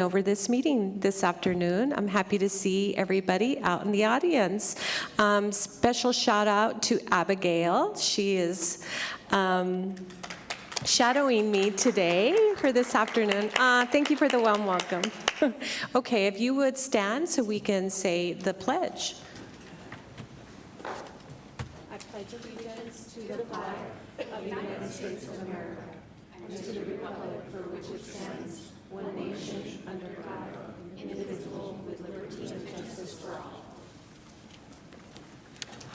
over this meeting this afternoon. I'm happy to see everybody out in the audience. Special shout out to Abigail. She is shadowing me today for this afternoon. Thank you for the warm welcome. Okay, if you would stand so we can say the pledge. I pledge allegiance to the flag of the United States of America and to the republic for which it stands, one nation, under God, indivisible, with liberty and justice for all.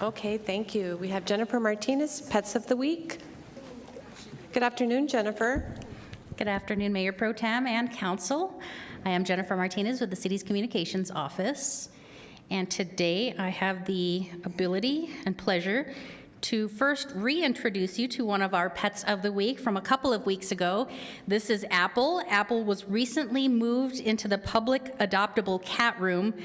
Okay, thank you. We have Jennifer Martinez, Pets of the Week. Good afternoon, Jennifer. Good afternoon, Mayor Pro Tem and Council. I am Jennifer Martinez with the City's Communications Office. And today I have the ability and pleasure to first reintroduce you to one of our Pets of the Week from a couple of weeks ago. This is Apple. Apple was recently moved into the public adoptable cat room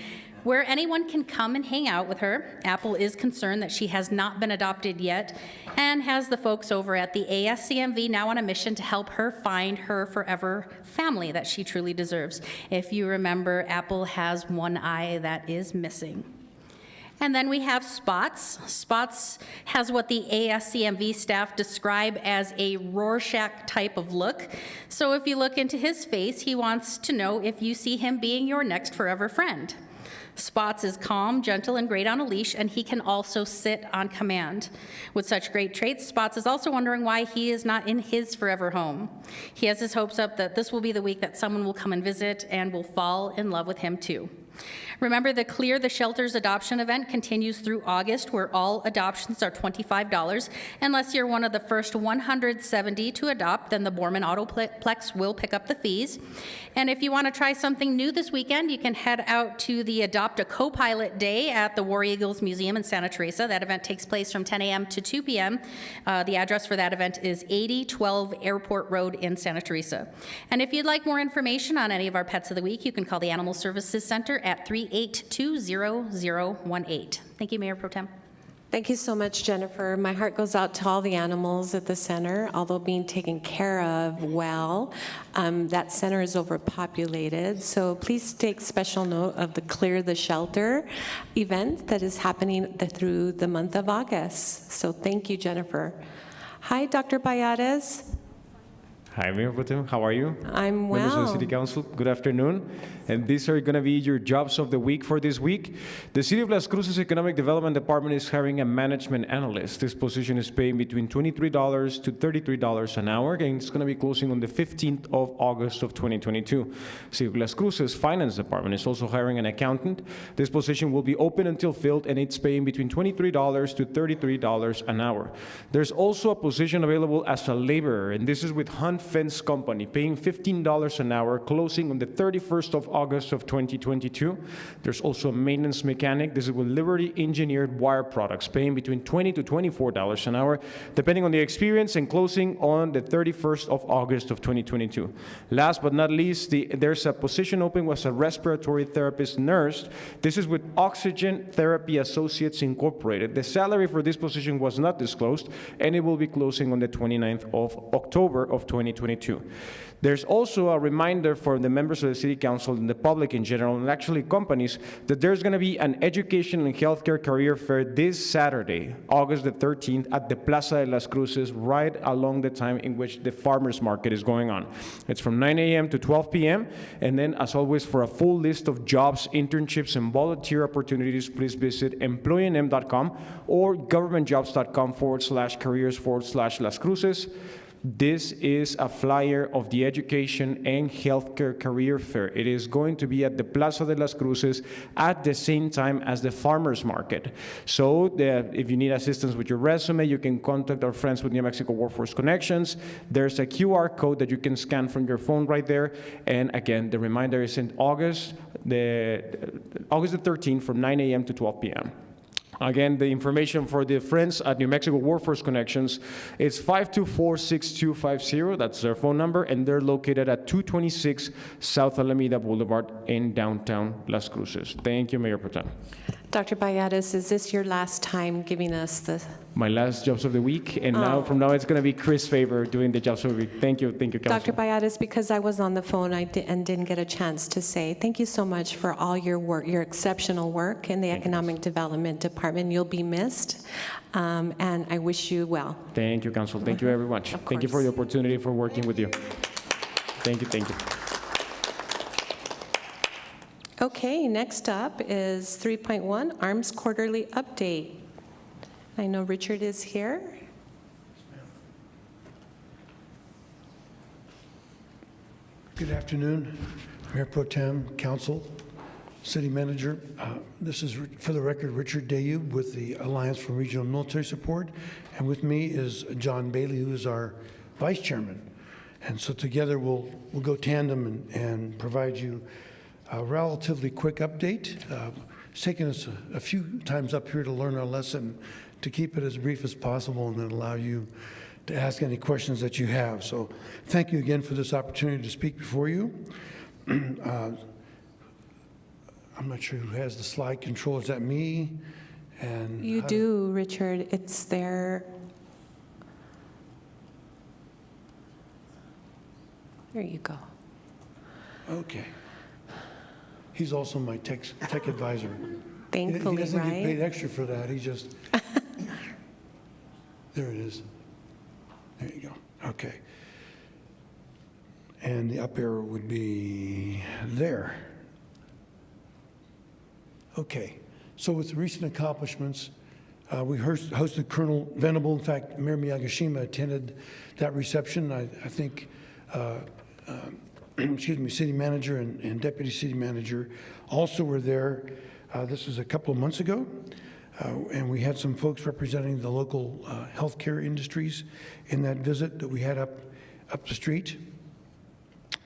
where anyone can come and hang out with her. Apple is concerned that she has not been adopted yet and has the folks over at the ASCMV now on a mission to help her find her forever family that she truly deserves. If you remember, Apple has one eye that is missing. And then we have Spots. Spots has what the ASCMV staff describe as a Rorschach type of look. So if you look into his face, he wants to know if you see him being your next forever friend. Spots is calm, gentle, and great on a leash, and he can also sit on command. With such great traits, Spots is also wondering why he is not in his forever home. He has his hopes up that this will be the week that someone will come and visit and will fall in love with him too. Remember, the Clear the Shelters adoption event continues through August, where all adoptions are $25. Unless you're one of the first 170 to adopt, then the Borman Autoplex will pick up the fees. And if you want to try something new this weekend, you can head out to the Adopt a Co-Pilot Day at the War Eagles Museum in Santa Teresa. That event takes place from 10 a.m. to 2 p.m. The address for that event is 8012 Airport Road in Santa Teresa. And if you'd like more information on any of our Pets of the Week, you can call the Animal Services Center at 3820018. Thank you, Mayor Pro Tem. Thank you so much, Jennifer. My heart goes out to all the animals at the center, although being taken care of well. That center is overpopulated, so please take special note of the Clear the Shelter event that is happening through the month of August. So thank you, Jennifer. Hi, Dr. Bayades. Hi, Mayor Pro Tem. How are you? I'm well. Members of the City Council, good afternoon. And these are going to be your jobs of the week for this week. The City of Las Cruces Economic Development Department is hiring a management analyst. This position is paying between $23 to $33 an hour, and it's going to be closing on the 15th of August of 2022. City of Las Cruces Finance Department is also hiring an accountant. This position will be open until filled, and it's paying between $23 to $33 an hour. There's also a position available as a laborer, and this is with Hunt Fence Company, paying $15 an hour, closing on the 31st of August of 2022. There's also a maintenance mechanic. This is with Liberty Engineered Wire Products, paying between $20 to $24 an hour, depending on the experience, and closing on the 31st of August of 2022. Last but not least, there's a position open as a respiratory therapist nurse. This is with Oxygen Therapy Associates Incorporated. The salary for this position was not disclosed, and it will be closing on the 29th of October of 2022. There's also a reminder for the members of the City Council and the public in general, and actually companies, that there's going to be an education and healthcare career fair this Saturday, August the 13th, at the Plaza de las Cruces, right along the time in which the farmers market is going on. It's from 9 a.m. to 12 p.m. And then, as always, for a full list of jobs, internships, and volunteer opportunities, please visit employeenm.com or governmentjobs.com/careers/Las Cruces. This is a flyer of the Education and Healthcare Career Fair. It is going to be at the Plaza de las Cruces at the same time as the Farmers Market. So if you need assistance with your resume, you can contact our friends with New Mexico Workforce Connections. There's a QR code that you can scan from your phone right there. And again, the reminder is in August the 13th from 9 a.m. to 12 p.m. Again, the information for the friends at New Mexico Workforce Connections is 524-6250. That's their phone number, and they're located at 226 South Alameda Boulevard in downtown Las Cruces. Thank you, Mayor Pro Tem. Dr. Bayades, is this your last time giving us the my last Jobs of the Week, and now from now it's going to be Chris Favor doing the Jobs of the Week. Thank you, Dr. Council. Bayadas, because I was on the phone and didn't get a chance to say, thank you so much for all your work, your exceptional work in the Economic Development Department. You'll be missed, and I wish you well. Thank you, Council. Thank you very much. Of Thank you for course. the opportunity for working with you. Thank you, thank you. Okay, next up is 3.1, Arms Quarterly Update. I know Richard is here. Good afternoon, Mayor Pro Tem, Council, City Manager. This is, for the record, Richard Dayub with the Alliance for Regional Military Support, and with me is John Bailey, who is our Vice Chairman. And so together we'll go tandem and provide you a relatively quick update. It's taken us a few times up here to learn our lesson, to keep it as brief as possible and then allow you to ask any questions that you have. So thank you again for this opportunity to speak before you. I'm not sure who has the slide control. Is that me? And You do, Richard. It's there. There you go. Okay. He's also my tech advisor. Thankfully, he doesn't get paid right? extra for that. He just there it is. There you go. Okay. And the up arrow would be there. Okay. So with the recent accomplishments, we hosted Colonel Venable. In fact, Mayor Miyagishima attended that reception. I think, excuse me, City Manager and Deputy City Manager also were there. This was a couple of months ago. And we had some folks representing the local healthcare industries in that visit that we had up the street.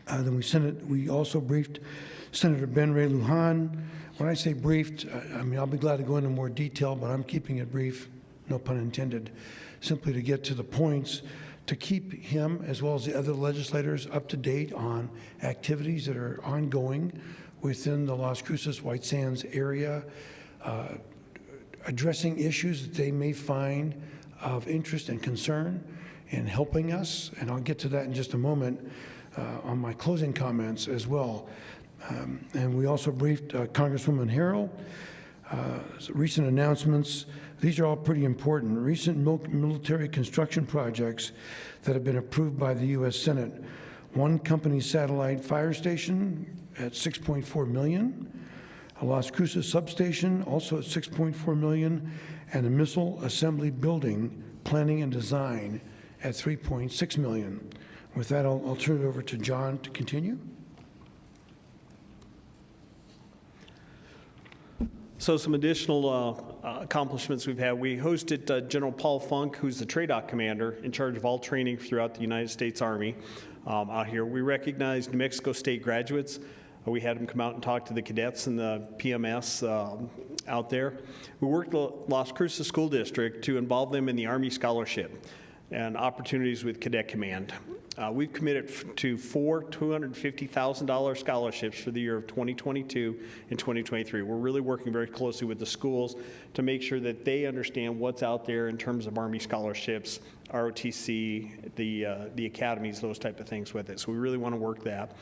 Then we also briefed Senator Ben Ray Lujan. When I say briefed, I mean, I'll be glad to go into more detail, but I'm keeping it brief, no pun intended, simply to get to the points, to keep him as well as the other legislators up to date on activities that are ongoing within the Las Cruces White Sands area, addressing issues that they may find of interest and concern in helping us, and I'll get to that in just a moment on my closing comments as well. And we also briefed Congresswoman Harrell. Recent announcements, these are all pretty important. Recent military construction projects that have been approved by the U.S. Senate. One company satellite fire station at $6.4 million. A Las Cruces substation, also at $6.4 million, and a missile assembly building planning and design at $3.6 million. With that, I'll turn it over to John to continue. So some additional accomplishments we've had. We hosted General Paul Funk, who's the TRADOC commander in charge of all training throughout the United States Army out here. We recognized New Mexico State graduates. We had them come out and talk to the cadets and the PMS out there. We worked with the Las Cruces School District to involve them in the Army Scholarship and opportunities with Cadet Command. We've committed to 4 $250,000 scholarships for the year of 2022 and 2023. We're really working very closely with the schools to make sure that they understand what's out there in terms of Army scholarships, ROTC, the academies, those type of things with it. So we really want to work that.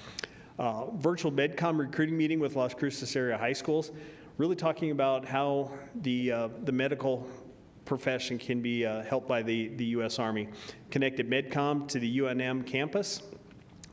Virtual MedCom recruiting meeting with Las Cruces area high schools, really talking about how the medical profession can be helped by the U.S. Army. Connected MedCom to the UNM campus.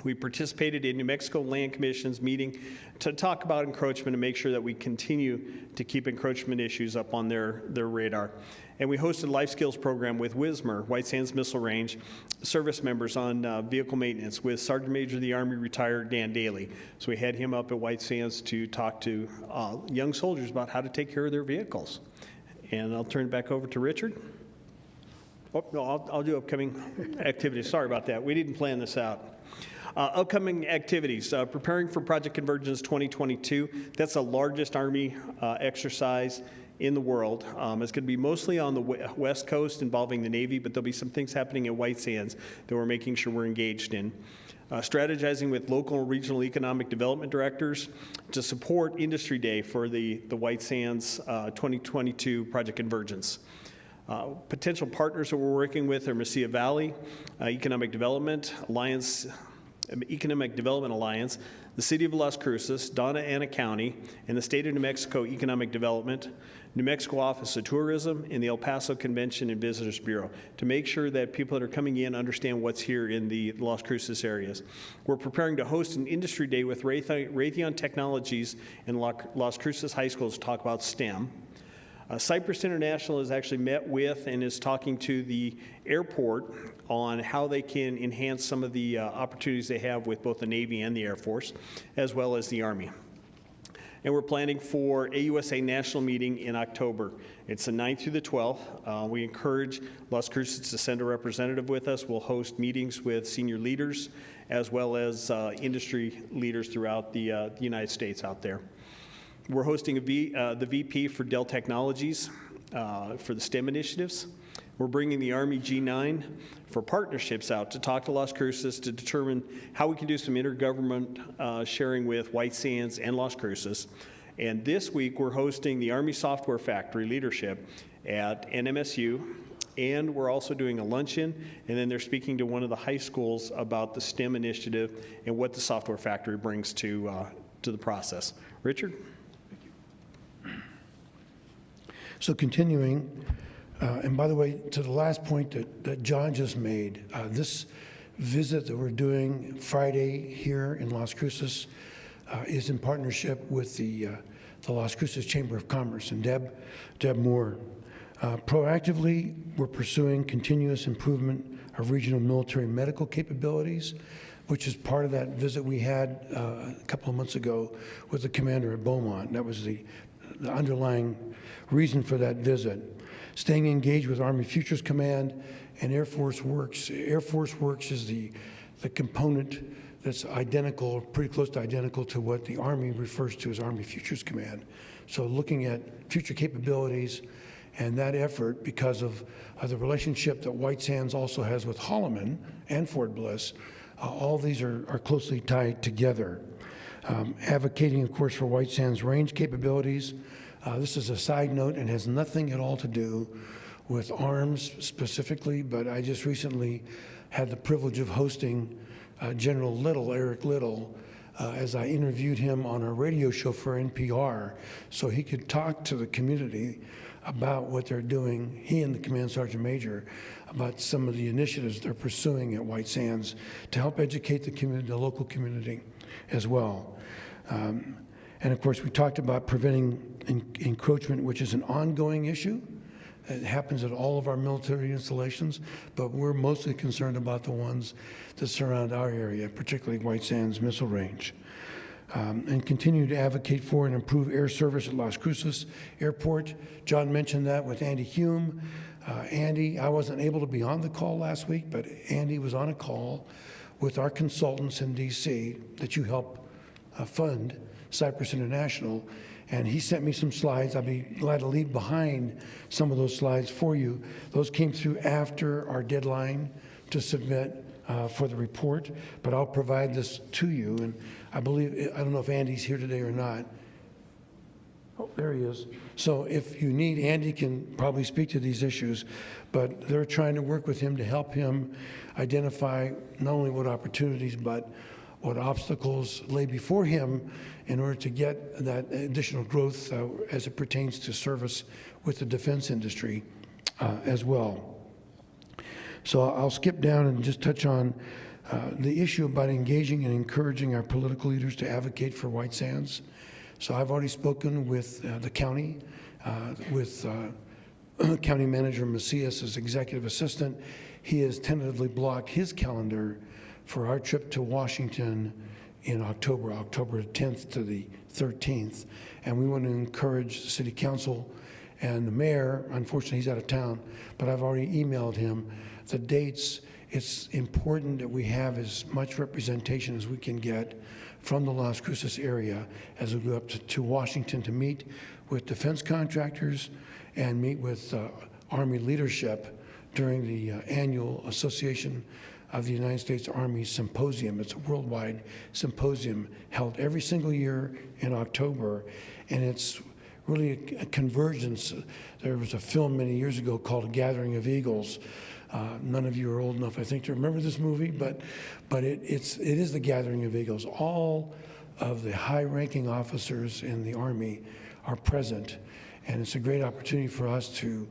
We participated in New Mexico Land Commission's meeting to talk about encroachment and make sure that we continue to keep encroachment issues up on their radar. And we hosted a life skills program with WSMR, White Sands Missile Range, service members on vehicle maintenance with Sergeant Major of the Army retired Dan Daly. So we had him up at White Sands to talk to young soldiers about how to take care of their vehicles. And I'll turn it back over to Richard. Oh, no, I'll do upcoming activities. Sorry about that. We didn't plan this out. Upcoming activities, preparing for Project Convergence 2022. That's the largest Army exercise in the world. It's going to be mostly on the West Coast involving the Navy, but there'll be some things happening at White Sands that we're making sure we're engaged in. Strategizing with local and regional economic development directors to support Industry Day for the White Sands 2022 Project Convergence. Potential partners that we're working with are Mesilla Valley Economic Development Alliance, the City of Las Cruces, Donna Ana County, and the State of New Mexico Economic Development, New Mexico Office of Tourism, and the El Paso Convention and Visitors Bureau to make sure that people that are coming in understand what's here in the Las Cruces areas. We're preparing to host an industry day with Raytheon Technologies and Las Cruces High School to talk about STEM. Cypress International has actually met with and is talking to the airport on how they can enhance some of the opportunities they have with both the Navy and the Air Force, as well as the Army. And we're planning for AUSA National Meeting in October. It's the 9th through the 12th. We encourage Las Cruces to send a representative with us. We'll host meetings with senior leaders as well as industry leaders throughout the United States out there. We're hosting the VP for Dell Technologies for the STEM initiatives. We're bringing the Army G9 for partnerships out to talk to Las Cruces to determine how we can do some intergovernment sharing with White Sands and Las Cruces. And this week, we're hosting the Army Software Factory Leadership at NMSU. And we're also doing a luncheon, and then they're speaking to one of the high schools about the STEM initiative and what the Software Factory brings to the process. Richard? So continuing, and by the way, to the last point that John just made, this visit that we're doing Friday here in Las Cruces is in partnership with the Las Cruces Chamber of Commerce and Deb Moore. Proactively, we're pursuing continuous improvement of regional military medical capabilities, which is part of that visit we had a couple of months ago with the commander at Beaumont. That was the underlying reason for that visit. Staying engaged with Army Futures Command and Air Force Works. Air Force Works is the component that's identical, pretty close to identical to what the Army refers to as Army Futures Command. So looking at future capabilities and that effort, because of the relationship that White Sands also has with Holloman and Fort Bliss, all these are closely tied together. Advocating, of course, for White Sands range capabilities. This is a side note and has nothing at all to do with arms specifically, but I just recently had the privilege of hosting General Little, Eric Little, as I interviewed him on a radio show for NPR so he could talk to the community about what they're doing, he and the Command Sergeant Major, about some of the initiatives they're pursuing at White Sands to help educate the community, the local community as well. And of course, we talked about preventing encroachment, which is an ongoing issue. It happens at all of our military installations, but we're mostly concerned about the ones that surround our area, particularly White Sands Missile Range. And continue to advocate for and improve air service at Las Cruces Airport. John mentioned that with Andy Hume. Andy, I wasn't able to be on the call last week, but Andy was on a call with our consultants in DC that you help fund, Cypress International, and he sent me some slides. I'll be glad to leave behind some of those slides for you. Those came through after our deadline to submit for the report, but I'll provide this to you. And I don't know if Andy's here today or not. Oh, there he is. So if you need, Andy can probably speak to these issues, but they're trying to work with him to help him identify not only what opportunities, but what obstacles lay before him in order to get that additional growth as it pertains to service with the defense industry as well. So I'll skip down and just touch on the issue about engaging and encouraging our political leaders to advocate for White Sands. So I've already spoken with the county, with County Manager Macias as executive assistant. He has tentatively blocked his calendar for our trip to Washington in October 10th to the 13th. And we want to encourage the city council and the mayor. Unfortunately, he's out of town, but I've already emailed him the dates. It's important that we have as much representation as we can get from the Las Cruces area as we go up to Washington to meet with defense contractors and meet with Army leadership during the annual Association of the United States Army Symposium. It's a worldwide symposium held every single year in October, and it's really a convergence. There was a film many years ago called A Gathering of Eagles. None of you are old enough, I think, to remember this movie, but it is The Gathering of Eagles. All of the high-ranking officers in the Army are present, and it's a great opportunity for us to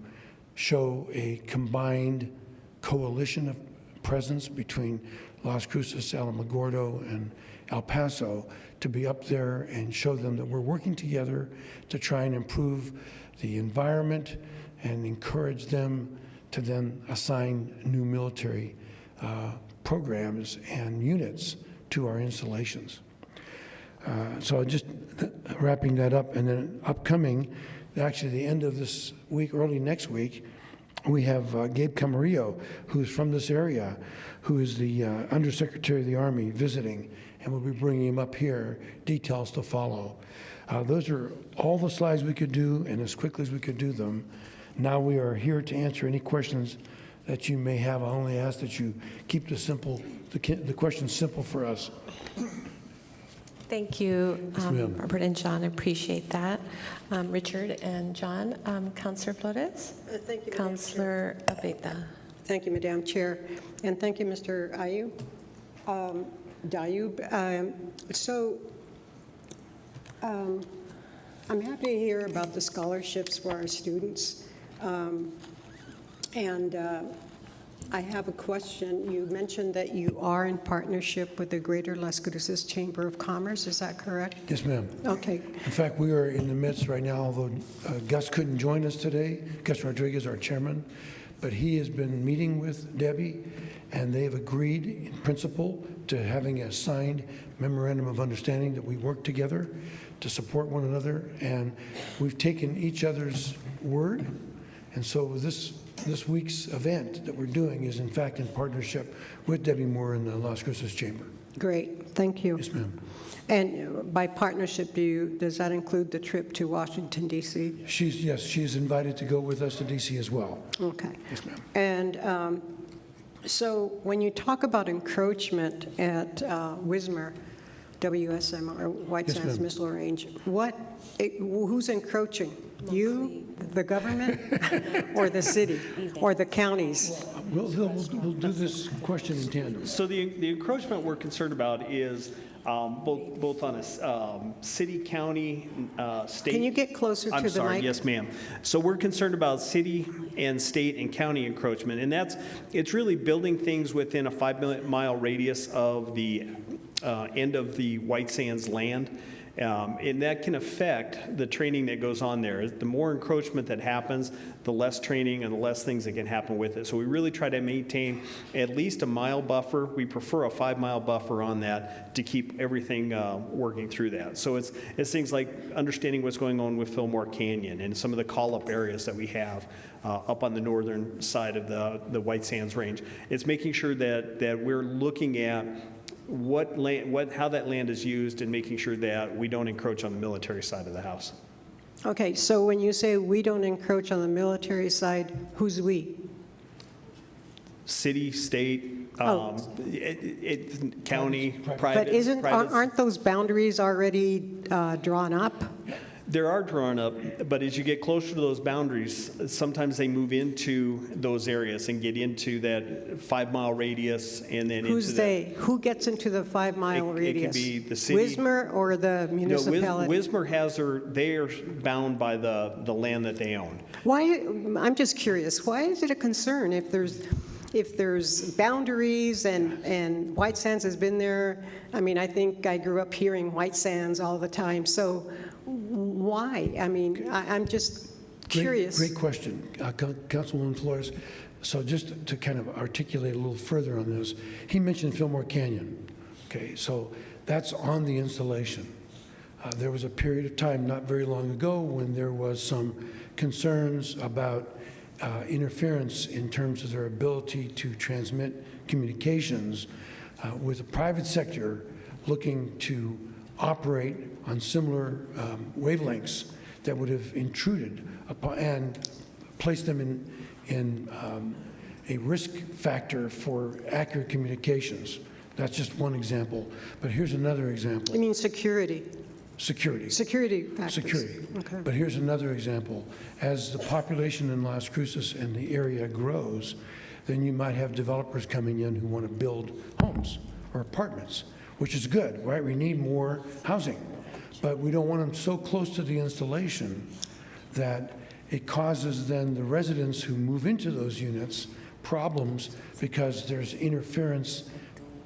show a combined coalition of presence between Las Cruces, Alamogordo, and El Paso, to be up there and show them that we're working together to try and improve the environment and encourage them to then assign new military programs and units to our installations. So just wrapping that up, and then upcoming, actually the end of this week, early next week, we have Gabe Camarillo, who's from this area, who is the Undersecretary of the Army visiting, and we'll be bringing him up here, details to follow. Those are all the slides we could do, and as quickly as we could do them. Now we are here to answer any questions that you may have. I only ask that you keep the questions simple for us. Thank you, ma'am. Robert and John. I appreciate that. Richard and John. Councilor Flores? Thank you, Madam Chair. Councilor Abeyta. Thank you, Madam Chair. And thank you, Mr. Dayub. I'm happy to hear about the scholarships for our students. I have a question. You mentioned that you are in partnership with the Greater Las Cruces Chamber of Commerce. Is that correct? Yes, ma'am. Okay. In fact, we are in the midst right now, although Gus couldn't join us today, Gus Rodriguez, our chairman, but he has been meeting with Debbie, and they have agreed in principle to having a signed memorandum of understanding that we work together to support one another, and we've taken each other's word. And so this week's event that we're doing is in fact in partnership with Debbie Moore and the Las Cruces Chamber. Great. Thank you. Yes, ma'am. And by partnership, does that include the trip to Washington, D.C.? Yes, she's invited to go with us to D.C. as well. Okay. Yes, ma'am. And so when you talk about encroachment at Wismar, WSM, or White Yes, Sands ma'am. Missile Range, who's encroaching? You, the government, or the city, or the counties? We'll do this question in tandem. So the encroachment we're concerned about is both on a city, county, state. Can you get closer to the mic? I'm sorry, yes, ma'am. So we're concerned about city and state and county encroachment, and it's really building things within a 5-mile radius of the end of the White Sands land. And that can affect the training that goes on there. The more encroachment that happens, the less training and the less things that can happen with it. So we really try to maintain at least a mile buffer. We prefer a 5-mile buffer on that to keep everything working through that. So it's things like understanding what's going on with Fillmore Canyon and some of the call-up areas that we have up on the northern side of the White Sands Range. It's making sure that we're looking at how that land is used and making sure that we don't encroach on the military side of the house. Okay, so when you say we don't encroach on the military side, who's we? City, state, county, private. But aren't those boundaries already drawn up? There are drawn up, but as you get closer to those boundaries, sometimes they move into those areas and get into that 5-mile radius and then Who's into that. they? Who gets into the 5-mile radius? It could be the city. Wismar or the No, municipality? Wismar they are bound by the land that they own. Why? I'm just curious. Why is it a concern if there's boundaries and White Sands has been there? I mean, I think I grew up hearing White Sands all the time. So why? I mean, I'm just curious. Great question, Councilwoman Flores. So just to kind of articulate a little further on this, he mentioned Fillmore Canyon. Okay, so that's on the installation. There was a period of time not very long ago when there was some concerns about interference in terms of their ability to transmit communications with the private sector looking to operate on similar wavelengths that would have intruded upon and placed them in a risk factor for accurate communications. That's just one example. But here's another example. I mean security. security. Security factors. Security. Okay. But here's another example. As the population in Las Cruces and the area grows, then you might have developers coming in who want to build homes or apartments, which is good, right? We need more housing, but we don't want them so close to the installation that it causes then the residents who move into those units problems because there's interference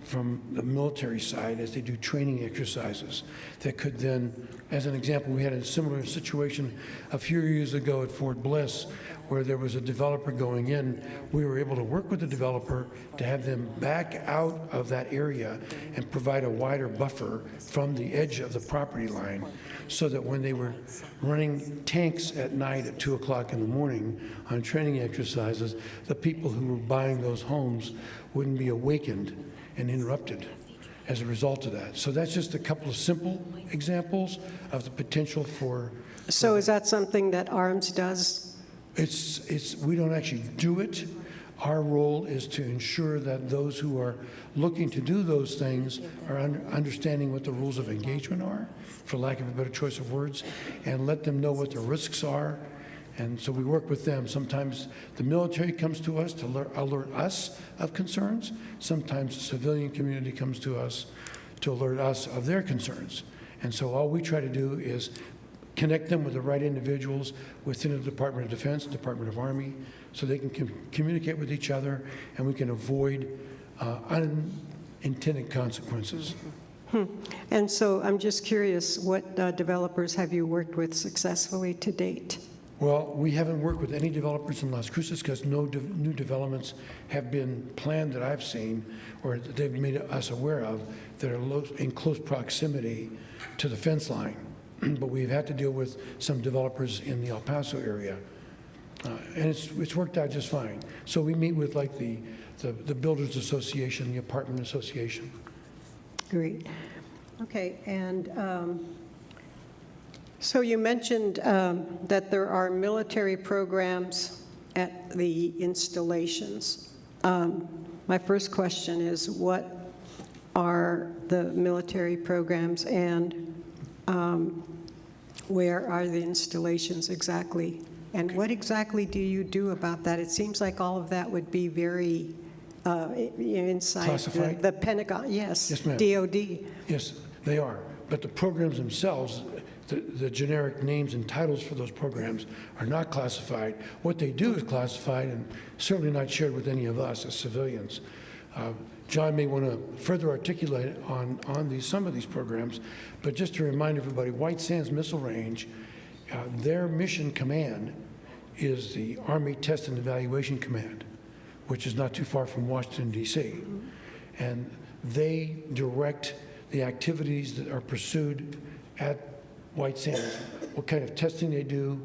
from the military side as they do training exercises that could then, as an example, we had a similar situation a few years ago at Fort Bliss where there was a developer going in. We were able to work with the developer to have them back out of that area and provide a wider buffer from the edge of the property line so that when they were running tanks at night at 2 o'clock in the morning on training exercises, the people who were buying those homes wouldn't be awakened and interrupted as a result of that. So that's just a couple of simple examples of the potential for. So is that something that ARMS does? We don't actually do it. Our role is to ensure that those who are looking to do those things are understanding what the rules of engagement are, for lack of a better choice of words, and let them know what the risks are. And so we work with them. Sometimes the military comes to us to alert us of concerns. Sometimes the civilian community comes to us to alert us of their concerns. And so all we try to do is connect them with the right individuals within the Department of Defense, Department of Army, so they can communicate with each other and we can avoid unintended consequences. And so I'm just curious, what developers have you worked with successfully to date? Well, we haven't worked with any developers in Las Cruces because no new developments have been planned that I've seen or that they've made us aware of that are in close proximity to the fence line. But we've had to deal with some developers in the El Paso area. And it's worked out just fine. So we meet with like the Builders Association, the Apartment Association. Great. Okay, and so you mentioned that there are military programs at the installations. My first question is, what are the military programs and where are the installations exactly? And what exactly do you do about that? It seems like all of that would be very inside Classified? the Pentagon. Yes. Yes, ma'am. DOD. Yes, they are. But the programs themselves, the generic names and titles for those programs are not classified. What they do is classified and certainly not shared with any of us as civilians. John may want to further articulate on some of these programs, but just to remind everybody, White Sands Missile Range, their mission command is the Army Test and Evaluation Command, which is not too far from Washington, D.C. And they direct the activities that are pursued at White Sands, what kind of testing they do,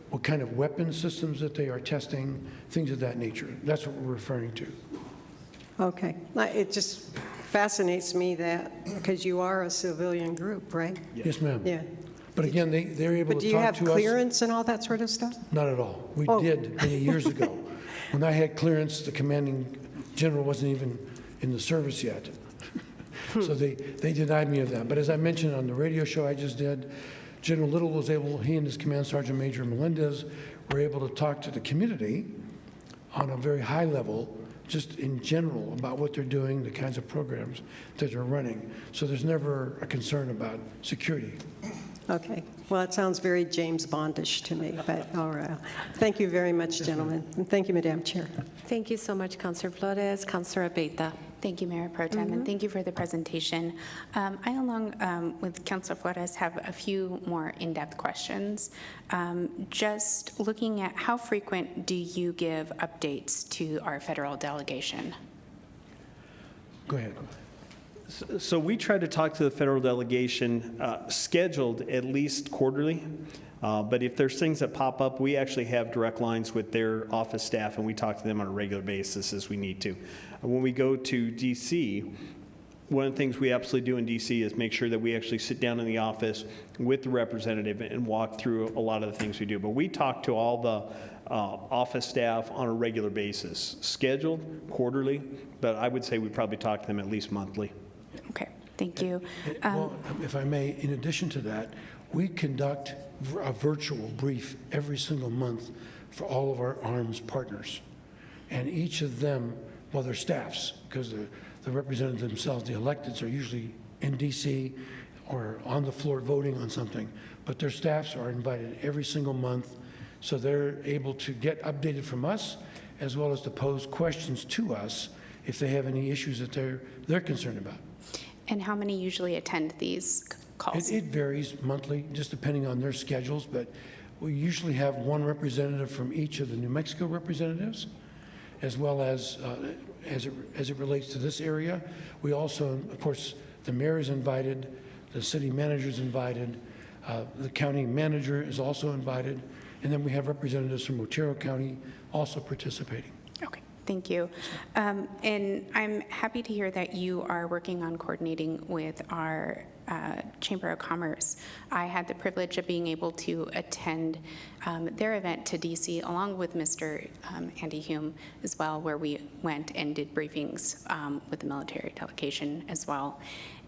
what kind of weapon systems that they are testing, things of that nature. That's what we're referring to. Okay. It just fascinates me that, because you are a civilian group, right? Yes, ma'am. Yeah. But again, they're able But to do you talk have to us. clearance and all that sort of stuff? Not at all. We Oh. did many years ago. When I had clearance, the commanding general wasn't even in the service yet. So they denied me of that. But as I mentioned on the radio show I just did, General Little was able, he and his Command Sergeant Major Melendez were able to talk to the community on a very high level, just in general, about what they're doing, the kinds of programs that they're running. So there's never a concern about security. Okay. Well, it sounds very James Bondish to me, but all right. Thank you very much, gentlemen. And thank you, Madam Chair. Thank you so much, Councilor Flores. Councilor Abeyta. Thank you, Mayor Pro Tem, and thank you for the presentation. I, along with Councilor Flores, have a few more in-depth questions. Just looking at how frequent do you give updates to our federal delegation? Go ahead. So we try to talk to the federal delegation scheduled at least quarterly. But if there's things that pop up, we actually have direct lines with their office staff, and we talk to them on a regular basis as we need to. When we go to D.C., one of the things we absolutely do in D.C. is make sure that we actually sit down in the office with the representative and walk through a lot of the things we do. But we talk to all the office staff on a regular basis, scheduled, quarterly, but I would say we probably talk to them at least monthly. Okay, Thank you. Well, if I may, in addition to that, we conduct a virtual brief every single month for all of our arms partners. And each of them, well, they're staffs, because the representatives themselves, the electeds, are usually in DC or on the floor voting on something. But their staffs are invited every single month, so they're able to get updated from us, as well as to pose questions to us if they have any issues that they're concerned about. And how many usually attend these calls? It varies monthly, just depending on their schedules, but we usually have one representative from each of the New Mexico representatives, as well as it relates to this area. We also, of course, the mayor is invited, the city manager is invited, the county manager is also invited, and then we have representatives from Otero County also participating. Okay, thank you. And I'm happy to hear that you are working on coordinating with our Chamber of Commerce. I had the privilege of being able to attend their event to DC along with Mr. Andy Hume as well, where we went and did briefings with the military delegation as well.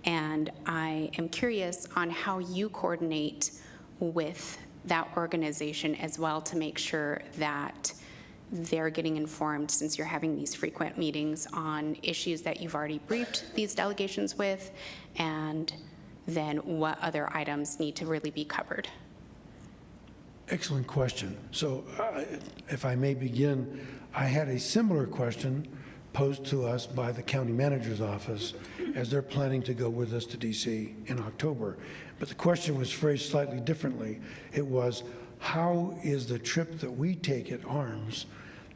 And I am curious on how you coordinate with that organization as well to make sure that they're getting informed, since you're having these frequent meetings on issues that you've already briefed these delegations with, and then what other items need to really be covered. Excellent question. So if I may begin, I had a similar question posed to us by the county manager's office as they're planning to go with us to DC in October. But the question was phrased slightly differently. It was, how is the trip that we take at ARMS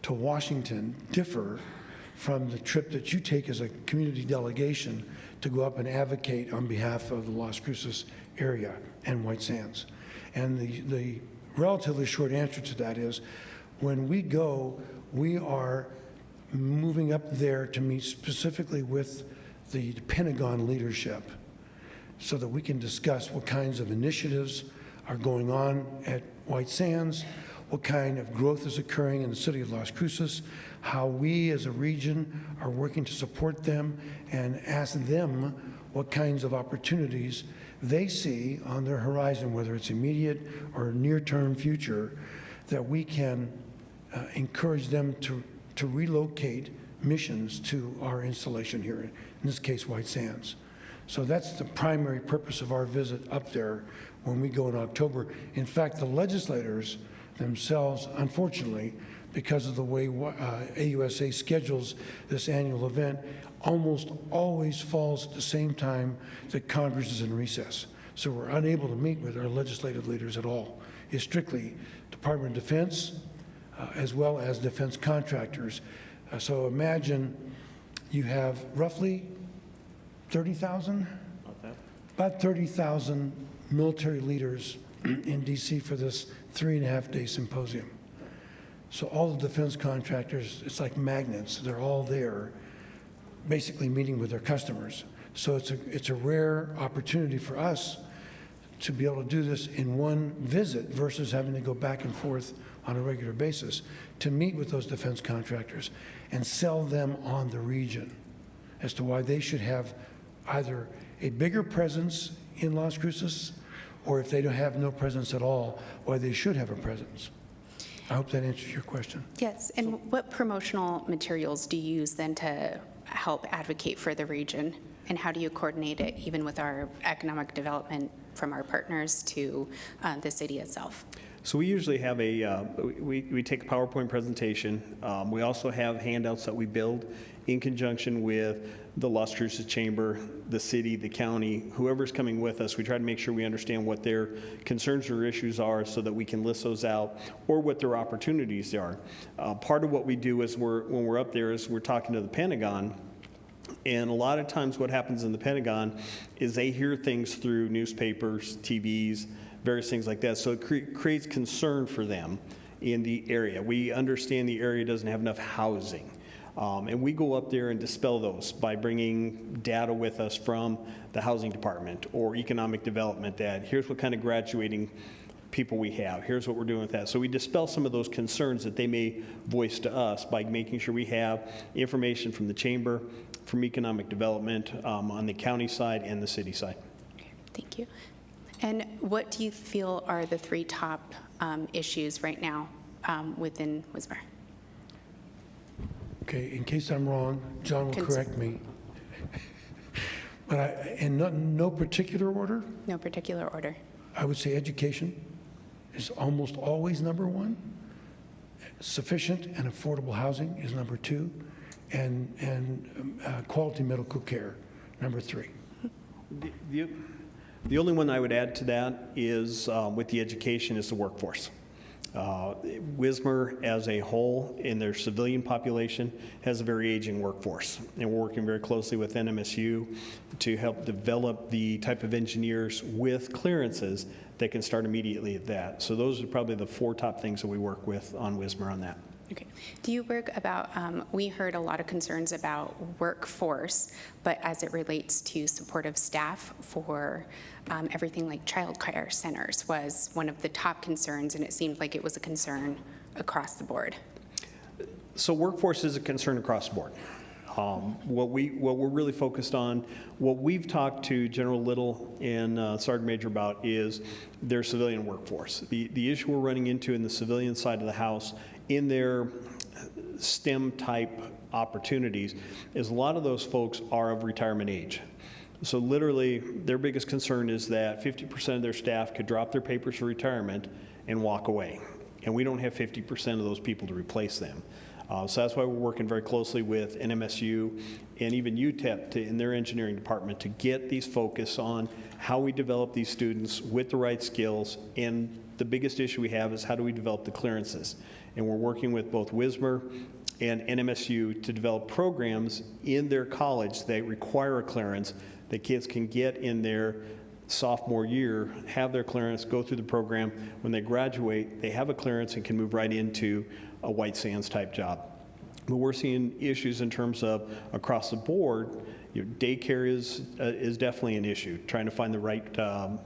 to Washington differ from the trip that you take as a community delegation to go up and advocate on behalf of the Las Cruces area and White Sands? And the relatively short answer to that is, when we go, we are moving up there to meet specifically with the Pentagon leadership so that we can discuss what kinds of initiatives are going on at White Sands, what kind of growth is occurring in the city of Las Cruces, how we as a region are working to support them, and ask them what kinds of opportunities they see on their horizon, whether it's immediate or near-term future, that we can encourage them to relocate missions to our installation here, in this case, White Sands. So that's the primary purpose of our visit up there when we go in October. In fact, the legislators themselves, unfortunately, because of the way AUSA schedules this annual event, almost always falls at the same time that Congress is in recess. So we're unable to meet with our legislative leaders at all. It's strictly Department of Defense, as well as defense contractors. So imagine you have roughly 30,000? About 30,000 military leaders in DC for this 3.5-day symposium. So all the defense contractors, it's like magnets. They're all there, basically meeting with their customers. So it's a rare opportunity for us to be able to do this in one visit versus having to go back and forth on a regular basis, to meet with those defense contractors and sell them on the region as to why they should have either a bigger presence in Las Cruces, or if they don't have no presence at all, why they should have a presence. I hope that answers your question. Yes, and what promotional materials do you use then to help advocate for the region? And how do you coordinate it even with our economic development from our partners to the city itself? So we usually have we take a PowerPoint presentation. We also have handouts that we build in conjunction with the Las Cruces Chamber, the city, the county, whoever's coming with us. We try to make sure we understand what their concerns or issues are so that we can list those out, or what their opportunities are. Part of what we do is when we're up there is we're talking to the Pentagon. And a lot of times what happens in the Pentagon is they hear things through newspapers, TVs, various things like that. So it creates concern for them in the area. We understand the area doesn't have enough housing. And we go up there and dispel those by bringing data with us from the housing department or economic development, that here's what kind of graduating people we have. Here's what we're doing with that. So we dispel some of those concerns that they may voice to us by making sure we have information from the chamber, from economic development, on the county side and the city side. Okay, thank you. And what do you feel are the 3 top issues right now within Wismar? Okay, in case I'm wrong, John will correct me. But in no particular order, No particular order. I would say education is almost always number 1. Sufficient and affordable housing is number 2. And quality medical care, number 3. The only one I would add to that is, with the education, is the workforce. Wismar as a whole in their civilian population has a very aging workforce, and we're working very closely with NMSU to help develop the type of engineers with clearances that can start immediately at that. So those are probably the 4 top things that we work with on Wismar on that. Okay. Do you work about, we heard a lot of concerns about workforce, but as it relates to supportive staff for everything like child care centers was one of the top concerns, and it seemed like it was a concern across the board. So workforce is a concern across the board. What we're really focused on, what we've talked to General Little and Sergeant Major about is their civilian workforce. The issue we're running into in the civilian side of the house in their STEM type opportunities is a lot of those folks are of retirement age. So literally their biggest concern is that 50% of their staff could drop their papers for retirement and walk away. And we don't have 50% of those people to replace them. So that's why we're working very closely with NMSU and even UTEP in their engineering department to get these focus on how we develop these students with the right skills. And the biggest issue we have is how do we develop the clearances? And we're working with both Wismar and NMSU to develop programs in their college that require a clearance that kids can get in their sophomore year, have their clearance, go through the program. When they graduate, they have a clearance and can move right into a White Sands type job. But we're seeing issues in terms of across the board. Daycare is definitely an issue, trying to find the right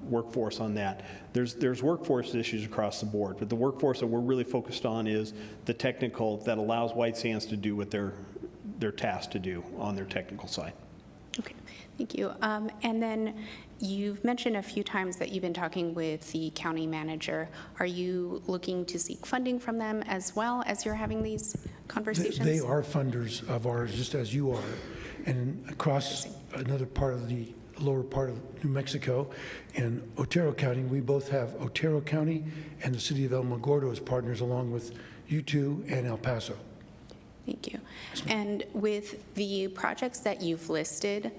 workforce on that. There's workforce issues across the board, but the workforce that we're really focused on is the technical that allows White Sands to do what they're tasked to do on their technical side. Okay, thank you. And then you've mentioned a few times that you've been talking with the county manager. Are you looking to seek funding from them as well as you're having these conversations? They are funders of ours, just as you are. And across another part of the lower part of New Mexico, in Otero County, we both have Otero County and the city of Alamogordo as partners, along with U2 and El Paso. Thank you. And with the projects that you've listed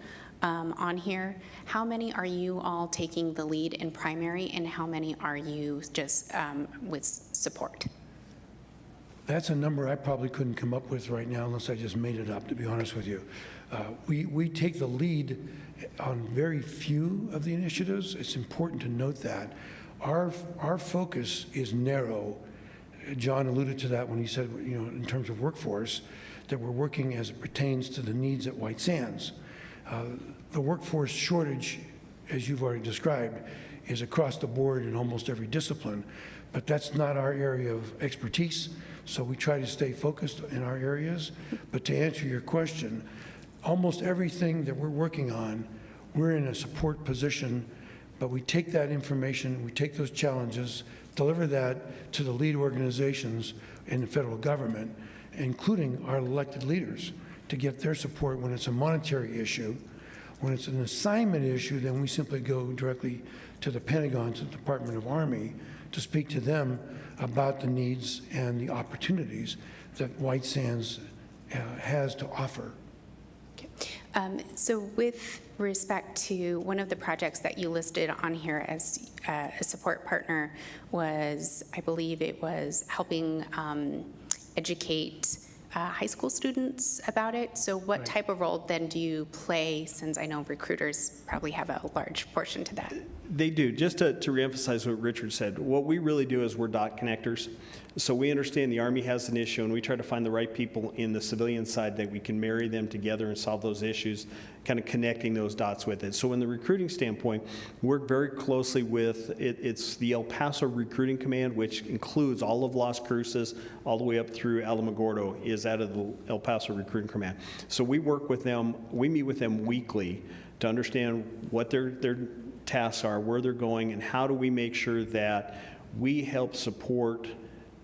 on here, how many are you all taking the lead in primary, and how many are you just with support? That's a number I probably couldn't come up with right now unless I just made it up, to be honest with you. We take the lead on very few of the initiatives. It's important to note that. Our focus is narrow. John alluded to that when he said, in terms of workforce, that we're working as it pertains to the needs at White Sands. The workforce shortage, as you've already described, is across the board in almost every discipline, but that's not our area of expertise, so we try to stay focused in our areas. But to answer your question, almost everything that we're working on, we're in a support position, but we take that information, we take those challenges, deliver that to the lead organizations in the federal government, including our elected leaders, to get their support when it's a monetary issue. When it's an assignment issue, then we simply go directly to the Pentagon, to the Department of Army, to speak to them about the needs and the opportunities that White Sands has to offer. So with respect to one of the projects that you listed on here as a support partner was, I believe it was helping educate high school students about it. So what type of role then do you play, since I know recruiters probably have a large portion to that? They do. Just to reemphasize what Richard said, what we really do is we're dot connectors. So we understand the Army has an issue, and we try to find the right people in the civilian side that we can marry them together and solve those issues. kind of connecting those dots with it. So in the recruiting standpoint, we work very closely with, it's the El Paso Recruiting Command, which includes all of Las Cruces, all the way up through Alamogordo, is out of the El Paso Recruiting Command. So we work with them, we meet with them weekly to understand what their tasks are, where they're going, and how do we make sure that we help support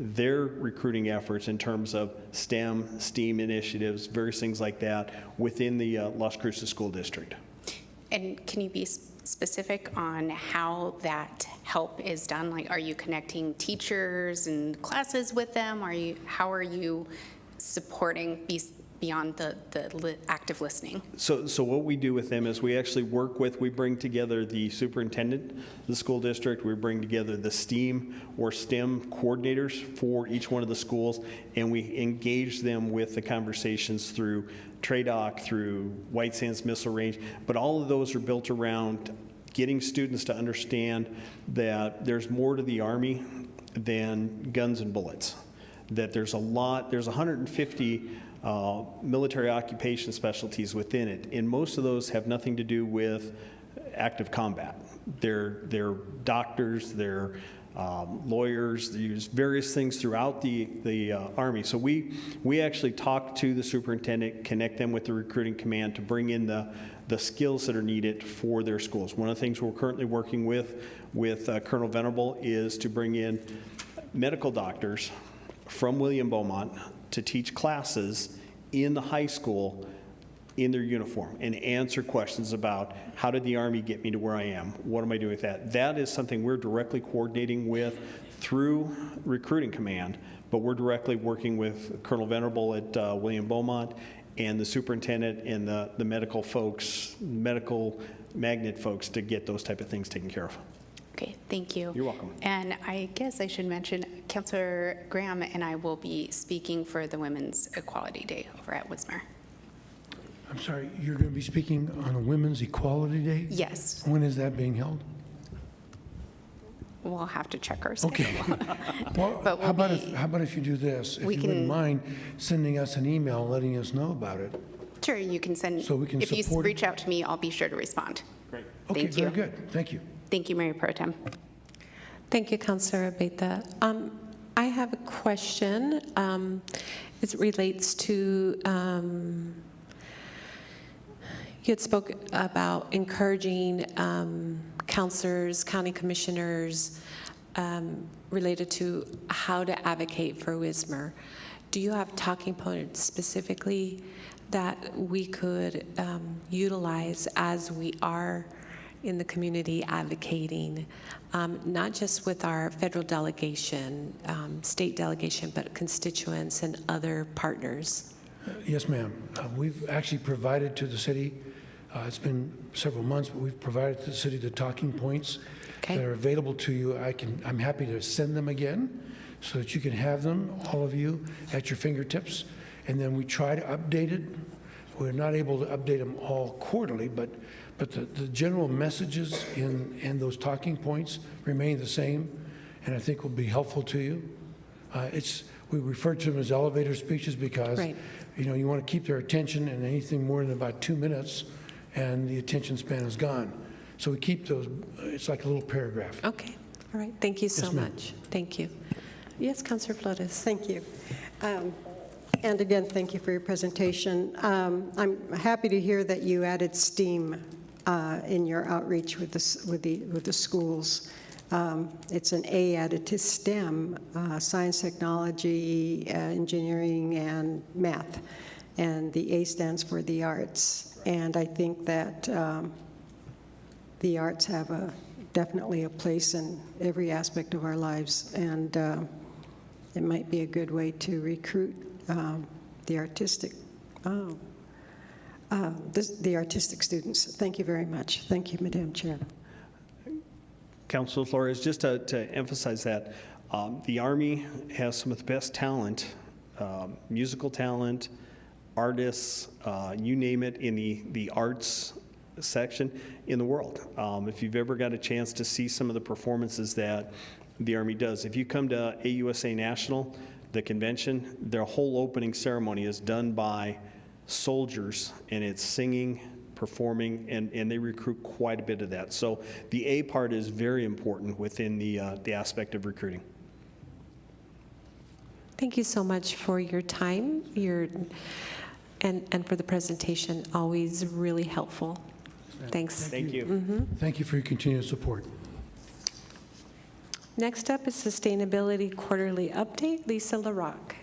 their recruiting efforts in terms of STEM, STEAM initiatives, various things like that within the Las Cruces School District. And can you be specific on how that help is done? Like, are you connecting teachers and classes with them? How are you supporting beyond the active listening? So what we do with them is we actually we bring together the superintendent, the school district, we bring together the STEAM or STEM coordinators for each one of the schools, and we engage them with the conversations through TRADOC, through White Sands Missile Range, but all of those are built around getting students to understand that there's more to the Army than guns and bullets, that there's 150 military occupation specialties within it, and most of those have nothing to do with active combat. They're doctors, they're lawyers, there's various things throughout the Army. So we actually talk to the superintendent, connect them with the recruiting command to bring in the skills that are needed for their schools. One of the things we're currently working with Colonel Venerable is to bring in medical doctors from William Beaumont to teach classes in the high school in their uniform and answer questions about how did the Army get me to where I am? What am I doing with that? That is something we're directly coordinating with through Recruiting Command, but we're directly working with Colonel Venerable at William Beaumont and the superintendent and the medical folks, medical magnet folks to get those type of things taken care of. Okay, thank you. You're welcome. And I guess I should mention, Councillor Graham and I will be speaking for the Women's Equality Day over at Wismar. I'm sorry, you're going to be speaking on a Women's Equality Day? Yes, When is that being held? we'll have to check our schedule. Okay. Well, But how we'll about if you do this? If we you wouldn't can- mind sending us an email letting us know about it. Sure, you can send, So we can if you support it? reach out to me, I'll be sure to respond. Great. Okay, Thank you. very good. Thank you. Thank you, Mayor Pro Tem. Thank you, Councilor Abeta. I have a question. It relates to, you had spoke about encouraging councilors, county commissioners, related to how to advocate for Wismar. Do you have talking points specifically that we could utilize as we are in the community advocating, not just with our federal delegation, state delegation, but constituents and other partners? Yes, ma'am. We've actually provided to the city, it's been several months, but we've provided to the city the talking points Okay. that are available to you. I'm happy to send them again so that you can have them, all of you, at your fingertips. And then we try to update it. We're not able to update them all quarterly, but the general messages in those talking points remain the same, and I think will be helpful to you. We refer to them as elevator speeches because Right. you want to keep their attention, and anything more than about 2 minutes, and the attention span is gone. So we keep those. It's like a little paragraph. Okay, all right, thank you so Yes, ma'am. much. Thank you. Yes, Councilor Flores. Thank you. And again, thank you for your presentation. I'm happy to hear that you added STEAM in your outreach with the schools. It's an A added to STEM, science, technology, engineering, and math. And the A stands for the arts. And I think that the arts have definitely a place in every aspect of our lives. And it might be a good way to recruit the artistic students. Thank you very much. Thank you, Madam Chair. Councilor Flores, just to emphasize that, the Army has some of the best talent, musical talent, artists, you name it, in the arts section in the world. If you've ever got a chance to see some of the performances that the Army does, if you come to AUSA National, the convention, their whole opening ceremony is done by soldiers, and it's singing, performing, and they recruit quite a bit of that. So the A part is very important within the aspect of recruiting. Thank you so much for your time, and for the presentation. Always really helpful. Thanks. Thank you. Thank you for your continued support. Next up is Sustainability Quarterly Update. Lisa LaRocque.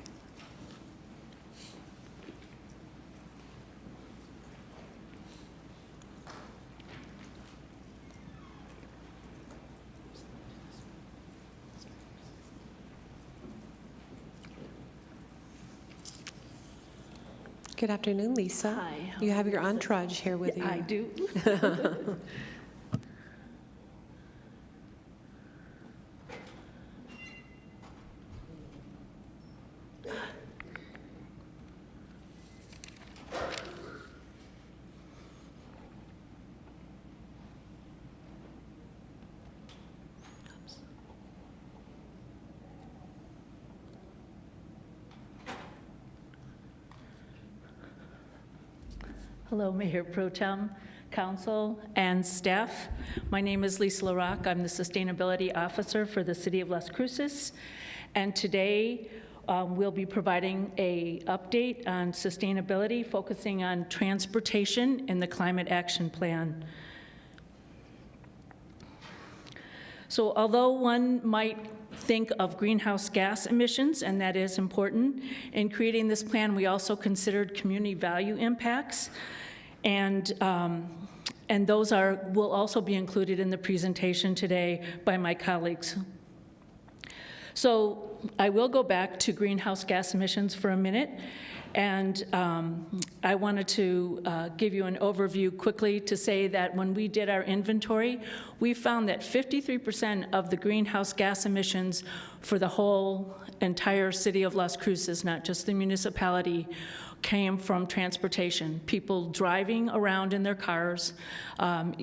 Good afternoon, Lisa. Hi. You have your entourage here with you. I do. Hello, Mayor Pro Tem, Council, and staff. My name is Lisa LaRocque. I'm the Sustainability Officer for the City of Las Cruces. And today, we'll be providing an update on sustainability, focusing on transportation in the Climate Action Plan. So although one might think of greenhouse gas emissions, and that is important, in creating this plan, we also considered community value impacts, and those will also be included in the presentation today by my colleagues. So I will go back to greenhouse gas emissions for a minute, and I wanted to give you an overview quickly to say that when we did our inventory, we found that 53% of the greenhouse gas emissions for the whole entire city of Las Cruces, not just the municipality, came from transportation, people driving around in their cars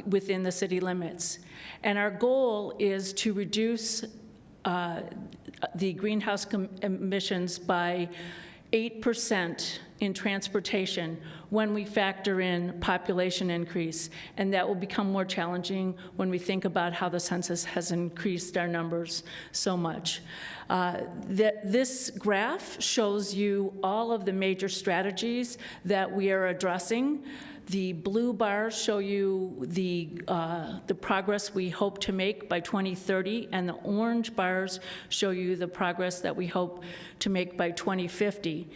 within the city limits. And our goal is to reduce the greenhouse emissions by 8% in transportation when we factor in population increase, and that will become more challenging when we think about how the census has increased our numbers so much. This graph shows you all of the major strategies that we are addressing. The blue bars show you the progress we hope to make by 2030, and the orange bars show you the progress that we hope to make by 2050.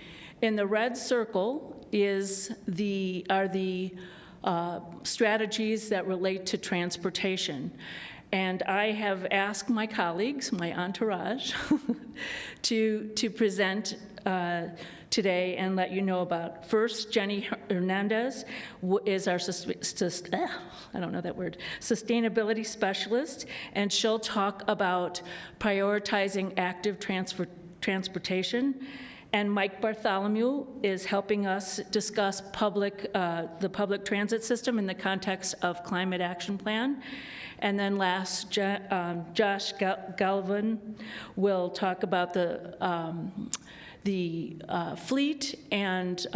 In the red circle are the strategies that relate to transportation. And I have asked my colleagues, my entourage, to present today and let you know about. First, Jenny Hernandez is our sustainability specialist, and she'll talk about prioritizing active transportation. And Mike Bartholomew is helping us discuss the public transit system in the context of Climate Action Plan. And then last, Josh Galvin will talk about the fleet and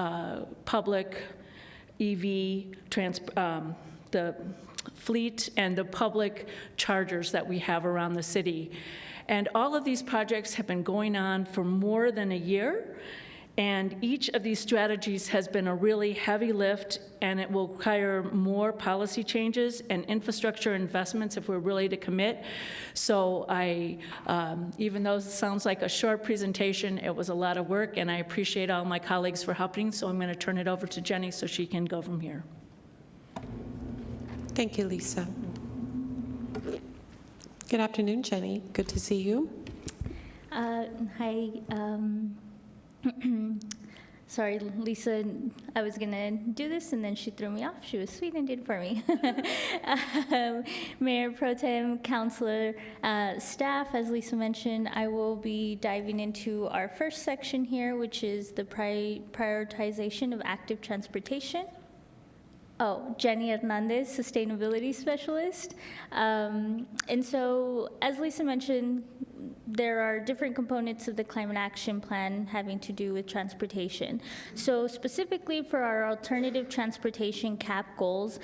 public EV, the fleet and the public chargers that we have around the city. And all of these projects have been going on for more than a year, and each of these strategies has been a really heavy lift, and it will require more policy changes and infrastructure investments if we're really to commit. So even though it sounds like a short presentation, it was a lot of work, and I appreciate all my colleagues for helping, so I'm going to turn it over to Jenny so she can go from here. Thank you, Lisa. Good afternoon, Jenny. Good to see you. Hi. Sorry, Lisa, I was going to do this, and then she threw me off. She was sweet and did it for me. Mayor Pro Tem, Councilor, staff, as Lisa mentioned, I will be diving into our first section here, which is the prioritization of active transportation. Oh, Jenny Hernandez, Sustainability Specialist. And so, as Lisa mentioned, there are different components of the climate action plan having to do with transportation. So specifically for our alternative transportation cap goals,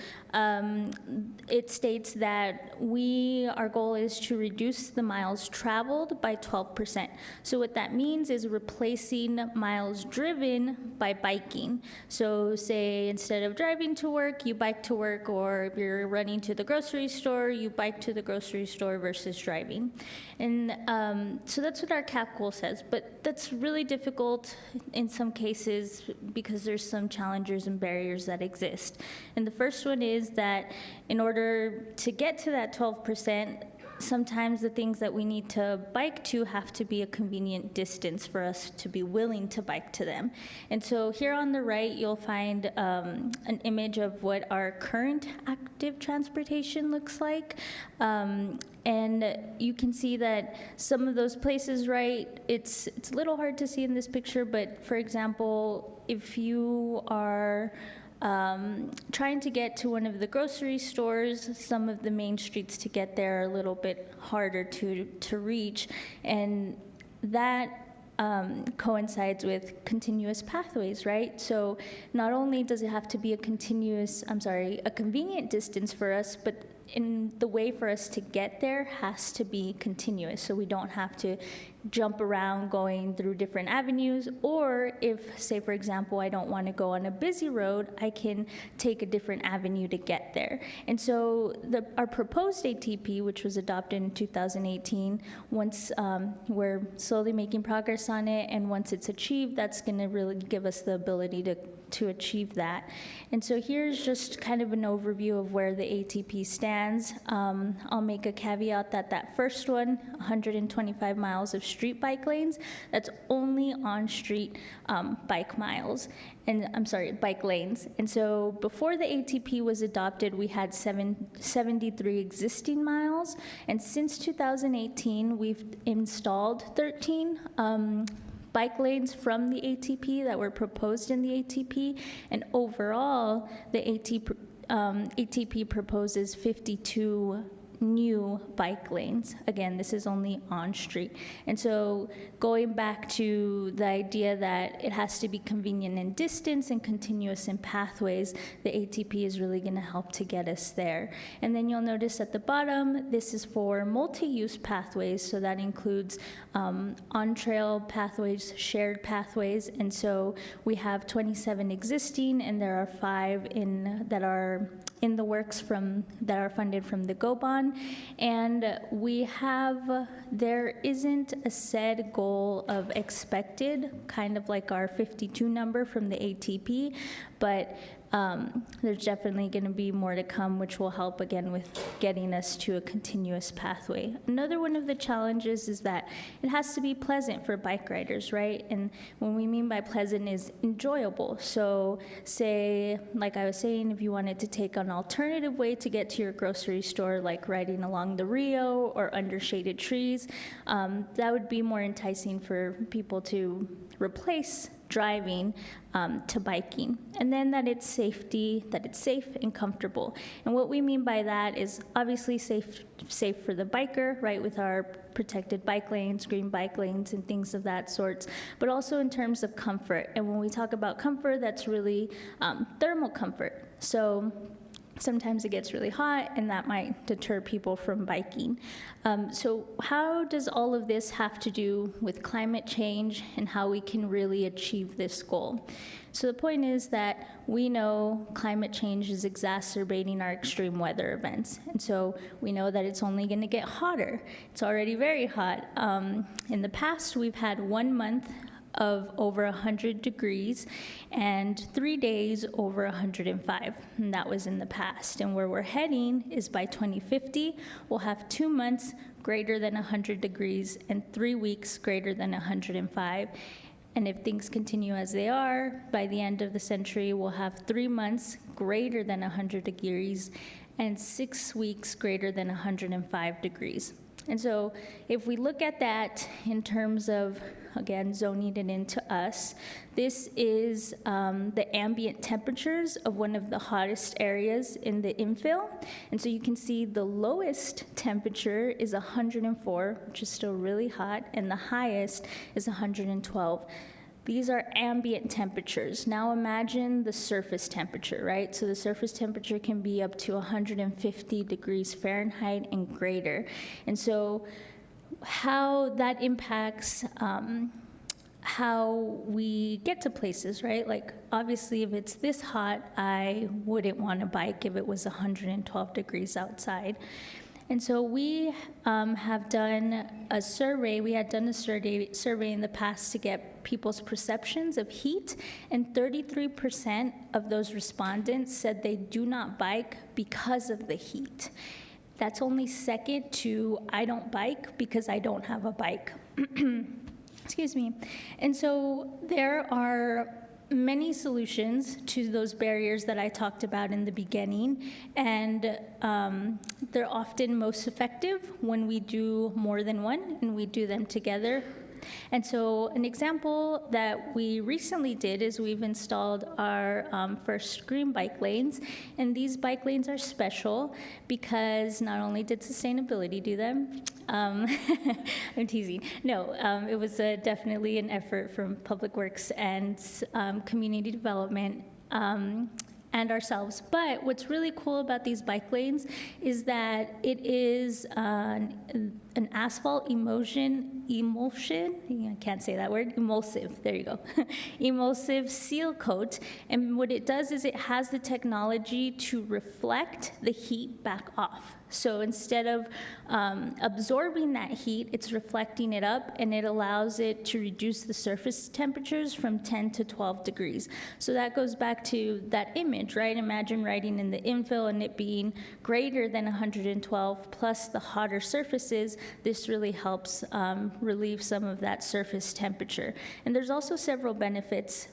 it states that our goal is to reduce the miles traveled by 12%. So what that means is replacing miles driven by biking. So say instead of driving to work, you bike to work, or if you're running to the grocery store, you bike to the grocery store versus driving. And so that's what our cap goal says, but that's really difficult in some cases because there's some challenges and barriers that exist. And the first one is that in order to get to that 12%, sometimes the things that we need to bike to have to be a convenient distance for us to be willing to bike to them. And so here on the right, you'll find an image of what our current active transportation looks like. And you can see that some of those places, right, it's a little hard to see in this picture, but for example, if you are trying to get to one of the grocery stores, some of the main streets to get there are a little bit harder to reach, and that coincides with continuous pathways, right? So not only does it have to be a convenient distance for us, but in the way for us to get there has to be continuous, so we don't have to jump around going through different avenues, or if, say for example, I don't want to go on a busy road, I can take a different avenue to get there. And so our proposed ATP, which was adopted in 2018, once we're slowly making progress on it, and once it's achieved, that's going to really give us the ability to achieve that. And so here's just kind of an overview of where the ATP stands. I'll make a caveat that first one, 125 miles of street bike lanes, that's only on-street bike miles. And bike lanes. And so before the ATP was adopted, we had 73 existing miles. And since 2018, we've installed 13 bike lanes from the ATP that were proposed in the ATP, and overall, the ATP proposes 52 new bike lanes. Again, this is only on street. And so going back to the idea that it has to be convenient in distance and continuous in pathways, the ATP is really going to help to get us there. And then you'll notice at the bottom, this is for multi-use pathways, so that includes on-trail pathways, shared pathways, and so we have 27 existing, and there are 5 that are in the works that are funded from the GO bond. And there isn't a set goal of expected, kind of like our 52 number from the ATP, but there's definitely going to be more to come, which will help again with getting us to a continuous pathway. Another one of the challenges is that it has to be pleasant for bike riders, right? And what we mean by pleasant is enjoyable. So say, like I was saying, if you wanted to take an alternative way to get to your grocery store, like riding along the Rio or under shaded trees, that would be more enticing for people to replace driving to biking. And then that it's safe and comfortable. And what we mean by that is obviously safe for the biker, right, with our protected bike lanes, green bike lanes, and things of that sort, but also in terms of comfort. And when we talk about comfort, that's really thermal comfort. So sometimes it gets really hot, and that might deter people from biking. So how does all of this have to do with climate change and how we can really achieve this goal? So the point is that we know climate change is exacerbating our extreme weather events. And so we know that it's only going to get hotter. It's already very hot. In the past, we've had 1 month of over 100 degrees and 3 days over 105, and that was in the past. And where we're heading is by 2050, we'll have 2 months greater than 100 degrees and 3 weeks greater than 105. And if things continue as they are, by the end of the century, we'll have 3 months greater than 100 degrees and 6 weeks greater than 105 degrees. And so if we look at that in terms of, again, zoning it into us, this is the ambient temperatures of one of the hottest areas in the infill. And so you can see the lowest temperature is 104, which is still really hot, and the highest is 112. These are ambient temperatures. Now imagine the surface temperature, right? So the surface temperature can be up to 150 degrees Fahrenheit and greater. And so how that impacts how we get to places, right? Like, obviously, if it's this hot, I wouldn't want to bike if it was 112 degrees outside. And so we have done a survey. We had done a survey in the past to get people's perceptions of heat, and 33% of those respondents said they do not bike because of the heat. That's only second to I don't bike because I don't have a bike. Excuse me. And so there are many solutions to those barriers that I talked about in the beginning, and they're often most effective when we do more than one and we do them together. And so an example that we recently did is we've installed our first green bike lanes, and these bike lanes are special because not only did sustainability do them, I'm teasing. No, it was definitely an effort from Public Works and Community Development and ourselves. But what's really cool about these bike lanes is that it is an asphalt emulsion, I can't say that word, emulsive, there you go, emulsive seal coat. And what it does is it has the technology to reflect the heat back off. So instead of absorbing that heat, it's reflecting it up, and it allows it to reduce the surface temperatures from 10 to 12 degrees. So that goes back to that image, right? Imagine riding in the infill and it being greater than 112 plus the hotter surfaces. This really helps relieve some of that surface temperature. And there's also several benefits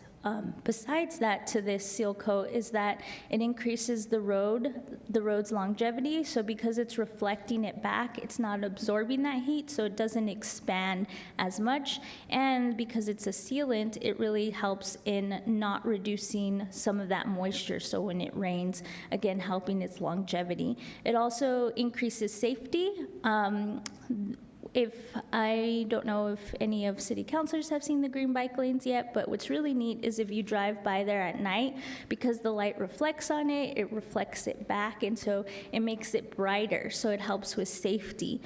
besides that to this seal coat, is that it increases the road's longevity. So because it's reflecting it back, it's not absorbing that heat, so it doesn't expand as much. And because it's a sealant, it really helps in not reducing some of that moisture. So when it rains, again, helping its longevity. It also increases safety. If I don't know if any of city councilors have seen the green bike lanes yet, but what's really neat is if you drive by there at night, because the light reflects on it, it reflects it back, and so it makes it brighter, so it helps with safety.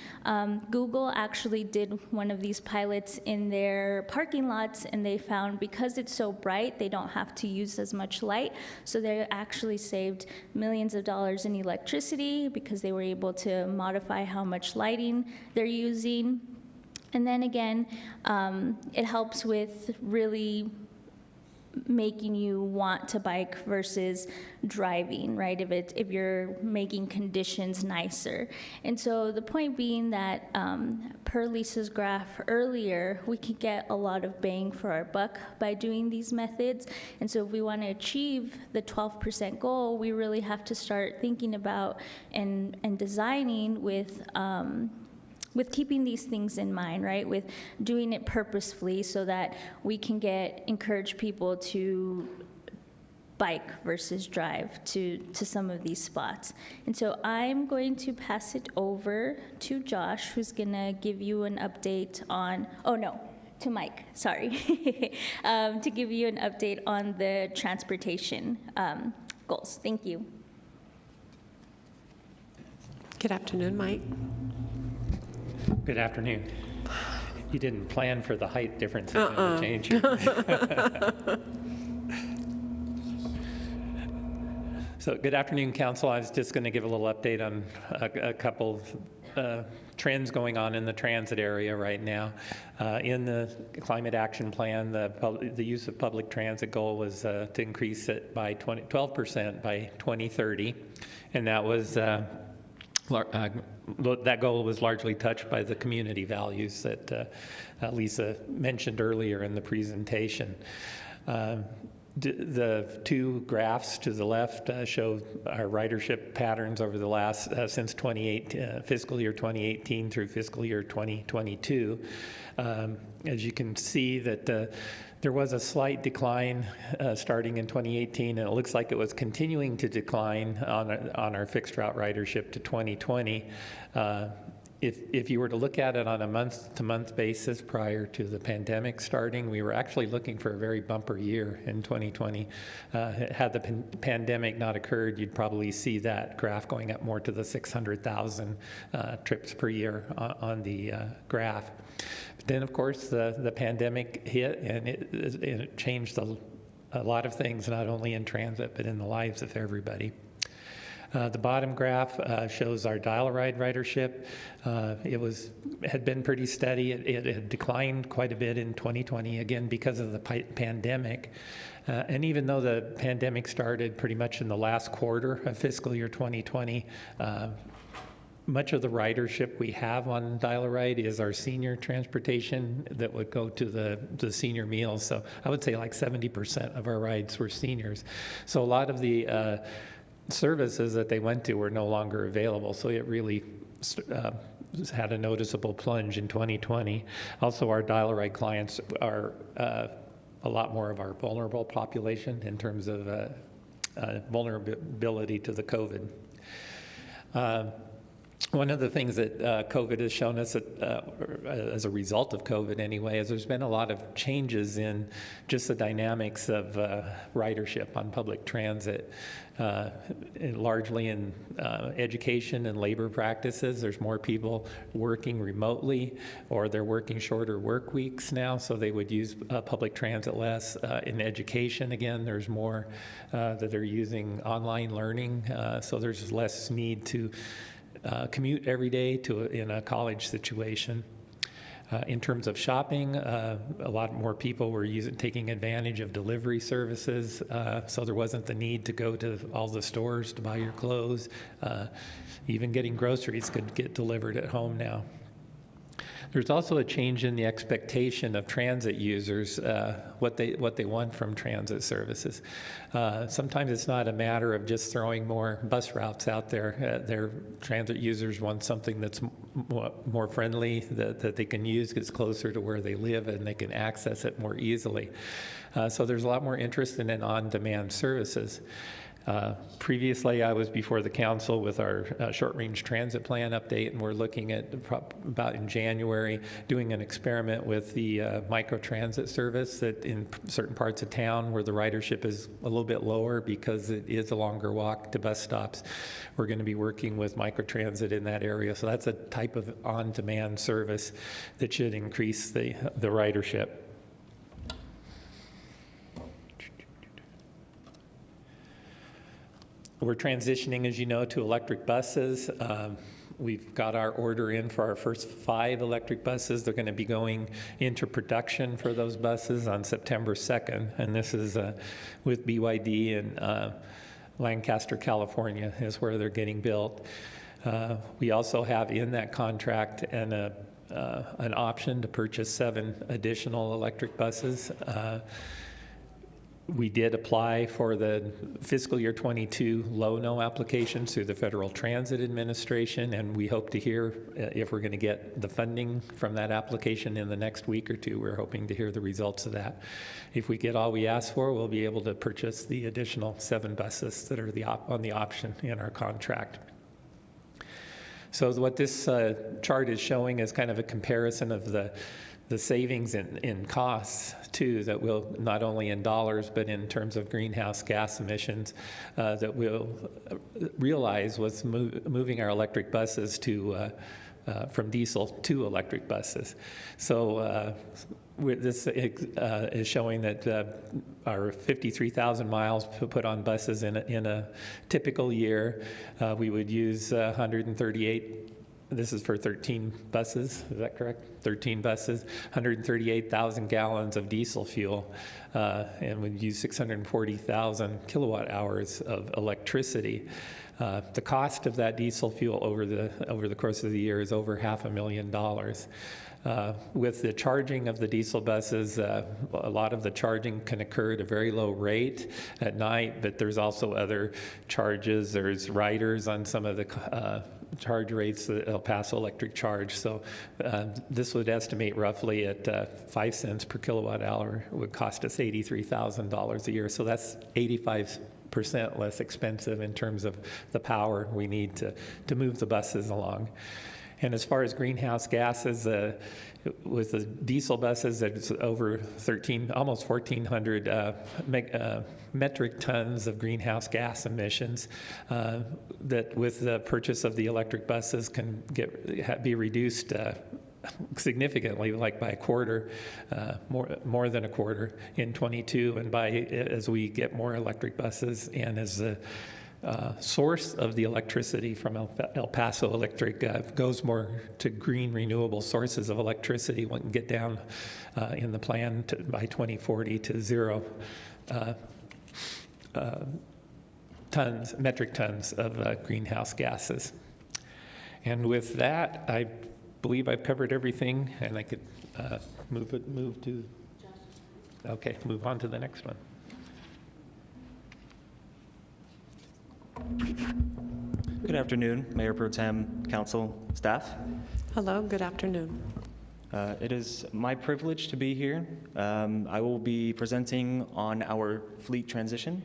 Google actually did one of these pilots in their parking lots, and they found because it's so bright, they don't have to use as much light, so they actually saved millions of dollars in electricity because they were able to modify how much lighting they're using. And then again, it helps with really making you want to bike versus driving, right? If you're making conditions nicer. And so the point being that per Lisa's graph earlier, we can get a lot of bang for our buck by doing these methods. And so if we want to achieve the 12% goal, we really have to start thinking about and designing with keeping these things in mind, right? With doing it purposefully so that we can encourage people to bike versus drive to some of these spots. And so I'm going to pass it over to Josh, who's gonna give you an update on, to Mike, sorry, to give you an update on the transportation goals. Thank you. Good afternoon, Mike. Good afternoon. You didn't plan for the height difference in the change here. So good afternoon, Council. I was just going to give a little update on a couple of trends going on in the transit area right now. In the Climate Action Plan, the use of public transit goal was to increase it by 12% by 2030, and that was that goal was largely touched by the community values that Lisa mentioned earlier in the presentation. The two graphs to the left show our ridership patterns over the last, since fiscal year 2018 through fiscal year 2022. As you can see that there was a slight decline starting in 2018, and it looks like it was continuing to decline on our fixed route ridership to 2020. If you were to look at it on a month-to-month basis prior to the pandemic starting, we were actually looking for a very bumper year in 2020. Had the pandemic not occurred, you'd probably see that graph going up more to the 600,000 trips per year on the graph. But then, of course, the pandemic hit, and it changed a lot of things, not only in transit, but in the lives of everybody. The bottom graph shows our dial-a-ride ridership. It had been pretty steady. It had declined quite a bit in 2020, again, because of the pandemic. And even though the pandemic started pretty much in the last quarter of fiscal year 2020, much of the ridership we have on Dial-A-Ride is our senior transportation that would go to the senior meals. So I would say like 70% of our rides were seniors. So a lot of the services that they went to were no longer available. So it really had a noticeable plunge in 2020. Also, our Dial-A-Ride clients are a lot more of our vulnerable population in terms of vulnerability to the COVID. One of the things that COVID has shown us, as a result of COVID anyway, is there's been a lot of changes in just the dynamics of ridership on public transit, largely in education and labor practices. There's more people working remotely, or they're working shorter work weeks now, so they would use public transit less. In education, again, there's more that are using online learning, so there's less need to commute every day in a college situation. In terms of shopping, a lot more people were taking advantage of delivery services, so there wasn't the need to go to all the stores to buy your clothes. Even getting groceries could get delivered at home now. There's also a change in the expectation of transit users, what they want from transit services. Sometimes it's not a matter of just throwing more bus routes out there. Their transit users want something that's more friendly, that they can use, gets closer to where they live, and they can access it more easily. So there's a lot more interest in on-demand services. Previously, I was before the council with our short-range transit plan update, and we're looking at about in January doing an experiment with the microtransit service that in certain parts of town where the ridership is a little bit lower because it is a longer walk to bus stops. We're going to be working with microtransit in that area. So that's a type of on-demand service that should increase the ridership. We're transitioning, as you know, to electric buses. We've got our order in for our first 5 electric buses. They're going to be going into production for those buses on September 2nd, and this is with BYD in Lancaster, California, is where they're getting built. We also have in that contract an option to purchase 7 additional electric buses. We did apply for the fiscal year 22 low-no applications through the Federal Transit Administration, and we hope to hear if we're going to get the funding from that application in the next week or 2. We're hoping to hear the results of that. If we get all we ask for, we'll be able to purchase the additional 7 buses that are on the option in our contract. So what this chart is showing is kind of a comparison of the savings in costs, too, that will, not only in dollars, but in terms of greenhouse gas emissions, that we'll realize with moving our electric buses from diesel to electric buses. So this is showing that our 53,000 miles put on buses in a typical year, we would use 138. This is for 13 buses, is that correct? 13 buses, 138,000 gallons of diesel fuel, and we'd use 640,000 kilowatt hours of electricity. The cost of that diesel fuel over the course of the year is over $500,000. With the charging of the diesel buses, a lot of the charging can occur at a very low rate at night, but there's also other charges. There's riders on some of the charge rates that El Paso Electric charge. So this would estimate roughly at 5 cents per kilowatt hour would cost us $83,000 a year. So that's 85% less expensive in terms of the power we need to move the buses along. And as far as greenhouse gases, with the diesel buses, it's over almost 1,400 metric tons of greenhouse gas emissions that with the purchase of the electric buses can be reduced significantly, like by a quarter, more than a quarter in 22. And as we get more electric buses and as the source of the electricity from El Paso Electric goes more to green renewable sources of electricity. We can get down in the plan by 2040 to 0 metric tons of greenhouse gases. And with that, I believe I've covered everything, and I could move on to the next one. Good afternoon, Mayor Pro Tem, Council, staff. Hello, good afternoon. It is my privilege to be here. I will be presenting on our fleet transition.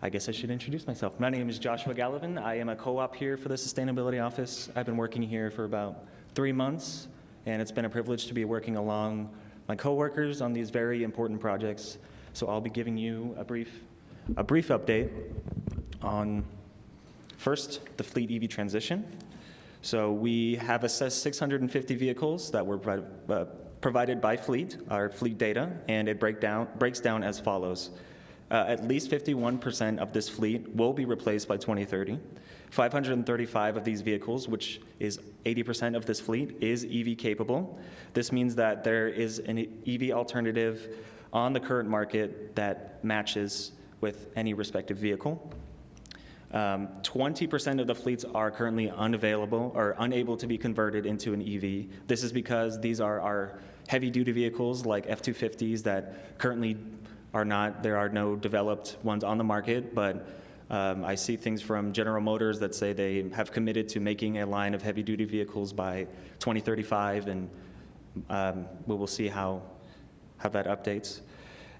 I guess I should introduce myself. My name is Joshua Gallivan. I am a co-op here for the Sustainability Office. I've been working here for about 3 months, and it's been a privilege to be working along my coworkers on these very important projects. So I'll be giving you a brief update on, first, the fleet EV transition. So we have assessed 650 vehicles that were provided by fleet, our fleet data, and it breaks down as follows. At least 51% of this fleet will be replaced by 2030. 535 of these vehicles, which is 80% of this fleet, is EV capable. This means that there is an EV alternative on the current market that matches with any respective vehicle. 20% of the fleets are currently unavailable or unable to be converted into an EV. This is because these are our heavy-duty vehicles like F-250s that currently there are no developed ones on the market, but I see things from General Motors that say they have committed to making a line of heavy-duty vehicles by 2035, and we will see how that updates.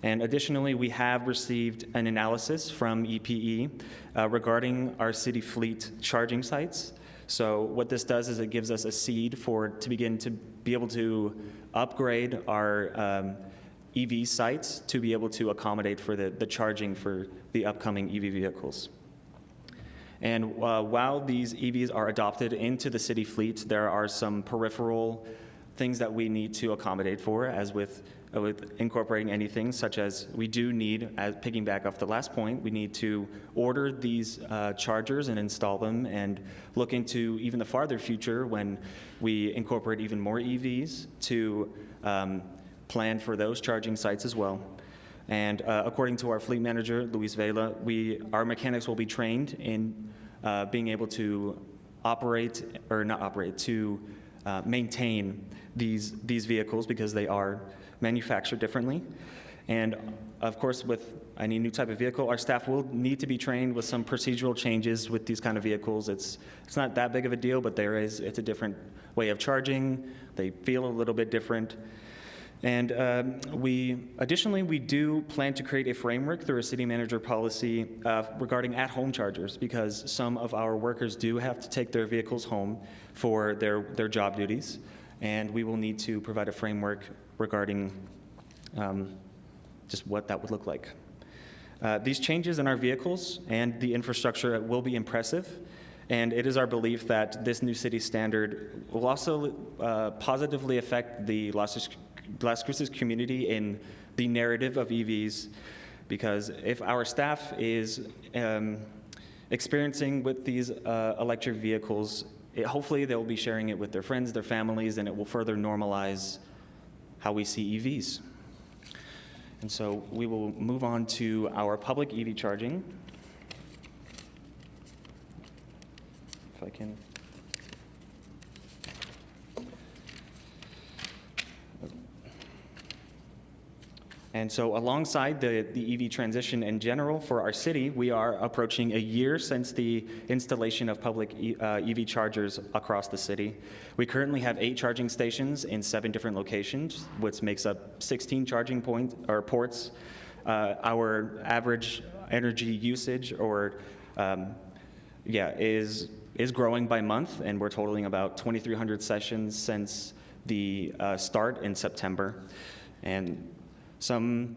And additionally, we have received an analysis from EPE regarding our city fleet charging sites. So what this does is it gives us a seed to begin to be able to upgrade our EV sites to be able to accommodate for the charging for the upcoming EV vehicles. And while these EVs are adopted into the city fleet, there are some peripheral things that we need to accommodate for, as with incorporating anything, such as we do need, as picking back off the last point, we need to order these chargers and install them and look into even the farther future when we incorporate even more EVs to plan for those charging sites as well. And according to our fleet manager, Luis Vela, our mechanics will be trained in being able to maintain these vehicles because they are manufactured differently. And of course, with any new type of vehicle, our staff will need to be trained with some procedural changes with these kind of vehicles. It's not that big of a deal, but it's a different way of charging. They feel a little bit different. And additionally, we do plan to create a framework through a city manager policy regarding at-home chargers, because some of our workers do have to take their vehicles home for their job duties, and we will need to provide a framework regarding just what that would look like. These changes in our vehicles and the infrastructure will be impressive, and it is our belief that this new city standard will also positively affect the Las Cruces community in the narrative of EVs, because if our staff is experiencing with these electric vehicles, hopefully they'll be sharing it with their friends, their families, and it will further normalize how we see EVs. And so we will move on to our public EV charging. if I can. And so alongside the EV transition in general for our city, we are approaching a year since the installation of public EV chargers across the city. We currently have 8 charging stations in 7 different locations, which makes up 16 charging ports. Our average energy usage is growing by month, and we're totaling about 2,300 sessions since the start in September. And some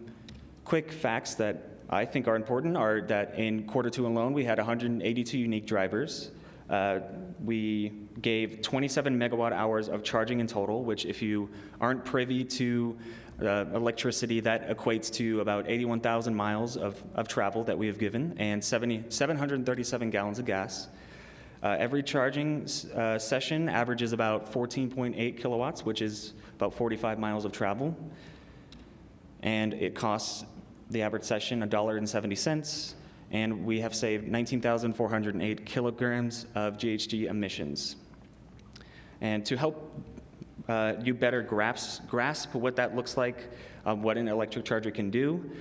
quick facts that I think are important are that in Q2 alone, we had 182 unique drivers. We gave 27 megawatt hours of charging in total, which if you aren't privy to electricity, that equates to about 81,000 miles of travel that we have given, and 737 gallons of gas. Every charging session averages about 14.8 kilowatts, which is about 45 miles of travel. And it costs the average session $1.70, and we have saved 19,408 kilograms of GHG emissions. And to help you better grasp what that looks like, what an electric charger can do,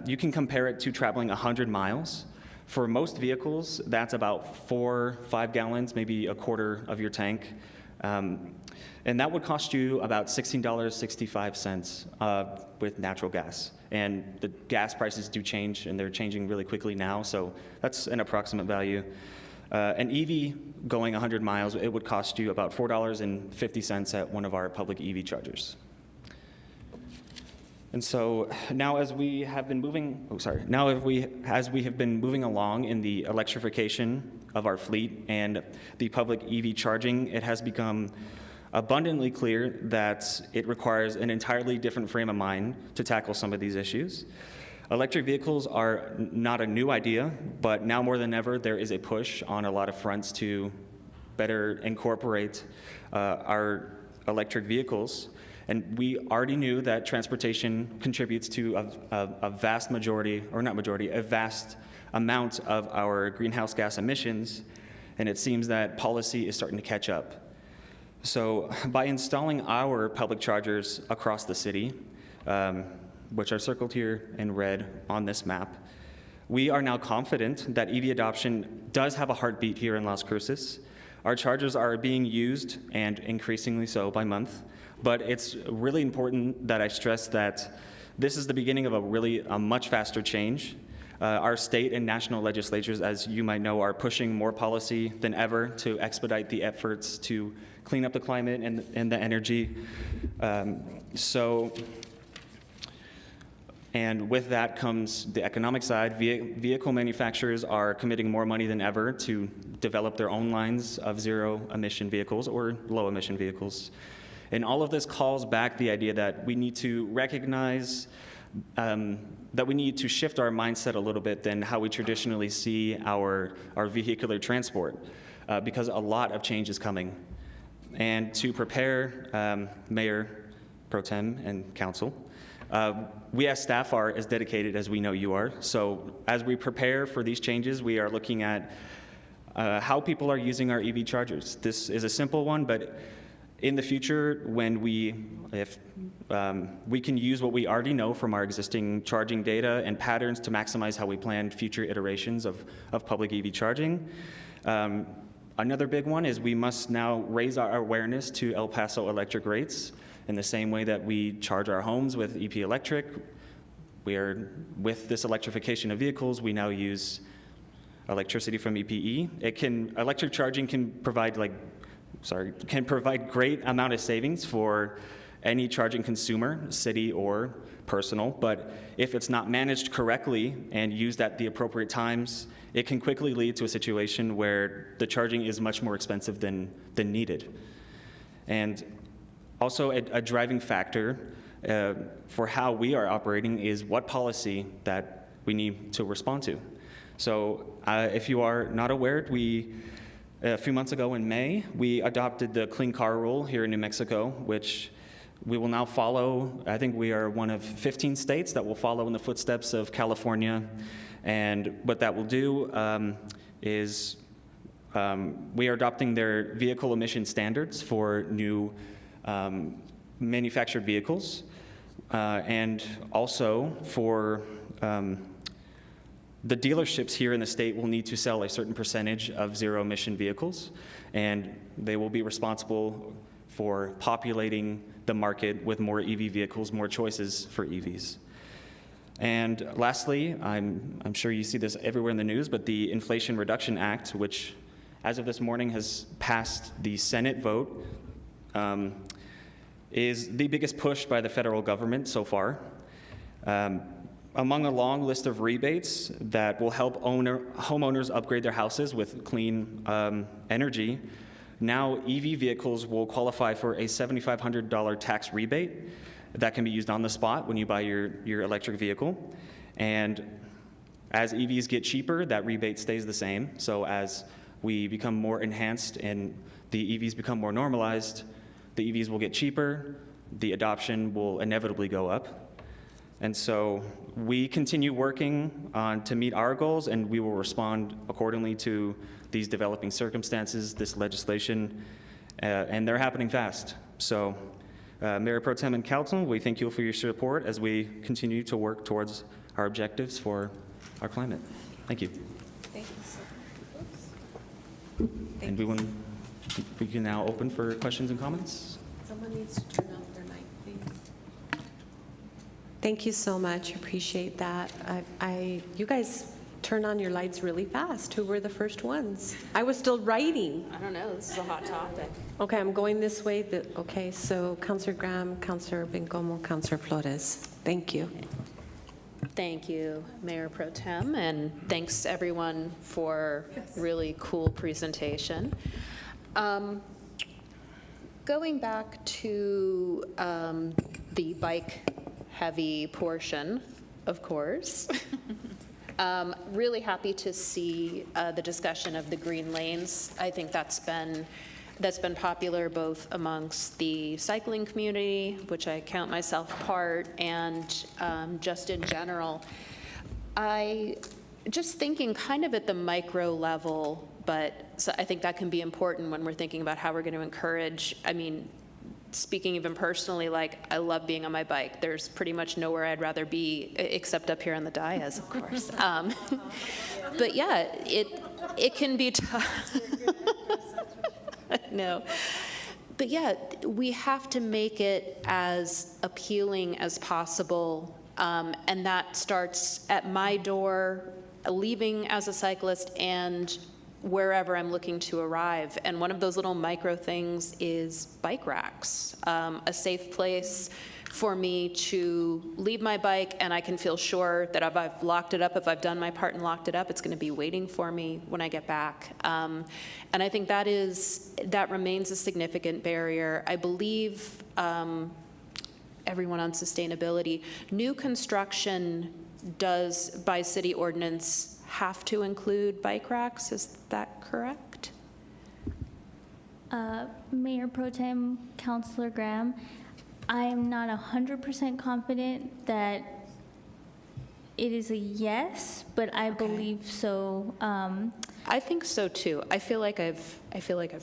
you can compare it to traveling 100 miles. For most vehicles, that's about 4-5 gallons, maybe a quarter of your tank. And that would cost you about $16.65 with natural gas. And the gas prices do change, and they're changing really quickly now, so that's an approximate value. An EV going 100 miles, it would cost you about $4.50 at one of our public EV chargers. And so now as we have been moving along in the electrification of our fleet and the public EV charging, it has become abundantly clear that it requires an entirely different frame of mind to tackle some of these issues. Electric vehicles are not a new idea, but now more than ever, there is a push on a lot of fronts to better incorporate our electric vehicles. And we already knew that transportation contributes to a vast amount of our greenhouse gas emissions, and it seems that policy is starting to catch up. So by installing our public chargers across the city, which are circled here in red on this map, we are now confident that EV adoption does have a heartbeat here in Las Cruces. Our chargers are being used, and increasingly so by month, but it's really important that I stress that this is the beginning of a much faster change. Our state and national legislatures, as you might know, are pushing more policy than ever to expedite the efforts to clean up the climate and the energy. And with that comes the economic side. Vehicle manufacturers are committing more money than ever to develop their own lines of zero-emission vehicles or low-emission vehicles. And all of this calls back the idea that we need to recognize that we need to shift our mindset a little bit than how we traditionally see our vehicular transport, because a lot of change is coming. And to prepare Mayor Pro Tem and Council, we as staff are as dedicated as we know you are. So as we prepare for these changes, we are looking at how people are using our EV chargers. This is a simple one, but in the future, if we can use what we already know from our existing charging data and patterns to maximize how we plan future iterations of public EV charging. Another big one is we must now raise our awareness to El Paso electric rates in the same way that we charge our homes with EP Electric. With this electrification of vehicles, we now use electricity from EPE. Electric charging can provide great amount of savings for any charging consumer, city or personal, but if it's not managed correctly and used at the appropriate times, it can quickly lead to a situation where the charging is much more expensive than needed. And also a driving factor for how we are operating is what policy that we need to respond to. So if you are not aware, a few months ago in May, we adopted the Clean Car Rule here in New Mexico, which we will now follow. I think we are one of 15 states that will follow in the footsteps of California. And what that will do is we are adopting their vehicle emission standards for new manufactured vehicles, and also for the dealerships here in the state will need to sell a certain percentage of zero-emission vehicles, and they will be responsible for populating the market with more EV vehicles, more choices for EVs. And lastly, I'm sure you see this everywhere in the news, but the Inflation Reduction Act, which as of this morning has passed the Senate vote, is the biggest push by the federal government so far. Among a long list of rebates that will help homeowners upgrade their houses with clean energy, now EV vehicles will qualify for a $7,500 tax rebate that can be used on the spot when you buy your electric vehicle. And as EVs get cheaper, that rebate stays the same. So as we become more enhanced and the EVs become more normalized, the EVs will get cheaper, the adoption will inevitably go up. And so we continue working to meet our goals, and we will respond accordingly to these developing circumstances, this legislation, and they're happening fast. So Mayor Pro Tem and Council, we thank you for your support as we continue to work towards our objectives for our climate. Thank you. Thank you so much. And we can now open for questions and comments. Someone needs to turn off their mic, please. Thank you so much. Appreciate that. You guys turn on your lights really fast. Who were the first ones? I was still writing. I don't know, this is a hot topic. Okay, I'm going this way. Okay, so Councilor Graham, Councilor Bencomo, Councilor Flores. Thank you. Thank you, Mayor Pro Tem, and thanks everyone for really cool presentation. Going back to the bike-heavy portion, of course. Really happy to see the discussion of the green lanes. I think that's been popular both amongst the cycling community, which I count myself part, and just in general. Just thinking kind of at the micro level, but so I think that can be important when we're thinking about how we're going to encourage. I mean, speaking even personally, like, I love being on my bike. There's pretty much nowhere I'd rather be except up here on the dais, of course. But yeah, it can be tough. No. But yeah, we have to make it as appealing as possible. And that starts at my door, leaving as a cyclist, and wherever I'm looking to arrive. And one of those little micro things is bike racks, a safe place for me to leave my bike, and I can feel sure that if I've locked it up, if I've done my part and locked it up, it's going to be waiting for me when I get back. And I think that remains a significant barrier. I believe everyone on sustainability, new construction does, by city ordinance, have to include bike racks. Is that correct? Mayor Pro Tem, Councilor Graham, I'm not 100% confident that it is a yes, but I believe so. I think so too. I feel like I've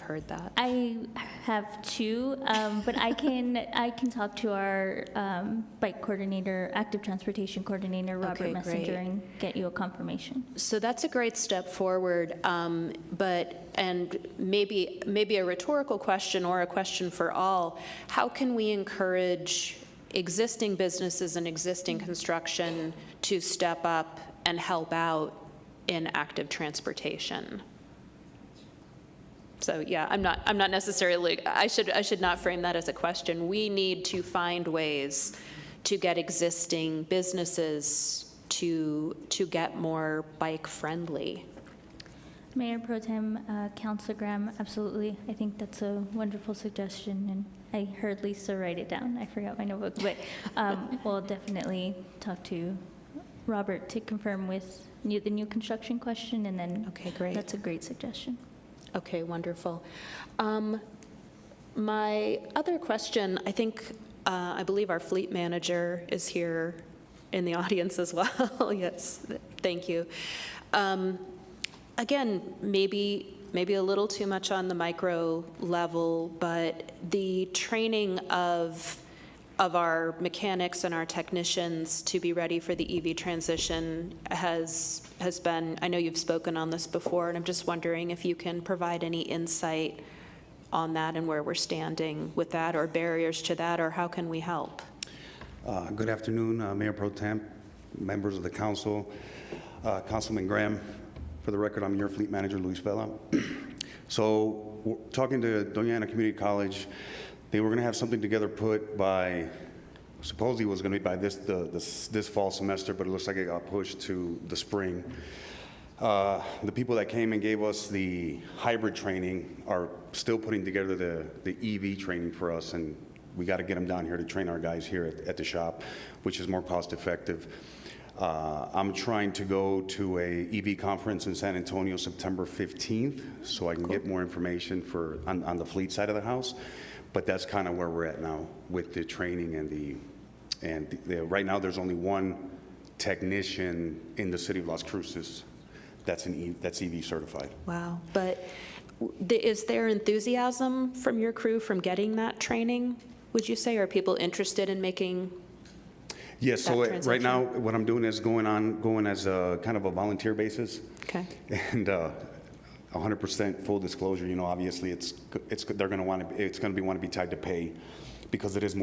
heard that. I have too, but I can talk to our bike coordinator, active transportation coordinator, Robert Okay, Messenger, great. and get you a confirmation. So that's a great step forward, and maybe a rhetorical question or a question for all. How can we encourage existing businesses and existing construction to step up and help out in active transportation? So yeah, I'm not necessarily, I should not frame that as a question. We need to find ways to get existing businesses to get more bike friendly. Mayor Pro Tem, Councilor Graham, absolutely. I think that's a wonderful suggestion, and I heard Lisa write it down. I forgot my notebook, but we'll definitely talk to Robert to confirm with the new construction question, and then Okay, great. That's a great suggestion. Okay, wonderful. My other question, I believe our fleet manager is here in the audience as well. Yes, thank you. Again, maybe maybe a little too much on the micro level, but the training of our mechanics and our technicians to be ready for the EV transition has been, I know you've spoken on this before, and I'm just wondering if you can provide any insight on that and where we're standing with that, or barriers to that, or how can we help? Good afternoon, Mayor Pro Tem, members of the council, Councilman Graham. For the record, I'm your fleet manager, Luis Vela. So, talking to Doña Ana Community College, they were going to have something together put by, supposedly it was going to be by this fall semester, but it looks like it got pushed to the spring. The people that came and gave us the hybrid training are still putting together the EV training for us, and we got to get them down here to train our guys here at the shop, which is more cost effective. I'm trying to go to a EV conference in San Antonio September 15th, so I can get more information on the fleet side of the house. But that's kind of where we're at now with the training and right now there's only one technician in the city of Las Cruces that's EV certified. Wow. But is there enthusiasm from your crew from getting that training, would you say? Are people interested in making Yes, that so transition? right now what I'm doing is going as a kind of a volunteer basis. Okay. And 100% full disclosure, obviously it's going to be tied to pay, because it is a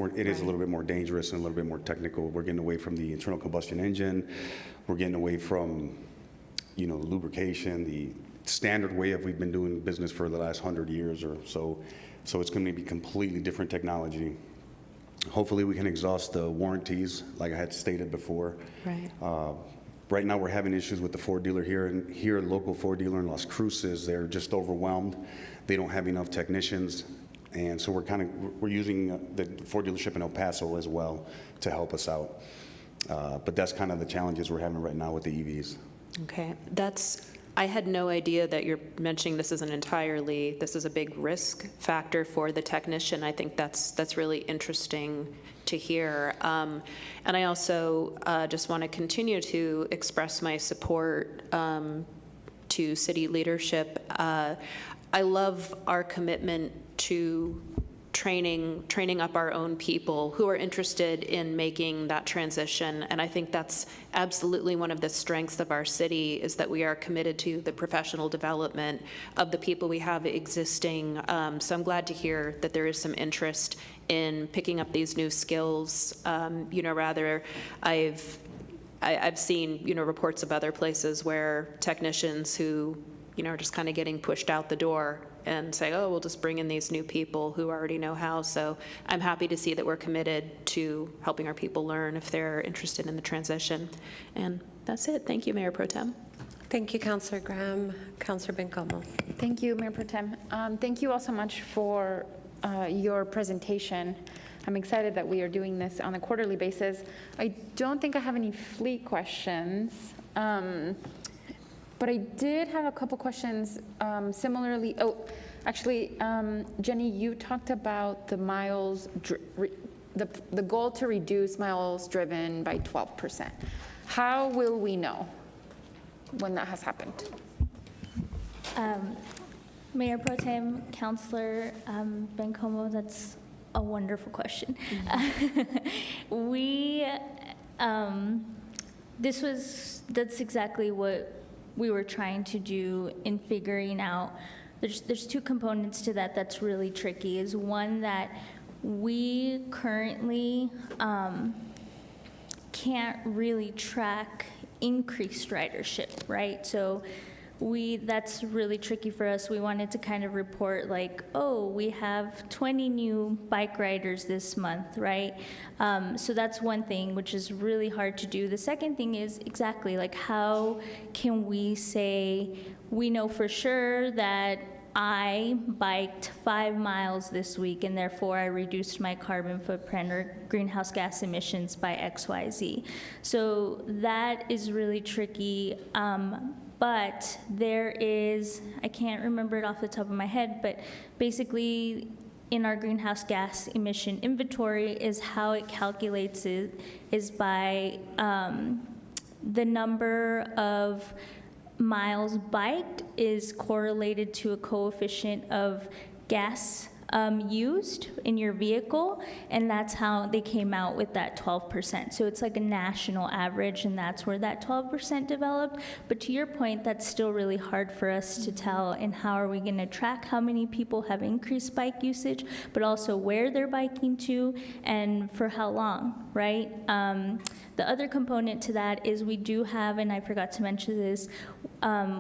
little bit more dangerous and a little bit more technical. We're getting away from the internal combustion engine. We're getting away from, lubrication, the standard way we've been doing business for the last 100 years or so. So it's going to be completely different technology. Hopefully we can exhaust the warranties, like I had stated before. Right. Right now, we're having issues with the Ford dealer here, local Ford dealer in Las Cruces. They're just overwhelmed. They don't have enough technicians, and so we're using the Ford dealership in El Paso as well to help us out. But that's kind of the challenges we're having right now with the EVs. Okay. I had no idea that you're mentioning this is a big risk factor for the technician. I think that's really interesting to hear. And I also just want to continue to express my support to city leadership. I love our commitment to training up our own people who are interested in making that transition. And I think that's absolutely one of the strengths of our city, is that we are committed to the professional development of the people we have existing. So I'm glad to hear that there is some interest in picking up these new skills. I've seen, reports of other places where technicians who, are just kind of getting pushed out the door and say, oh, we'll just bring in these new people who already know how. So I'm happy to see that we're committed to helping our people learn if they're interested in the transition. And that's it. Thank you, Mayor Pro Tem. Thank you, Councilor Graham. Councilor Bencomo. Thank you, Mayor Pro Tem. Thank you all so much for your presentation. I'm excited that we are doing this on a quarterly basis. I don't think I have any fleet questions, but I did have a couple questions similarly. Oh, actually, Jenny, you talked about the miles, the goal to reduce miles driven by 12%. How will we know when that has happened? Mayor Pro Tem, Councilor Bencomo, that's a wonderful question. That's exactly what we were trying to do in figuring out. There's two components to that that's really tricky. Is one that we currently can't really track increased ridership, right? So that's really tricky for us. We wanted to kind of report like, oh, we have 20 new bike riders this month, right? So that's one thing, which is really hard to do. The second thing is exactly like, how can we say, we know for sure that I biked 5 miles this week and therefore I reduced my carbon footprint or greenhouse gas emissions by XYZ. So that is really tricky. But there is, I can't remember it off the top of my head, but basically in our greenhouse gas emission inventory is how it calculates it is by the number of miles biked is correlated to a coefficient of gas used in your vehicle, and that's how they came out with that 12%. So it's like a national average, and that's where that 12% developed. But to your point, that's still really hard for us to tell, and how are we going to track how many people have increased bike usage, but also where they're biking to and for how long, right? The other component to that is we do have, and I forgot to mention this,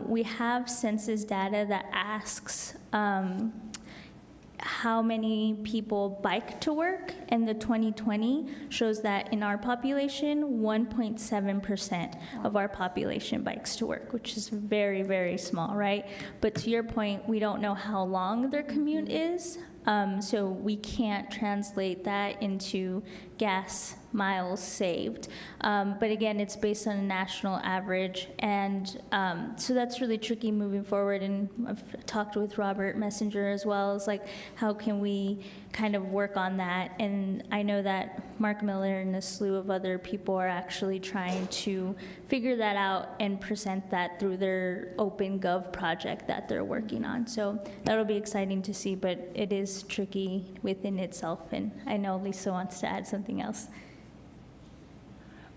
we have census data that asks how many people bike to work, and the 2020 shows that in our population, 1.7% of our population bikes to work, which is very, very small, right? But to your point, we don't know how long their commute is, so we can't translate that into gas miles saved. But again, it's based on a national average, and so that's really tricky moving forward. And I've talked with Robert Messenger as well, as like, how can we kind of work on that? And I know that Mark Miller and a slew of other people are actually trying to figure that out and present that through their OpenGov project that they're working on. So that'll be exciting to see, but it is tricky within itself. And I know Lisa wants to add something else.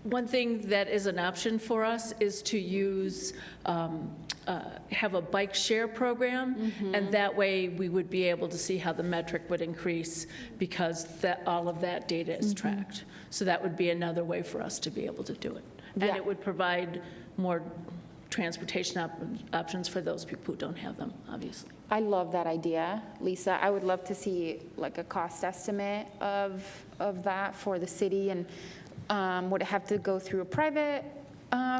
One thing that is an option for us is to use, have a bike share program, and that way we would be able to see how the metric would increase, because all of that data is tracked. So that would be another way for us to be able to do it. And it would provide more transportation options for those people who don't have them, obviously. I love that idea, Lisa. I would love to see like a cost estimate of that for the city, and would it have to go through a private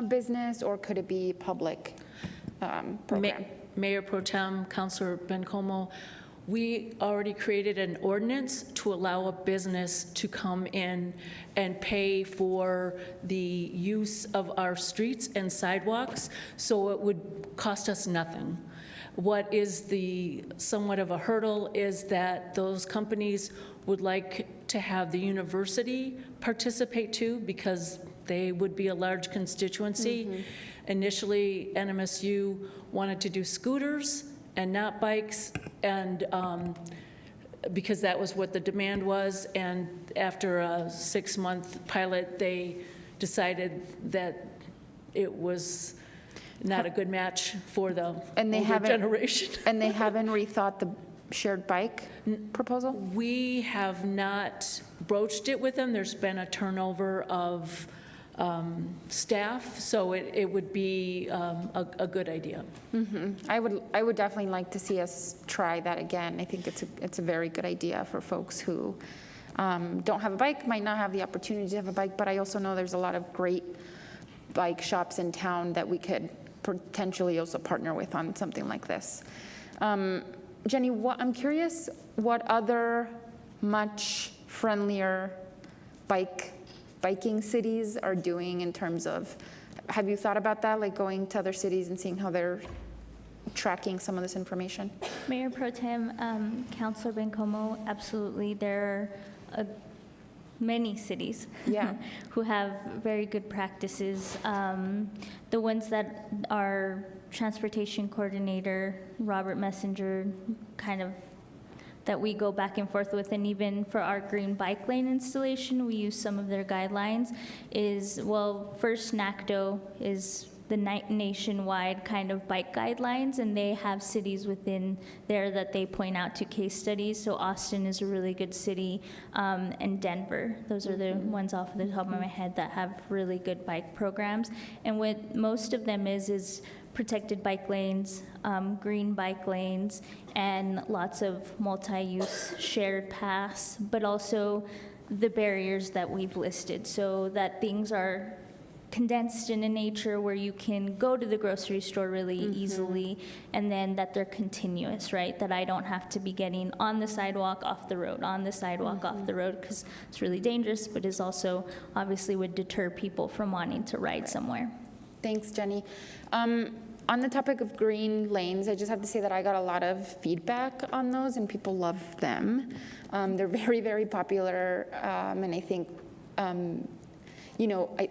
business, or could it be public program? Mayor Pro Tem, Councilor Bencomo, we already created an ordinance to allow a business to come in and pay for the use of our streets and sidewalks, so it would cost us nothing. What is the somewhat of a hurdle is that those companies would like to have the university participate too, because they would be a large constituency. Initially, NMSU wanted to do scooters and not bikes, and because that was what the demand was, and after a 6-month pilot, they decided that it was not a good match for the older generation. And they haven't rethought the shared bike proposal? We have not broached it with them. There's been a turnover of staff, so it would be a good idea. I would definitely like to see us try that again. I think it's a very good idea for folks who don't have a bike, might not have the opportunity to have a bike, but I also know there's a lot of great bike shops in town that we could potentially also partner with on something like this. Jenny, I'm curious what other much friendlier biking cities are doing in terms of, have you thought about that, like going to other cities and seeing how they're tracking some of this information? Mayor Pro Tem, Councilor Bencomo, absolutely. There are many cities who have very good practices. The ones that our transportation coordinator, Robert Messenger, kind of that we go back and forth with, and even for our green bike lane installation, we use some of their guidelines, is, well, first NACDO is the nationwide kind of bike guidelines, and they have cities within there that they point out to case studies. So Austin is a really good city, and Denver. Those are the ones off the top of my head that have really good bike programs. And what most of them is protected bike lanes, green bike lanes, and lots of multi-use shared paths, but also the barriers that we've listed, so that things are condensed in a nature where you can go to the grocery store really easily, and then that they're continuous, right? That I don't have to be getting on the sidewalk, off the road, on the sidewalk, off the road, because it's really dangerous, but is also obviously would deter people from wanting to ride somewhere. Thanks, Jenny. On the topic of green lanes, I just have to say that I got a lot of feedback on those, and people love them. They're very, very popular, and I think,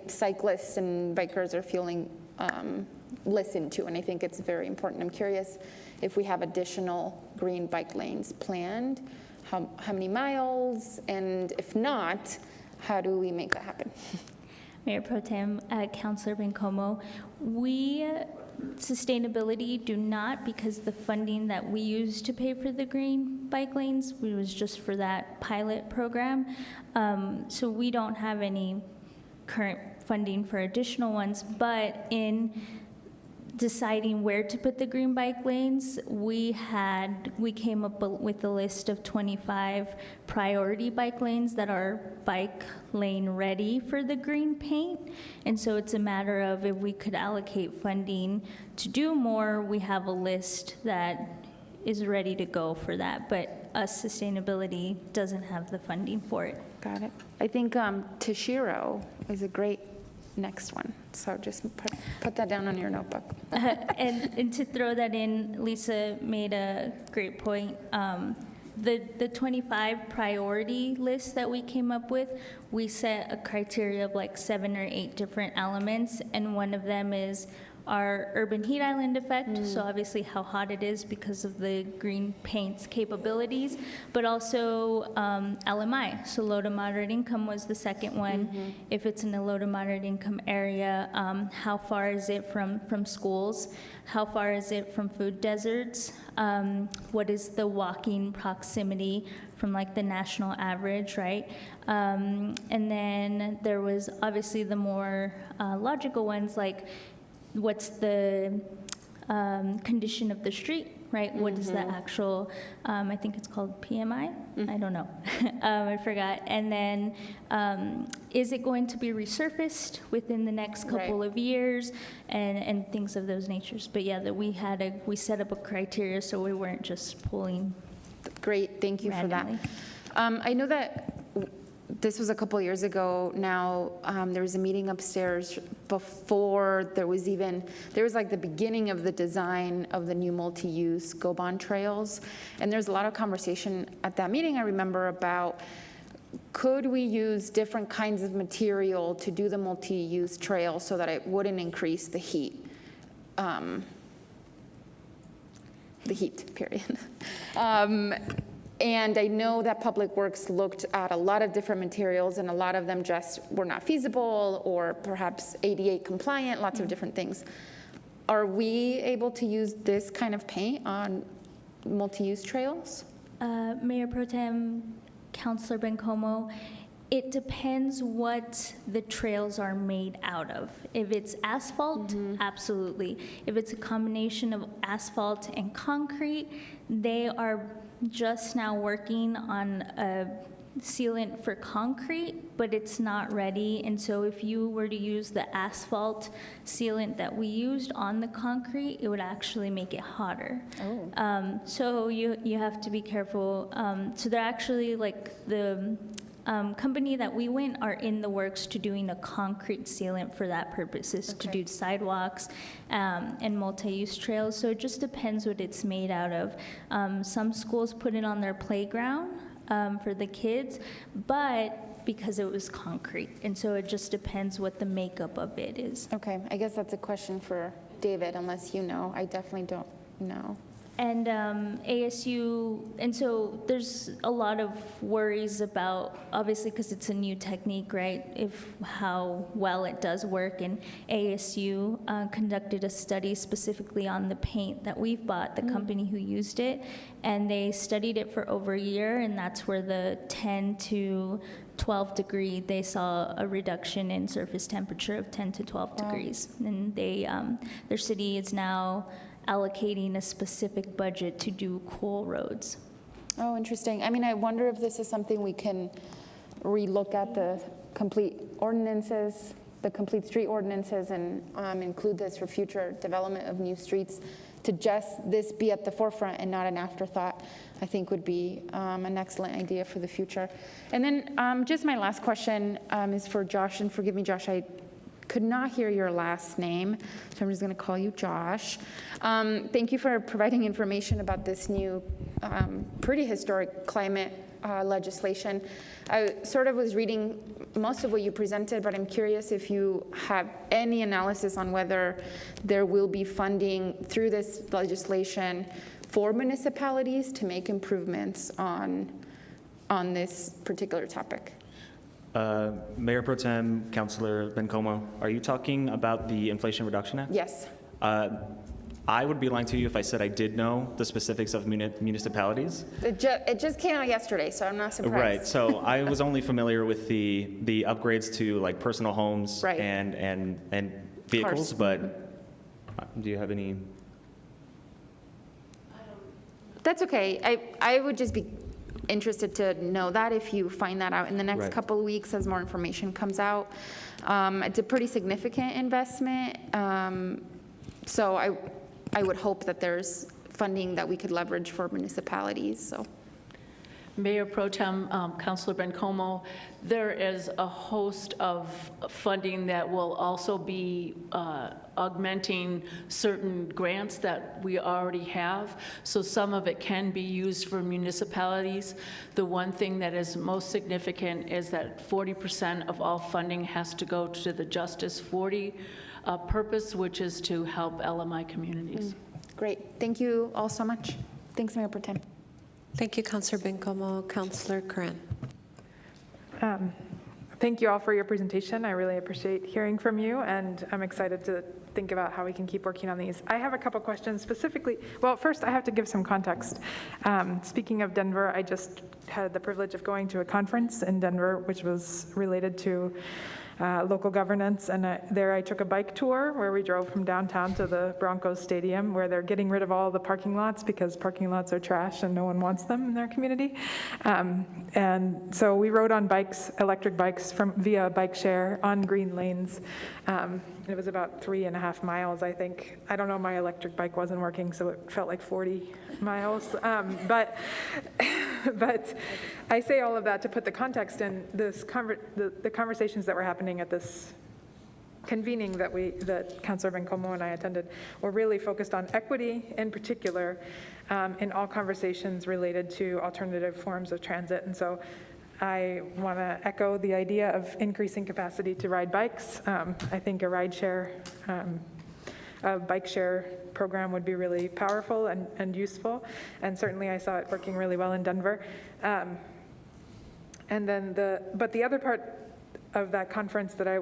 cyclists and bikers are feeling listened to, and I think it's very important. I'm curious if we have additional green bike lanes planned, how many miles, and if not, how do we make that happen? Mayor Pro Tem, Councilor Bencomo, we sustainability do not, because the funding that we used to pay for the green bike lanes was just for that pilot program. So we don't have any current funding for additional ones, but in deciding where to put the green bike lanes, we came up with a list of 25 priority bike lanes that are bike lane ready for the green paint. And so it's a matter of if we could allocate funding to do more, we have a list that is ready to go for that. But us sustainability doesn't have the funding for it. Got it. I think Toshiro is a great next one. So just put that down on your notebook. And to throw that in, Lisa made a great point. The 25 priority list that we came up with, we set a criteria of like 7 or 8 different elements, and one of them is our urban heat island effect, so obviously how hot it is because of the green paint's capabilities, but also LMI, so low to moderate income was the second one. If it's in a low to moderate income area, how far is it from schools? How far is it from food deserts? What is the walking proximity from like the national average, right? And then there was obviously the more logical ones, like what's the condition of the street, right? What is the actual, I think it's called PMI? I don't know. I forgot. And then is it going to be resurfaced within the next couple of years, and things of those natures. But yeah, that we set up a criteria so we weren't just pulling. Great, thank you randomly. for that. I know that this was a couple years ago now. There was a meeting upstairs before there was like the beginning of the design of the new multi-use go-bond trails. And there's a lot of conversation at that meeting, I remember, about could we use different kinds of material to do the multi-use trail so that it wouldn't increase the heat. Period. And I know that Public Works looked at a lot of different materials, and a lot of them just were not feasible or perhaps ADA compliant, lots of different things. Are we able to use this kind of paint on multi-use trails? Mayor Pro Tem, Councilor Bencomo, it depends what the trails are made out of. If it's asphalt, absolutely. If it's a combination of asphalt and concrete, they are just now working on a sealant for concrete, but it's not ready. And so if you were to use the asphalt sealant that we used on the concrete, it would actually make it hotter. So you have to be careful. So they're actually, like, the company that we went are in the works to doing a concrete sealant for that purpose, is to do sidewalks and multi-use trails. So it just depends what it's made out of. Some schools put it on their playground for the kids, but because it was concrete. And so it just depends what the makeup of it is. Okay, I guess that's a question for David, unless you know. I definitely don't know. And ASU, and so there's a lot of worries about, obviously, because it's a new technique, right, how well it does work. And ASU conducted a study specifically on the paint that we've bought, the company who used it, and they studied it for over a year, and that's where the 10 to 12 degree, they saw a reduction in surface temperature of 10 to 12 degrees. And their city is now allocating a specific budget to do cool roads. Oh, interesting. I mean, I wonder if this is something we can relook at the complete ordinances, the complete street ordinances, and include this for future development of new streets, to just this be at the forefront and not an afterthought, I think would be an excellent idea for the future. And then just my last question is for Josh, and forgive me, Josh, I could not hear your last name, so I'm just going to call you Josh. Thank you for providing information about this new, pretty historic climate legislation. I sort of was reading most of what you presented, but I'm curious if you have any analysis on whether there will be funding through this legislation for municipalities to make improvements on this particular topic. Mayor Pro Tem, Councilor Bencomo, are you talking about the Inflation Reduction Act? Yes. I would be lying to you if I said I did know the specifics of municipalities. It just came out yesterday, so I'm not surprised. Right. So I was only familiar with the upgrades to like personal homes Right. and vehicles, Cars. but do you have any? That's okay. I would just be interested to know that if you find that out in the next Right. couple of weeks as more information comes out. It's a pretty significant investment. So I would hope that there's funding that we could leverage for municipalities, so. Mayor Pro Tem, Councilor Bencomo, there is a host of funding that will also be augmenting certain grants that we already have. So some of it can be used for municipalities. The one thing that is most significant is that 40% of all funding has to go to the Justice 40 purpose, which is to help LMI communities. Great. Thank you all so much. Thanks, Mayor Pro Tem. Thank you, Councilor Bencomo. Councilor Curran. Thank you all for your presentation. I really appreciate hearing from you, and I'm excited to think about how we can keep working on these. I have a couple questions specifically. Well, first, I have to give some context. Speaking of Denver, I just had the privilege of going to a conference in Denver, which was related to local governance, and there I took a bike tour where we drove from downtown to the Broncos Stadium, where they're getting rid of all the parking lots because parking lots are trash and no one wants them in their community. And so we rode on bikes, electric bikes, via bike share on green lanes. It was about 3.5 miles, I think. I don't know, my electric bike wasn't working, so it felt like 40 miles. But I say all of that to put the context in this the conversations that were happening at this convening that Councilor Bencomo and I attended were really focused on equity in particular in all conversations related to alternative forms of transit. And so I want to echo the idea of increasing capacity to ride bikes. I think a bike share program would be really powerful and useful, and certainly I saw it working really well in Denver. And then the other part of that conference that I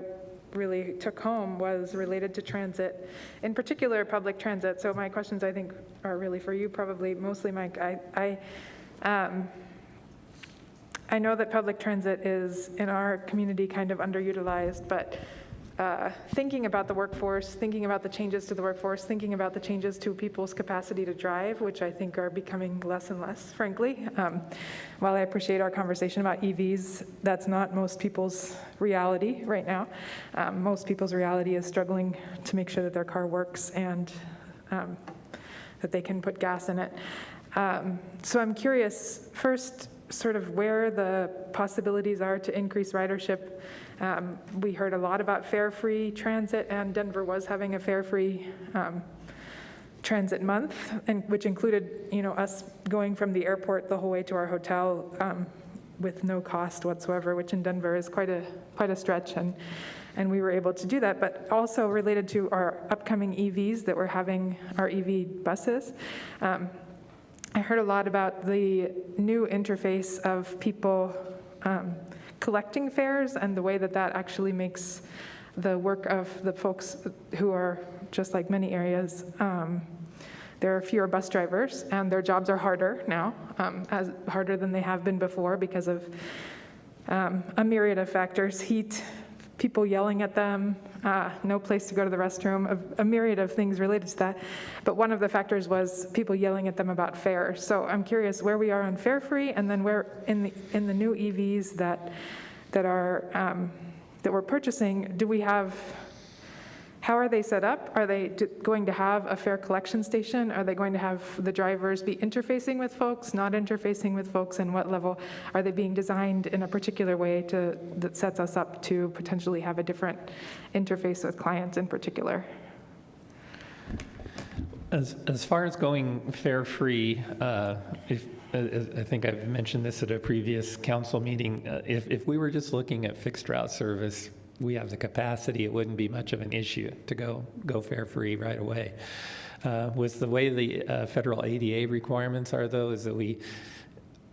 really took home was related to transit, in particular public transit. So my questions, I think, are really for you, probably mostly, Mike. I know that public transit is, in our community, kind of underutilized, but thinking about the workforce, thinking about the changes to the workforce, thinking about the changes to people's capacity to drive, which I think are becoming less and less, frankly. While I appreciate our conversation about EVs, that's not most people's reality right now. Most people's reality is struggling to make sure that their car works and that they can put gas in it. So I'm curious, first, sort of where the possibilities are to increase ridership. We heard a lot about fare-free transit, and Denver was having a fare-free transit month, which included, us going from the airport the whole way to our hotel with no cost whatsoever, which in Denver is quite a stretch, and we were able to do that. But also related to our upcoming EVs that we're having, our EV buses. I heard a lot about the new interface of people collecting fares and the way that actually makes the work of the folks who are, just like many areas, there are fewer bus drivers and their jobs are harder now, as harder than they have been before because of a myriad of factors: heat, people yelling at them, no place to go to the restroom, a myriad of things related to that. But one of the factors was people yelling at them about fare. So I'm curious where we are on fare free, and then where in the new EVs that we're purchasing, do we have, how are they set up? Are they going to have a fare collection station? Are they going to have the drivers be interfacing with folks, not interfacing with folks, and what level? Are they being designed in a particular way that sets us up to potentially have a different interface with clients in particular? As far as going fare-free, I think I've mentioned this at a previous council meeting. If we were just looking at fixed route service, we have the capacity. It wouldn't be much of an issue to go fare-free right away. With the way the federal ADA requirements are, though, is that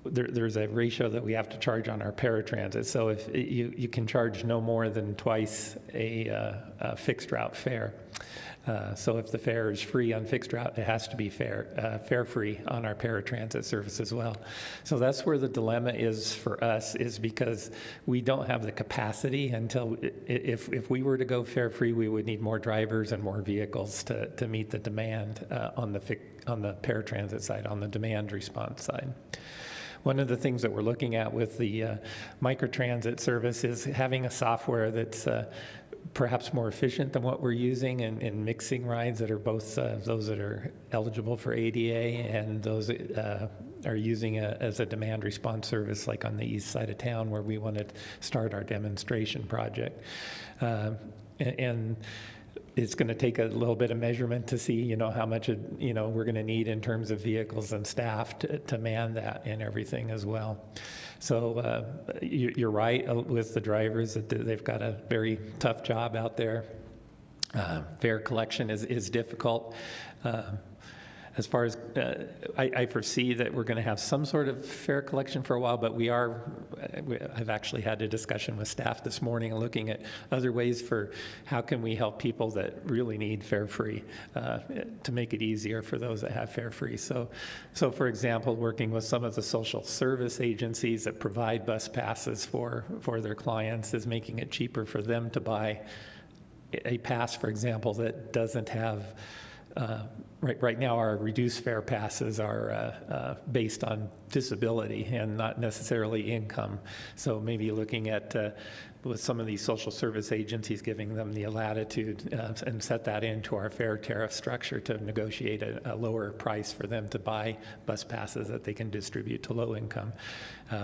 there's a ratio that we have to charge on our paratransit. So if you can charge no more than twice a fixed route fare. So if the fare is free on fixed route, it has to be fare-free on our paratransit service as well. So that's where the dilemma is for us, is because we don't have the capacity until, if we were to go fare-free, we would need more drivers and more vehicles to meet the demand on the paratransit side, on the demand response side. One of the things that we're looking at with the microtransit service is having a software that's perhaps more efficient than what we're using in mixing rides that are both those that are eligible for ADA and those that are using as a demand response service, like on the east side of town where we want to start our demonstration project. And it's going to take a little bit of measurement to see, how much, we're going to need in terms of vehicles and staff to man that and everything as well. So you're right with the drivers that they've got a very tough job out there. Fare collection is difficult. As far as, I foresee that we're going to have some sort of fare collection for a while, but I've actually had a discussion with staff this morning looking at other ways for how can we help people that really need fare-free to make it easier for those that have fare-free. So for example, working with some of the social service agencies that provide bus passes for their clients is making it cheaper for them to buy a pass, for example, that doesn't have right now, our reduced fare passes are based on disability and not necessarily income. So maybe looking at with some of these social service agencies, giving them the latitude and set that into our fare tariff structure to negotiate a lower price for them to buy bus passes that they can distribute to low income.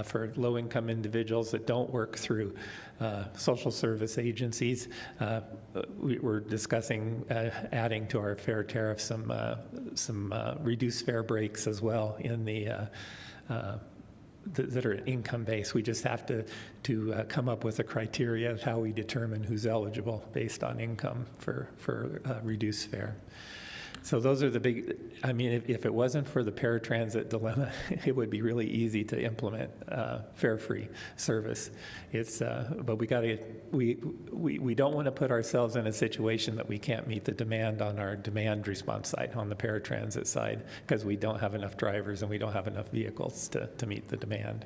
For low income individuals that don't work through social service agencies, we're discussing adding to our fare tariff some reduced fare breaks as well in the that are income-based. We just have to come up with a criteria of how we determine who's eligible based on income for reduced fare. So those are the big, if it wasn't for the paratransit dilemma, it would be really easy to implement fare-free service. But we don't want to put ourselves in a situation that we can't meet the demand on our demand response side, on the paratransit side, because we don't have enough drivers and we don't have enough vehicles to meet the demand.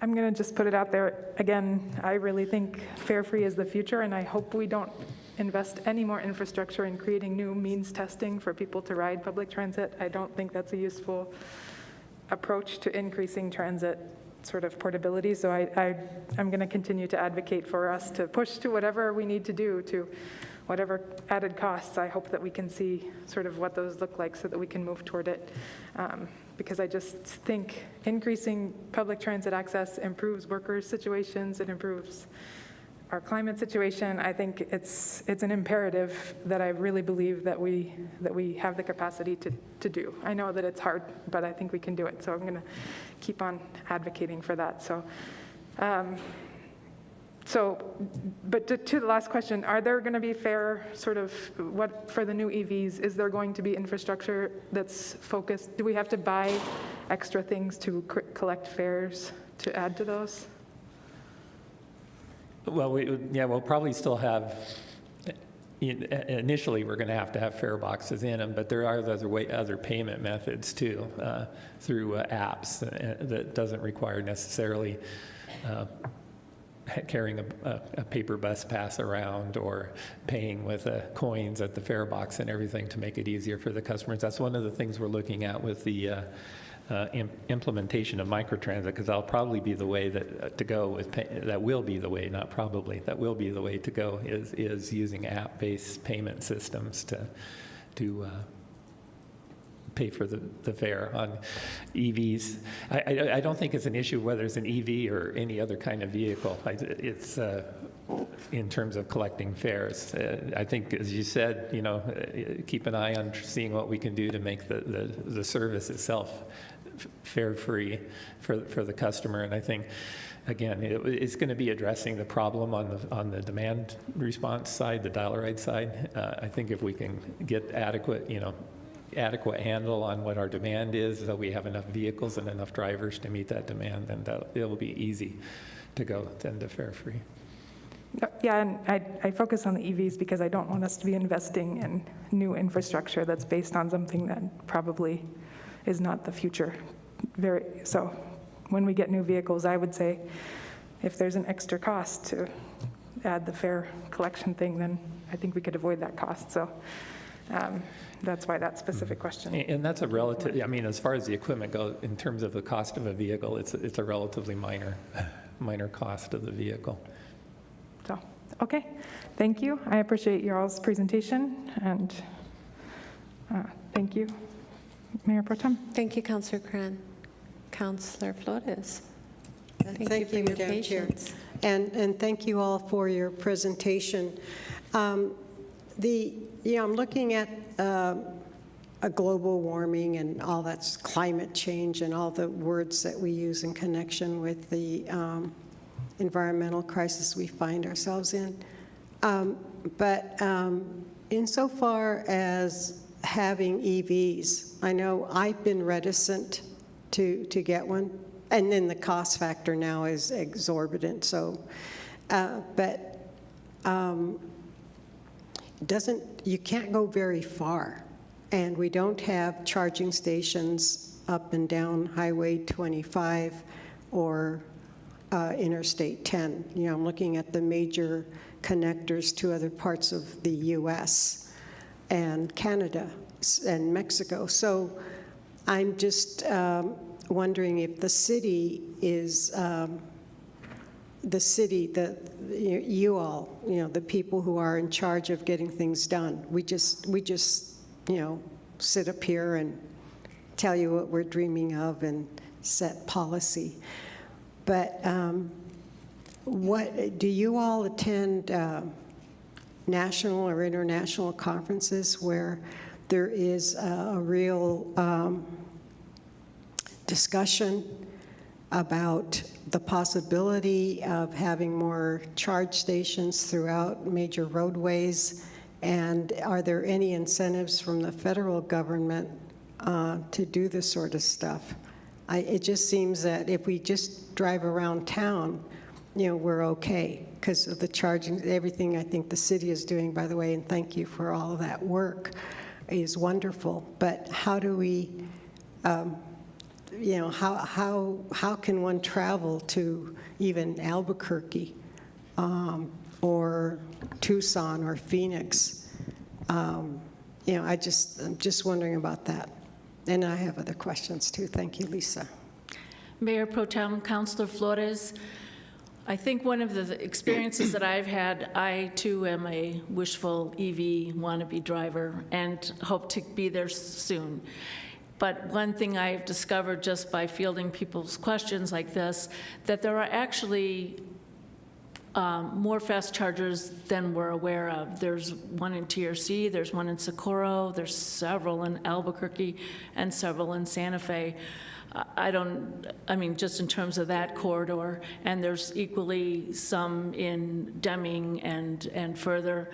I'm going to just put it out there again. I really think fare-free is the future, and I hope we don't invest any more infrastructure in creating new means testing for people to ride public transit. I don't think that's a useful approach to increasing transit sort of portability. So I'm going to continue to advocate for us to push to whatever we need to do, to whatever added costs. I hope that we can see sort of what those look like so that we can move toward it. Because I just think increasing public transit access improves workers' situations, it improves our climate situation. I think it's an imperative that I really believe that we have the capacity to do. I know that it's hard, but I think we can do it. So I'm going to keep on advocating for that. But to the last question, are there going to be fair sort of what for the new EVs? Is there going to be infrastructure that's focused? Do we have to buy extra things to collect fares to add to those? Well, we'll probably still have, initially we're going to have fare boxes in them, but there are other payment methods too, through apps that doesn't require necessarily carrying a paper bus pass around or paying with coins at the fare box and everything to make it easier for the customers. That's one of the things we're looking at with the implementation of microtransit, because that'll probably be the way to go with that will be the way, not probably, that will be the way to go is using app-based payment systems to pay for the fare on EVs. I don't think it's an issue whether it's an EV or any other kind of vehicle. in terms of collecting fares. I think, as you said, keep an eye on seeing what we can do to make the service itself fare-free for the customer. And I think, again, it's going to be addressing the problem on the demand response side, the dial-a-ride side. I think if we can get adequate handle on what our demand is, that we have enough vehicles and enough drivers to meet that demand, then it'll be easy to go then to fare-free. Yeah, and I focus on the EVs because I don't want us to be investing in new infrastructure that's based on something that probably is not the future. So when we get new vehicles, I would say if there's an extra cost to add the fare collection thing, then I think we could avoid that cost. So that's why that specific question. And that's a relative, I mean, as far as the equipment goes, in terms of the cost of a vehicle, it's a relatively minor cost of the vehicle. So, okay, thank you. I appreciate your all's presentation, and thank you, Mayor Pro Tem. Thank you, Councilor Cran. Councilor Flores. Thank you, Madam Chair. And thank you all for your presentation. I'm looking at a global warming and all that's climate change and all the words that we use in connection with the environmental crisis we find ourselves in. But insofar as having EVs, I know I've been reticent to get one, and then the cost factor now is exorbitant. So, you can't go very far, and we don't have charging stations up and down Highway 25 or Interstate 10. I'm looking at the major connectors to other parts of the U.S. and Canada and Mexico. So I'm just wondering if the city is, you all, the people who are in charge of getting things done, we just sit up here and tell you what we're dreaming of and set policy. But do you all attend national or international conferences where there is a real discussion about the possibility of having more charge stations throughout major roadways? And are there any incentives from the federal government to do this sort of stuff? It just seems that if we just drive around town, we're okay because of the charging. Everything I think the city is doing, by the way, and thank you for all of that work, is wonderful. But how do we, how can one travel to even Albuquerque or Tucson or Phoenix? I'm just wondering about that. And I have other questions too. Thank you, Lisa. Mayor Pro Tem, Councilor Flores, I think one of the experiences that I've had, I too am a wishful EV wannabe driver and hope to be there soon. But one thing I've discovered just by fielding people's questions like this, that there are actually more fast chargers than we're aware of. There's one in TRC, there's one in Socorro, there's several in Albuquerque, and several in Santa Fe. Just in terms of that corridor, and there's equally some in Deming and further.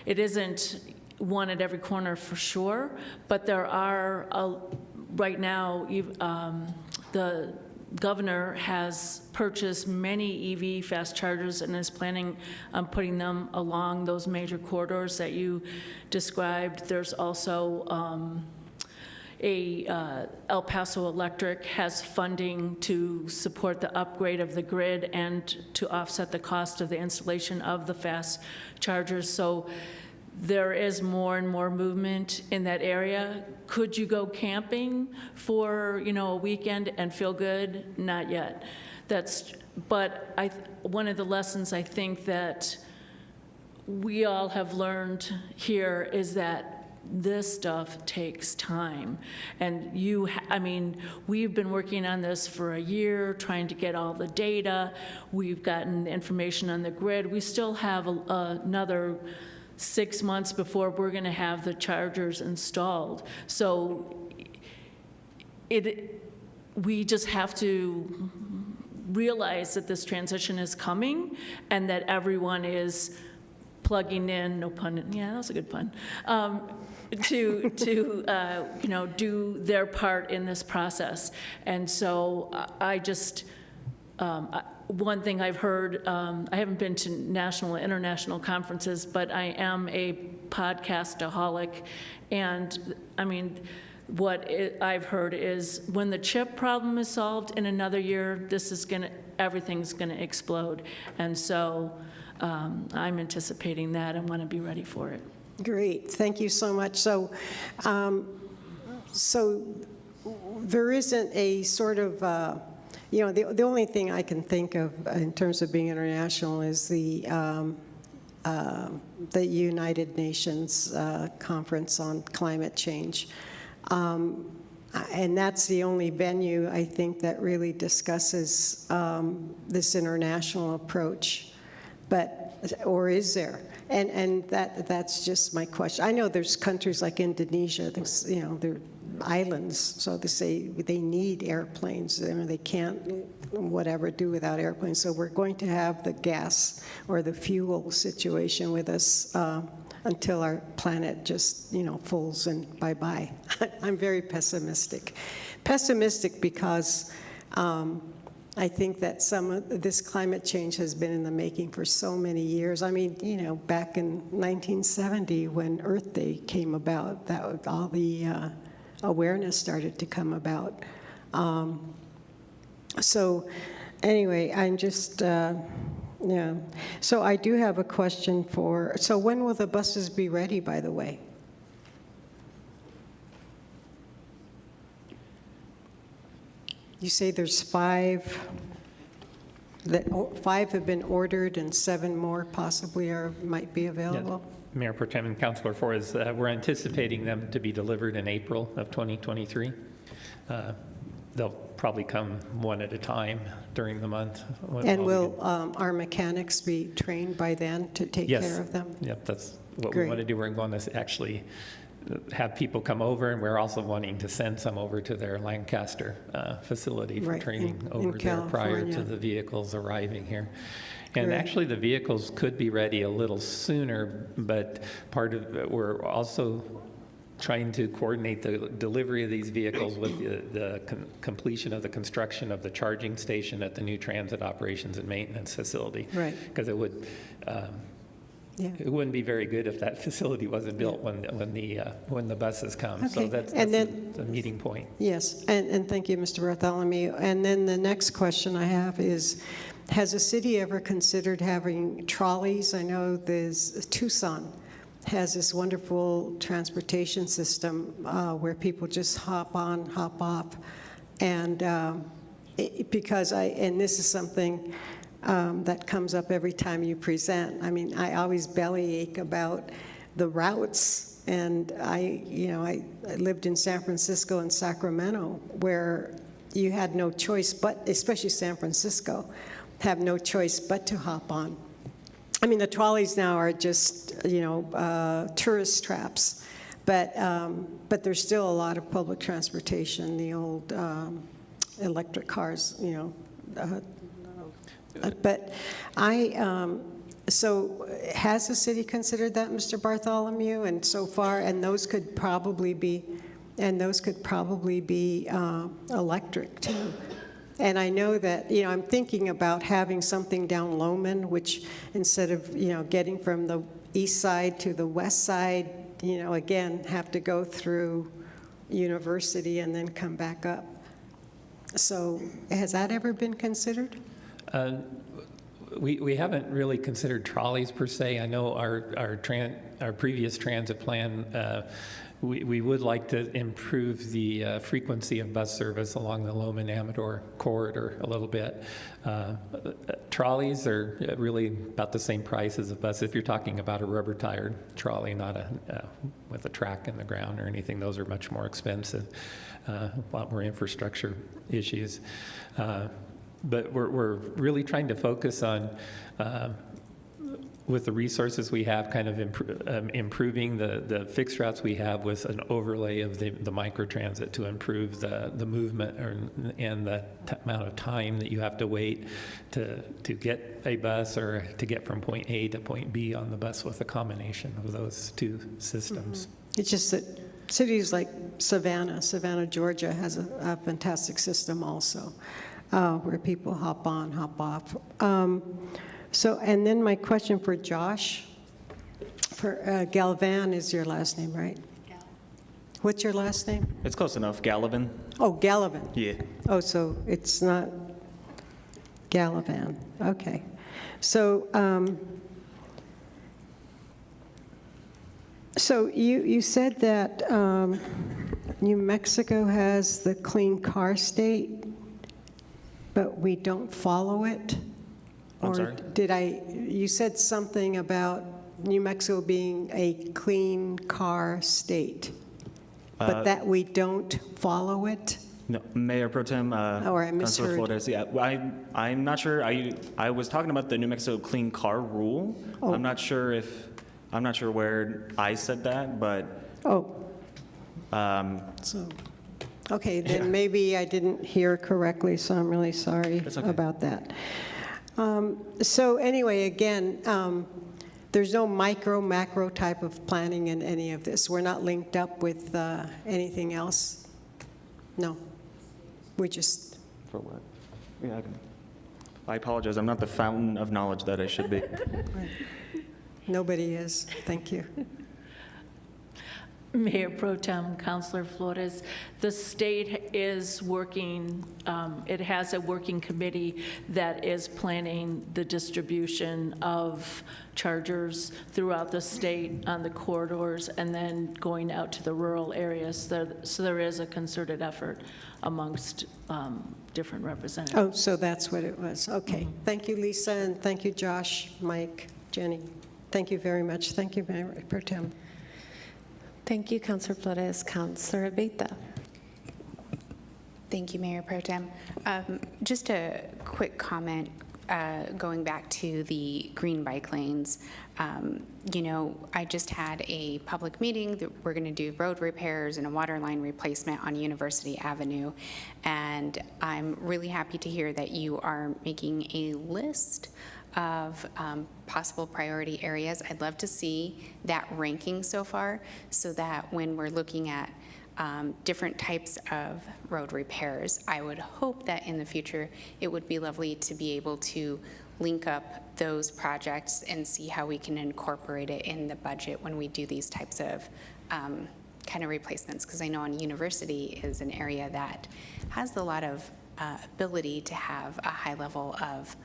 It isn't one at every corner for sure, but there are, right now, the governor has purchased many EV fast chargers and is planning on putting them along those major corridors that you described. There's also El Paso Electric has funding to support the upgrade of the grid and to offset the cost of the installation of the fast chargers. So there is more and more movement in that area. Could you go camping for, a weekend and feel good? Not yet. But one of the lessons I think that we all have learned here is that this stuff takes time. And I mean, we've been working on this for a year, trying to get all the data. We've gotten the information on the grid. We still have another 6 months before we're going to have the chargers installed. So we just have to realize that this transition is coming and that everyone is plugging in, no pun, yeah, that was a good pun, to you know, do their part in this process. And so I just, one thing I've heard, I haven't been to national and international conferences, but I am a podcastaholic. And I mean, I've heard is when the chip problem is solved in another year, everything's gonna explode. And so I'm anticipating that and want to be ready for it. Great, thank you so much. So, so there isn't a sort of, you know, the only thing I can think of in terms of being international is the United Nations Conference on Climate Change. And that's the only venue, I think, that really discusses this international approach. Or is there? And that's just my question. I know there's countries like Indonesia, there's, you know, they're islands, so they say they need airplanes. I mean, they can't, whatever, do without airplanes. So we're going to have the gas or the fuel situation with us until our planet just, you know, falls and bye-bye. I'm very pessimistic. Pessimistic because I think that some of this climate change has been in the making for so many years. I mean, you know, back in 1970 when Earth Day came about, that all the awareness started to come about. So anyway, I'm just, yeah. So I do have a question so when will the buses be ready, by the way? You say there's 5 have been ordered and 7 more possibly might be available? Yeah. Mayor Pro Tem and Councilor Flores, we're anticipating them to be delivered in April of 2023. They'll probably come one at a time during the month. And will our mechanics be trained by then to take care of them? Yep, that's what we want to do. We're going to actually have people come over, and we're also wanting to send some over to their Lancaster facility for training over there prior to the vehicles arriving here. And actually, the vehicles could be ready a little sooner, but part of it, we're also trying to coordinate the delivery of these vehicles with the completion of the construction of the charging station at the new transit operations and maintenance facility. Right. Because it would, it wouldn't be very good if that facility wasn't built when the buses come. Okay. So that's a meeting point. Yes, and thank you, Mr. Bartholomew. And then the next question I have is, has a city ever considered having trolleys? I know there's Tucson has this wonderful transportation system where people just hop on, hop off. And and this is something that comes up every time you present. I mean, I always bellyache about the routes. And I lived in San Francisco and Sacramento where you had no choice but, especially San Francisco, have no choice but to hop on. I mean, the trolleys now are just, tourist traps, but there's still a lot of public transportation, the old electric cars, But so has the city considered that, Mr. Bartholomew? And so far, and those could probably be electric too. And I know that, I'm thinking about having something down Lowman, which instead of, getting from the east side to the west side, again, have to go through University and then come back up. So has that ever been considered? We haven't really considered trolleys per se. I know our previous transit plan, we would like to improve the frequency of bus service along the Loma Amador corridor a little bit. Trolleys are really about the same price as a bus. If you're talking about a rubber-tired trolley, not with a track in the ground or anything, those are much more expensive, a lot more infrastructure issues. But we're really trying to focus on, with the resources we have, kind of improving the fixed routes we have with an overlay of the microtransit to improve the movement and the amount of time that you have to wait to get a bus or to get from point A to point B on the bus with a combination of those two systems. It's just that cities like Savannah, Georgia has a fantastic system also, where people hop on, hop off. So, and then my question for Josh, for Galvan is your last name, right? What's your last name? It's close enough. Gallivan. Oh, Gallivan. Yeah. Oh, so it's not Gallivan. Okay. So, so you said that New Mexico has the clean car state, but we don't follow it? I'm sorry? You said something about New Mexico being a clean car state, but that we don't follow it? No, Mayor Pro Tem, I misheard. Councilor Flores. Yeah, I'm not sure. I was talking about the New Mexico Clean Car Rule. Oh. I'm not sure where I said that, but. Oh. So, okay, then maybe I didn't hear correctly, so I'm really sorry about that. So anyway, again, there's no micro, macro type of planning in any of this. We're not linked up with anything else? No. We just... For what? Yeah, I apologize. I'm not the fountain of knowledge that I should be. Nobody is. Thank you. Mayor Pro Tem, Councilor Flores, the state is working, it has a working committee that is planning the distribution of chargers throughout the state on the corridors and then going out to the rural areas. So there is a concerted effort amongst different representatives. Oh, so that's what it was. Okay. Thank you, Lisa, and thank you, Josh, Mike, Jenny. Thank you very much. Thank you, Mayor Pro Tem. Thank you, Councilor Flores. Councilor Beta. Thank you, Mayor Pro Tem. Just a quick comment going back to the green bike lanes. You know, I just had a public meeting that we're going to do road repairs and a water line replacement on University Avenue. And I'm really happy to hear that you are making a list of possible priority areas. I'd love to see that ranking so far so that when we're looking at different types of road repairs, I would hope that in the future it would be lovely to be able to link up those projects and see how we can incorporate it in the budget when we do these types of kind of replacements, because I know on University is an area that has a lot of ability to have a high level of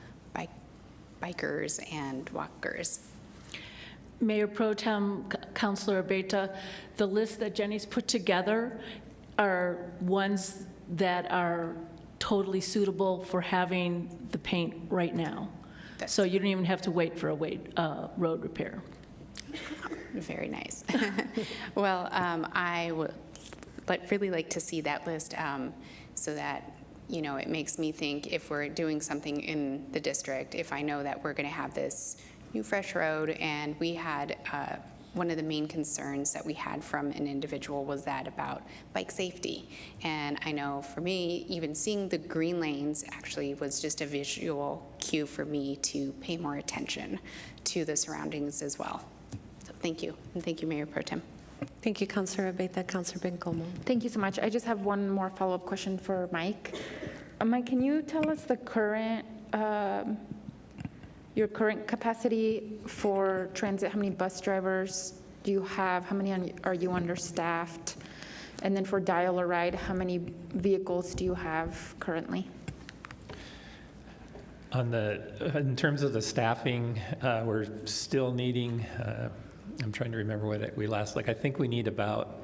bikers and walkers. Mayor Pro Tem, Councilor Beta, the list that Jenny's put together are ones that are totally suitable for having the paint right now. So you don't even have to wait for a road repair. Very nice. Well, I would really like to see that list so that, you know, it makes me think if we're doing something in the district, if I know that we're going to have this new fresh road, and we had one of the main concerns that we had from an individual was that about bike safety. And I know for me, even seeing the green lanes actually was just a visual cue for me to pay more attention to the surroundings as well. So thank you, and thank you, Mayor Pro Tem. Thank you, Councilor Abeta. Councilor Bencomo. Thank you so much. I just have one more follow-up question for Mike. Mike, can you tell us the current, your current capacity for transit? How many bus drivers do you have? How many are you understaffed? And then for Dial-A-Ride, how many vehicles do you have currently? In terms of the staffing, we're still needing, I'm trying to remember what we last, I think we need about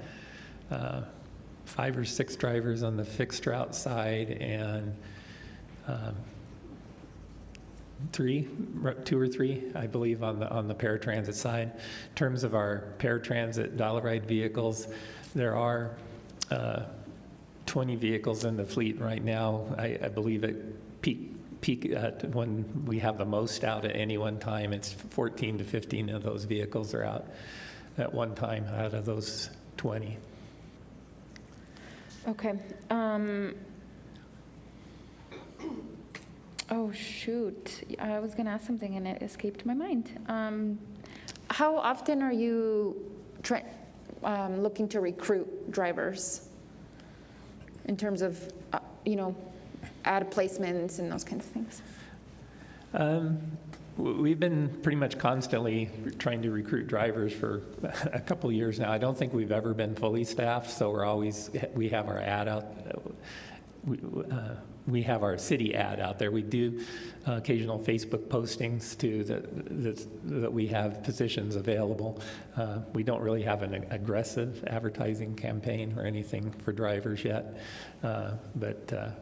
5 or 6 drivers on the fixed route side and 2 or 3, I believe, on the paratransit side. In terms of our paratransit dollar ride vehicles, there are 20 vehicles in the fleet right now. I believe at peak when we have the most out at any one time, it's 14 to 15 of those vehicles are out at one time out of those 20. Okay. Oh, shoot. I was going to ask something and it escaped my mind. How often are you looking to recruit drivers in terms of, ad placements and those kinds of things? We've been pretty much constantly trying to recruit drivers for a couple of years now. I don't think we've ever been fully staffed, so we have our ad out. We have our city ad out there. We do occasional Facebook postings too that we have positions available. We don't really have an aggressive advertising campaign or anything for drivers yet, but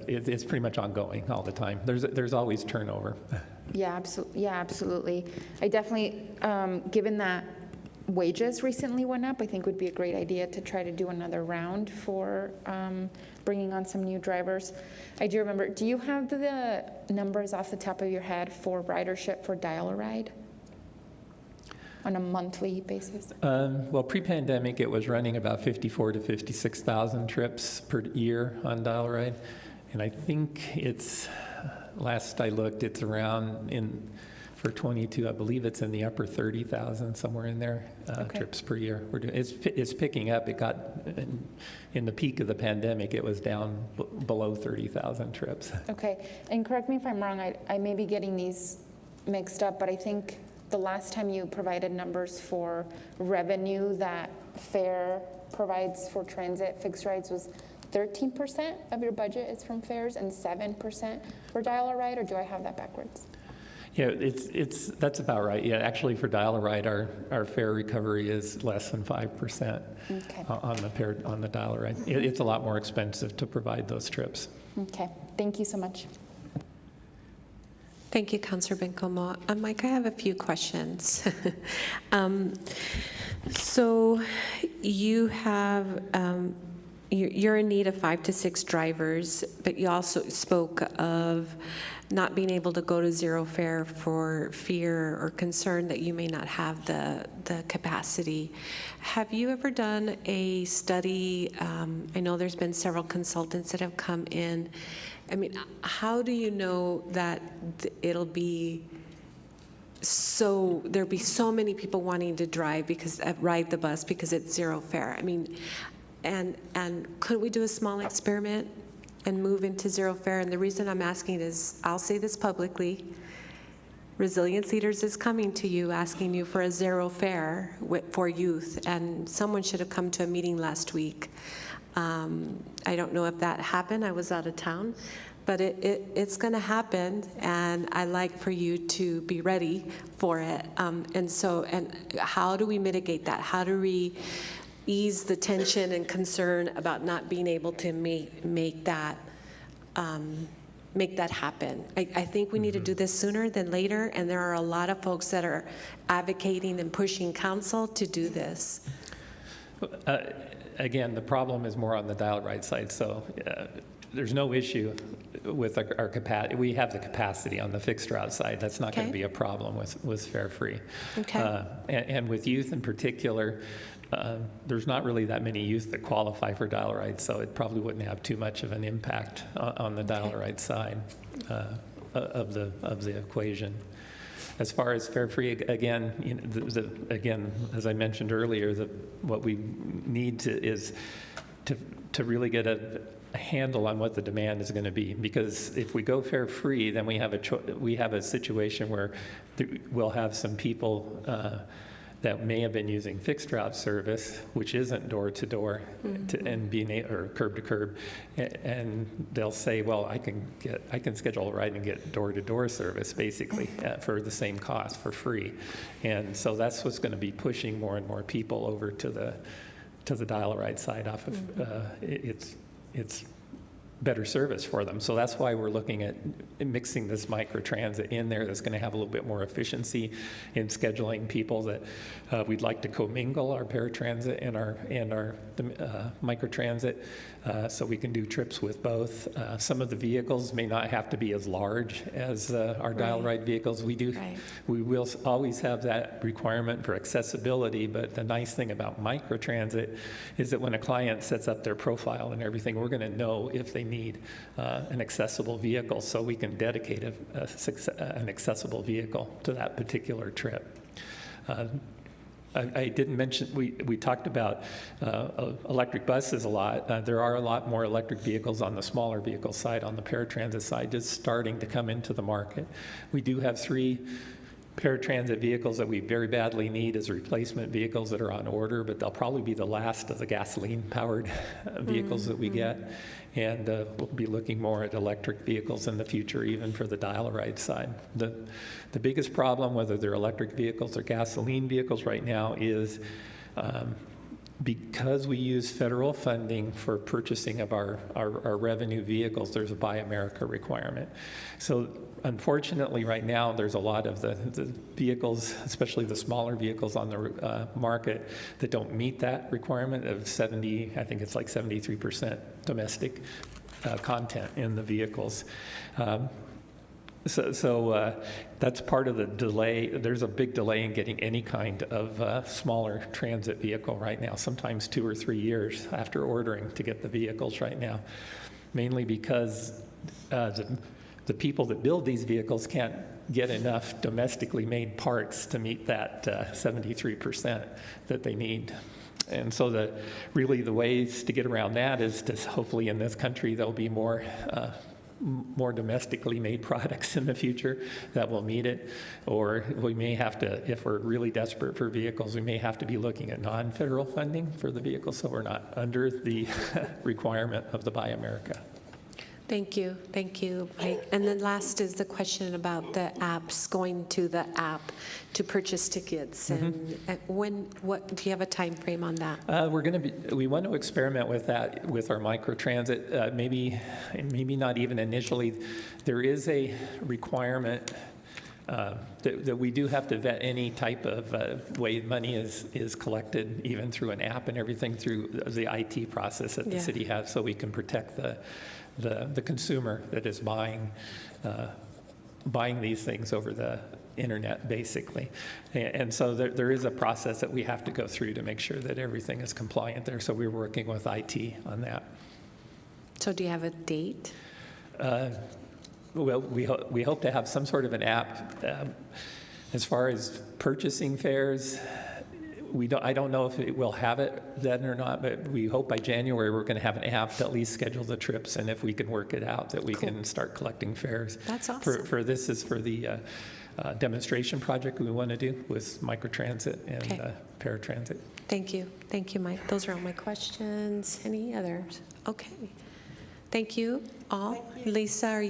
it's pretty much ongoing all the time. There's always turnover. Yeah, absolutely. I definitely, given that wages recently went up, I think would be a great idea to try to do another round for bringing on some new drivers. I do remember, do you have the numbers off the top of your head for ridership for Dial-A-Ride on a monthly basis? Well, pre-pandemic, it was running about 54 to 56,000 trips per year on Dial-A-Ride. And I think last I looked, it's around for 22, I believe it's in the upper 30,000, somewhere in there, trips per year. It's picking up. It got, in the peak of the pandemic, it was down below 30,000 trips. Okay, and correct me if I'm wrong, I may be getting these mixed up, but I think the last time you provided numbers for revenue that fare provides for transit fixed rides was 13% of your budget is from fares and 7% for Dial-A-Ride, or do I have that backwards? Yeah, that's about right. Yeah, actually for Dial-A-Ride, our fare recovery is less than 5% on the Dial-A-Ride. It's a lot more expensive to provide those trips. Okay, thank you so much. Thank you, Councilor Bencomo. Mike, I have a few questions. So you have, you're in need of 5 to 6 drivers, but you also spoke of not being able to go to zero fare for fear or concern that you may not have the capacity. Have you ever done a study? I know there's been several consultants that have come in. I mean, how do you know that there'll be so many people wanting to ride the bus because it's zero fare? I mean, and couldn't we do a small experiment and move into zero fare? And the reason I'm asking is, I'll say this publicly, Resilience Leaders is coming to you asking you for a zero fare for youth, and someone should have come to a meeting last week. I don't know if that happened. I was out of town, but it's going to happen, and I like for you to be ready for it. And how do we mitigate that? How do we ease the tension and concern about not being able to make that happen? I think we need to do this sooner than later, and there are a lot of folks that are advocating and pushing council to do this. Again, the problem is more on the Dial-A-Ride side, so there's no issue with our capacity. We have the capacity on the fixed route side. That's not going to be a problem with fare free. Okay. And with youth in particular, there's not really that many youth that qualify for Dial-A-Ride, so it probably wouldn't have too much of an impact on the Dial-A-Ride side of the equation. As far as fare-free, again, again, as I mentioned earlier, what we need is to really get a handle on what the demand is going to be. Because if we go fare-free, then we have a situation where we'll have some people that may have been using fixed route service, which isn't door-to-door and or curb-to-curb, and they'll say, well, I can schedule a ride and get door-to-door service, basically, for the same cost, for free. And so that's what's going to be pushing more and more people over to the dial-a-ride side off of, it's better service for them. So that's why we're looking at mixing this microtransit in there that's going to have a little bit more efficiency in scheduling people that we'd like to commingle our paratransit and our microtransit so we can do trips with both. Some of the vehicles may not have to be as large as our dial ride vehicles. We will always have that requirement for accessibility, but the nice thing about microtransit is that when a client sets up their profile and everything, we're going to know if they need an accessible vehicle, so we can dedicate an accessible vehicle to that particular trip. I didn't mention, we talked about electric buses a lot. There are a lot more electric vehicles on the smaller vehicle side, on the paratransit side, just starting to come into the market. We do have 3 paratransit vehicles that we very badly need as replacement vehicles that are on order, but they'll probably be the last of the gasoline-powered vehicles that we get. And we'll be looking more at electric vehicles in the future, even for the dial-a-ride side. The biggest problem, whether they're electric vehicles or gasoline vehicles right now, is because we use federal funding for purchasing of our revenue vehicles, there's a Buy America requirement. So unfortunately, right now, there's a lot of the vehicles, especially the smaller vehicles on the market, that don't meet that requirement of 70, I think it's like 73% domestic content in the vehicles. So that's part of the delay. There's a big delay in getting any kind of smaller transit vehicle right now, sometimes 2 or 3 years after ordering to get the vehicles right now, mainly because the people that build these vehicles can't get enough domestically made parts to meet that 73% that they need. And so really the ways to get around that is to hopefully in this country there'll be more domestically made products in the future that will meet it. Or we may have to, if we're really desperate for vehicles, we may have to be looking at non-federal funding for the vehicles so we're not under the requirement of the Buy America. Thank you, Mike. And then last is the question about the apps, going to the app to purchase tickets. And what do you have a time frame on that? We want to experiment with that with our microtransit. Maybe not even initially. There is a requirement that we do have to vet any type of way money is collected, even through an app and everything, through the IT process that the city has, so we can protect the consumer that is buying these things over the internet, basically. And so there is a process that we have to go through to make sure that everything is compliant there. So we're working with IT on that. So do you have a date? Well, we hope to have some sort of an app. As far as purchasing fares, I don't know if it will have it then or not, but we hope by January we're going to have an app to at least schedule the trips, and if we can work it out, that we can start collecting fares. That's awesome. For this is for the demonstration project we want to do with microtransit and paratransit. Thank you, Mike. Those are all my questions. Any others? Okay. Thank you all. Thank you. Lisa,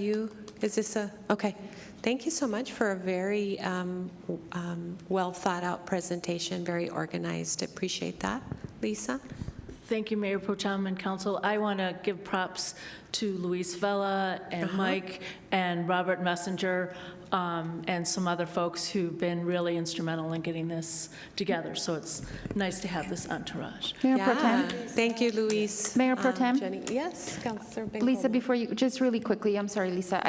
is this okay. Thank you so much for a very well thought out presentation, very organized. Appreciate that. Lisa? Thank you, Mayor Pro Tem and Council. I want to give props to Luis Vela and Mike and Robert Messenger and some other folks who've been really instrumental in getting this together. So it's nice to have this entourage. Mayor Pro Tem? Thank you, Luis. Mayor Pro Tem? Jenny. Yes, Councilor Bing. Lisa, before you, just really quickly, I'm sorry, Lisa.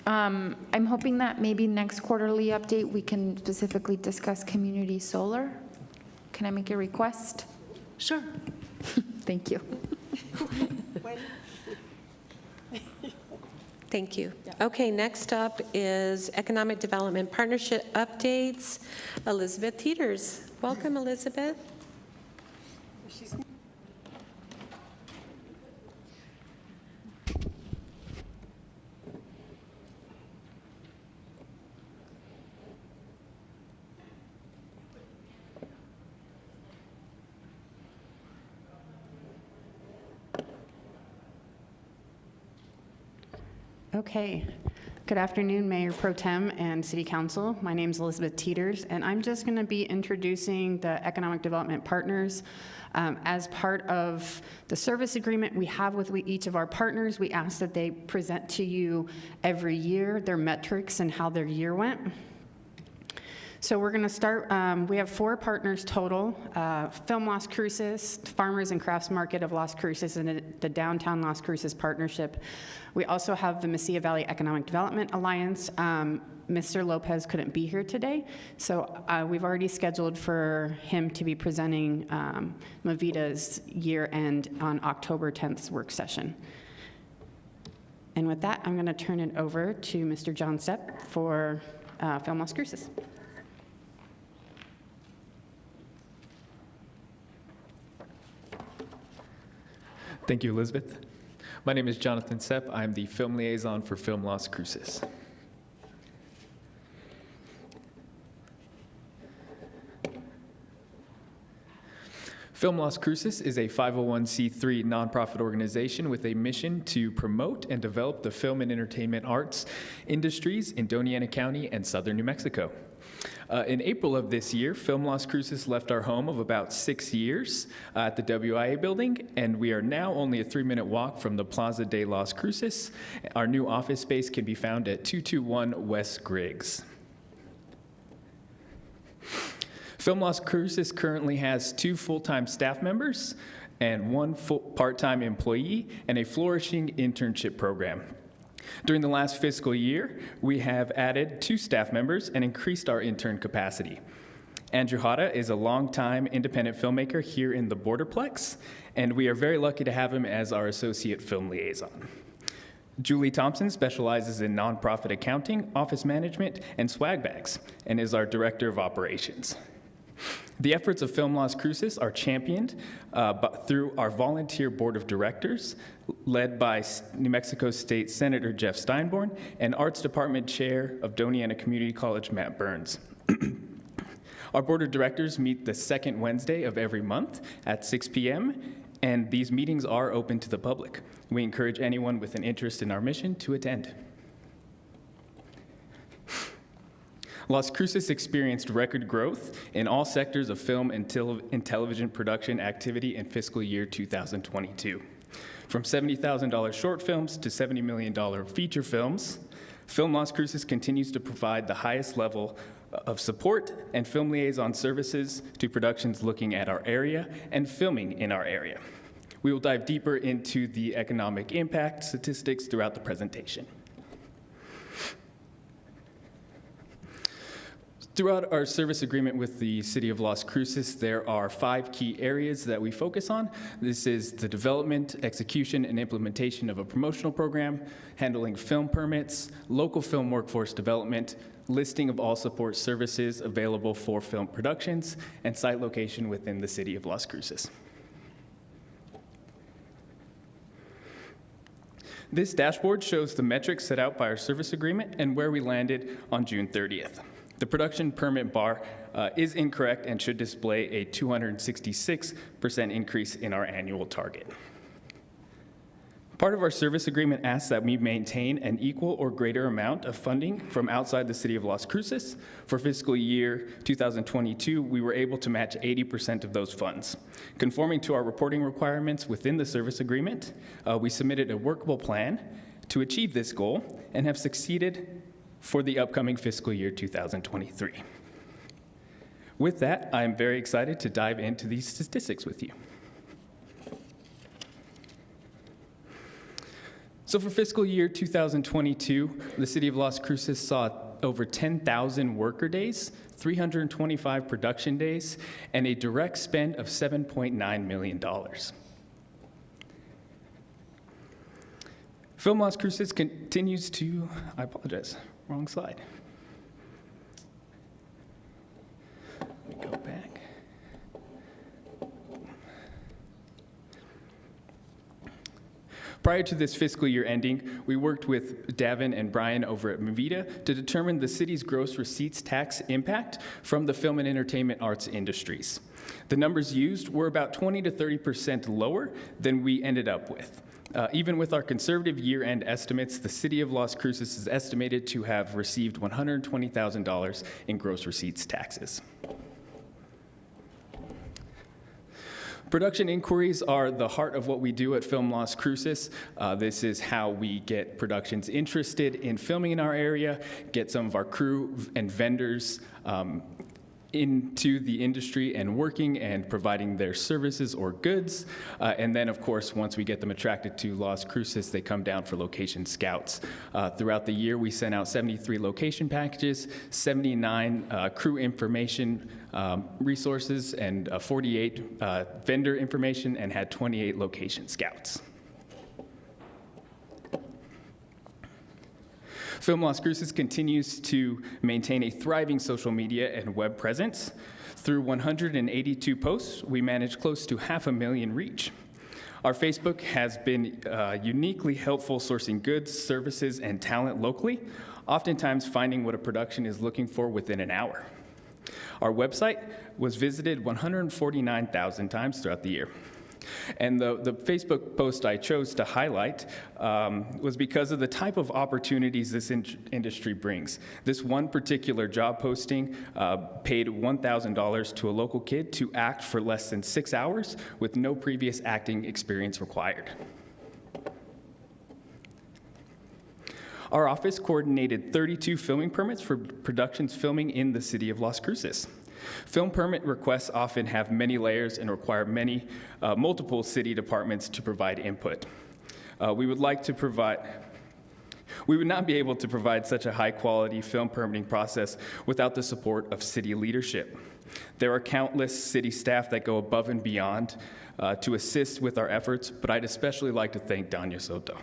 I'm hoping that maybe next quarterly update we can specifically discuss community solar. Can I make a request? Sure. Thank you. Thank you. Okay, next up is Economic Development Partnership Updates. Elizabeth Teeters. Welcome, Elizabeth. Okay. Good afternoon, Mayor Pro Tem and City Council. My name is Elizabeth Teeters, and I'm just going to be introducing the Economic Development Partners. As part of the service agreement we have with each of our partners, we ask that they present to you every year their metrics and how their year went. So we're going to start, we have 4 partners total, Film Las Cruces, Farmers and Crafts Market of Las Cruces, and the Downtown Las Cruces Partnership. We also have the Mesilla Valley Economic Development Alliance. Mr. Lopez couldn't be here today, so we've already scheduled for him to be presenting Movita's year-end on October 10th's work session. And with that, I'm going to turn it over to Mr. John Sepp for Film Las Cruces. Thank you, Elizabeth. My name is Jonathan Sepp. I'm the film liaison for Film Las Cruces. Film Las Cruces is a 501c3 nonprofit organization with a mission to promote and develop the film and entertainment arts industries in Doña Ana County and southern New Mexico. In April of this year, Film Las Cruces left our home of about 6 years at the WIA building, and we are now only a 3-minute walk from the Plaza de Las Cruces. Our new office space can be found at 221 West Griggs. Film Las Cruces currently has 2 full-time staff members and 1 part-time employee and a flourishing internship program. During the last fiscal year, we have added 2 staff members and increased our intern capacity. Andrew Hata is a longtime independent filmmaker here in the Borderplex, and we are very lucky to have him as our associate film liaison. Julie Thompson specializes in nonprofit accounting, office management, and swag bags, and is our director of operations. The efforts of Film Las Cruces are championed through our volunteer board of directors, led by New Mexico State Senator Jeff Steinborn and Arts Department Chair of Doña Ana Community College, Matt Burns. Our board of directors meet the 2nd Wednesday of every month at 6 p.m., and these meetings are open to the public. We encourage anyone with an interest in our mission to attend. Las Cruces experienced record growth in all sectors of film and television production activity in fiscal year 2022. From $70,000 short films to $70 million feature films, Film Las Cruces continues to provide the highest level of support and film liaison services to productions looking at our area and filming in our area. We will dive deeper into the economic impact statistics throughout the presentation. Throughout our service agreement with the City of Las Cruces, there are 5 key areas that we focus on. This is the development, execution, and implementation of a promotional program, handling film permits, local film workforce development, listing of all support services available for film productions, and site location within the City of Las Cruces. This dashboard shows the metrics set out by our service agreement and where we landed on June 30th. The production permit bar is incorrect and should display a 266% increase in our annual target. Part of our service agreement asks that we maintain an equal or greater amount of funding from outside the City of Las Cruces. For fiscal year 2022, we were able to match 80% of those funds. Conforming to our reporting requirements within the service agreement, we submitted a workable plan to achieve this goal and have succeeded for the upcoming fiscal year 2023. With that, I'm very excited to dive into these statistics with you. So for fiscal year 2022, the City of Las Cruces saw over 10,000 worker days, 325 production days, and a direct spend of $7.9 million. Film Las Cruces continues to, I apologize, wrong slide. Let me go back. Prior to this fiscal year ending, we worked with Davin and Brian over at Movita to determine the city's gross receipts tax impact from the film and entertainment arts industries. The numbers used were about 20 to 30% lower than we ended up with. Even with our conservative year-end estimates, the city of Las Cruces is estimated to have received $120,000 in gross receipts taxes. Production inquiries are the heart of what we do at Film Las Cruces. This is how we get productions interested in filming in our area, get some of our crew and vendors into the industry and working and providing their services or goods. And then, of course, once we get them attracted to Las Cruces, they come down for location scouts. Throughout the year, we sent out 73 location packages, 79 crew information resources, and 48 vendor information, and had 28 location scouts. Film Las Cruces continues to maintain a thriving social media and web presence. Through 182 posts, we manage close to 500,000 reach. Our Facebook has been uniquely helpful sourcing goods, services, and talent locally, oftentimes finding what a production is looking for within an hour. Our website was visited 149,000 times throughout the year. And the Facebook post I chose to highlight was because of the type of opportunities this industry brings. This one particular job posting paid $1,000 to a local kid to act for less than 6 hours with no previous acting experience required. Our office coordinated 32 filming permits for productions filming in the city of Las Cruces. Film permit requests often have many layers and require multiple city departments to provide input. We would not be able to provide such a high-quality film permitting process without the support of city leadership. There are countless city staff that go above and beyond to assist with our efforts, but I'd especially like to thank Danya Soto.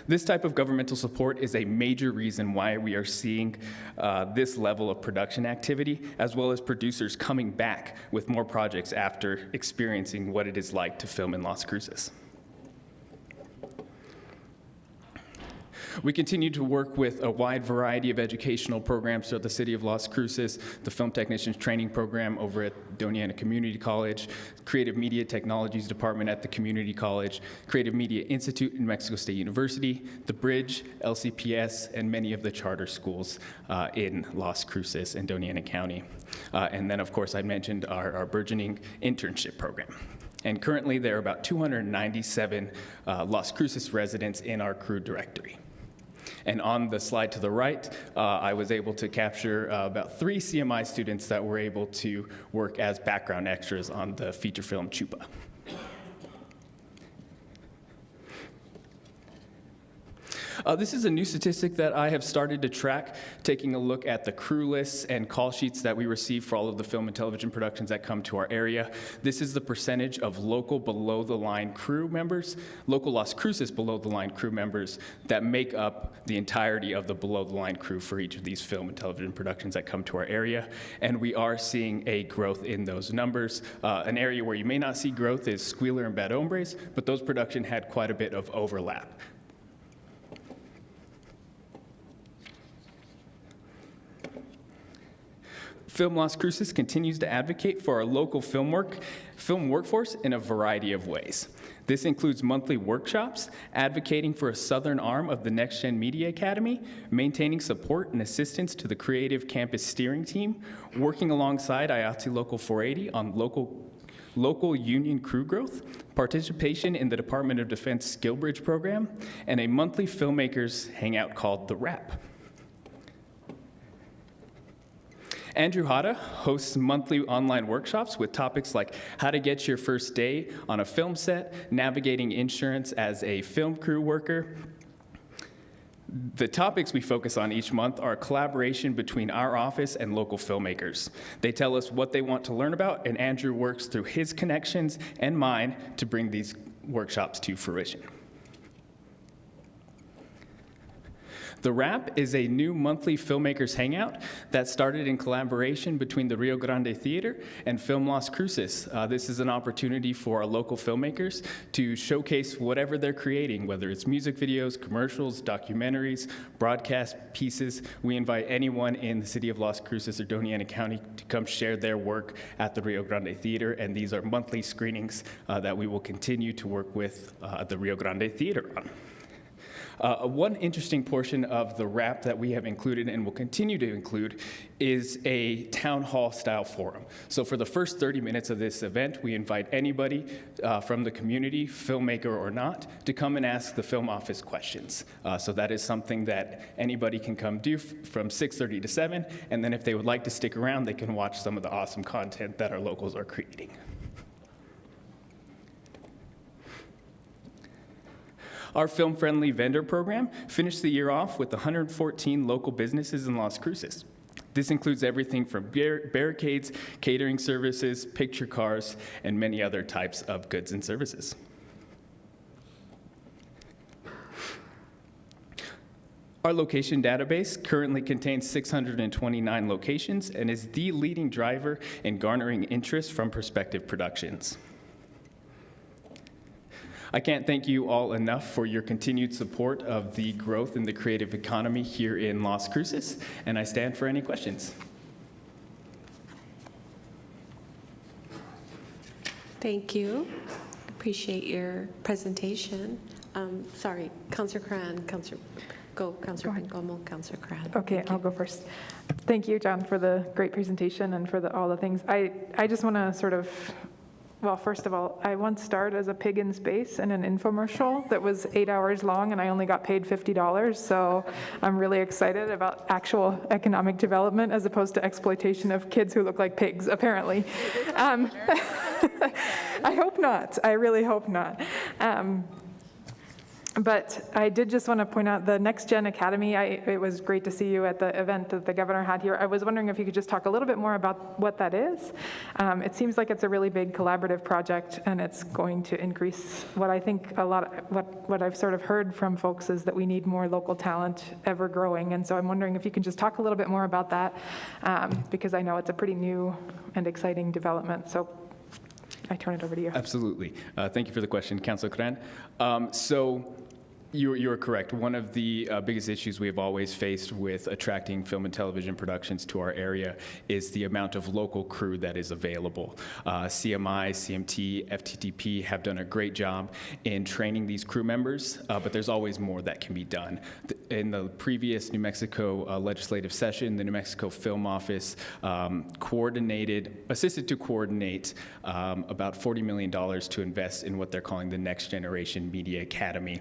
This type of governmental support is a major reason why we are seeing this level of production activity, as well as producers coming back with more projects after experiencing what it is like to film in Las Cruces. We continue to work with a wide variety of educational programs throughout the city of Las Cruces, the Film Technicians Training Program over at Doña Ana Community College, Creative Media Technologies Department at the Community College, Creative Media Institute in Mexico State University, The Bridge, LCPS, and many of the charter schools in Las Cruces and Doña Ana County. And then, of course, I mentioned our burgeoning internship program. And currently, there are about 297 Las Cruces residents in our crew directory. And on the slide to the right, I was able to capture about 3 CMI students that were able to work as background extras on the feature film Chupa. This is a new statistic that I have started to track, taking a look at the crew lists and call sheets that we receive for all of the film and television productions that come to our area. This is the percentage of local below-the-line crew members, local Las Cruces below-the-line crew members that make up the entirety of the below-the-line crew for each of these film and television productions that come to our area. And we are seeing a growth in those numbers. An area where you may not see growth is Squealer and Bad Hombres, but those productions had quite a bit of overlap. Film Las Cruces continues to advocate for our local film workforce in a variety of ways. This includes monthly workshops, advocating for a southern arm of the Next Gen Media Academy, maintaining support and assistance to the Creative Campus Steering Team, working alongside IATSE Local 480 on local union crew growth, participation in the Department of Defense Skill Bridge program, and a monthly filmmakers hangout called The Wrap. Andrew Hada hosts monthly online workshops with topics like how to get your first day on a film set, navigating insurance as a film crew worker. The topics we focus on each month are collaboration between our office and local filmmakers. They tell us what they want to learn about, and Andrew works through his connections and mine to bring these workshops to fruition. The Wrap is a new monthly filmmakers hangout that started in collaboration between the Rio Grande Theater and Film Las Cruces. This is an opportunity for our local filmmakers to showcase whatever they're creating, whether it's music videos, commercials, documentaries, broadcast pieces. We invite anyone in the city of Las Cruces or Doña Ana County to come share their work at the Rio Grande Theater, and these are monthly screenings that we will continue to work with the Rio Grande Theater on. One interesting portion of the Wrap that we have included and will continue to include is a town hall style forum. So for the first 30 minutes of this event, we invite anybody from the community, filmmaker or not, to come and ask the film office questions. So that is something that anybody can come do from 6:30 to 7, and then if they would like to stick around, they can watch some of the awesome content that our locals are creating. Our film-friendly vendor program finished the year off with 114 local businesses in Las Cruces. This includes everything from barricades, catering services, picture cars, and many other types of goods and services. Our location database currently contains 629 locations and is the leading driver in garnering interest from prospective productions. I can't thank you all enough for your continued support of the growth in the creative economy here in Las Cruces, and I stand for any questions. Thank you. Appreciate your presentation. Sorry, Councilor Cran, Councilor Bengomo, Councilor Cran. Okay, I'll go first. Thank you, John, for the great presentation and for all the things. I just want to sort of, well, first of all, I once starred as a pig in space in an infomercial that was 8 hours long, and I only got paid $50. So I'm really excited about actual economic development as opposed to exploitation of kids who look like pigs, apparently. I hope not. I really hope not. But I did just want to point out the Next Gen Academy. It was great to see you at the event that the governor had here. I was wondering if you could just talk a little bit more about what that is. It seems like it's a really big collaborative project, and it's going to increase what I think what I've sort of heard from folks is that we need more local talent ever growing. And so I'm wondering if you can just talk a little bit more about that, because I know it's a pretty new and exciting development. So I turn it over to you. Absolutely. Thank you for the question, Councilor Cran. So you're correct. One of the biggest issues we have always faced with attracting film and television productions to our area is the amount of local crew that is available. CMI, CMT, FTTP have done a great job in training these crew members, but there's always more that can be done. In the previous New Mexico legislative session, the New Mexico Film Office assisted to coordinate about $40 million to invest in what they're calling the Next Generation Media Academy.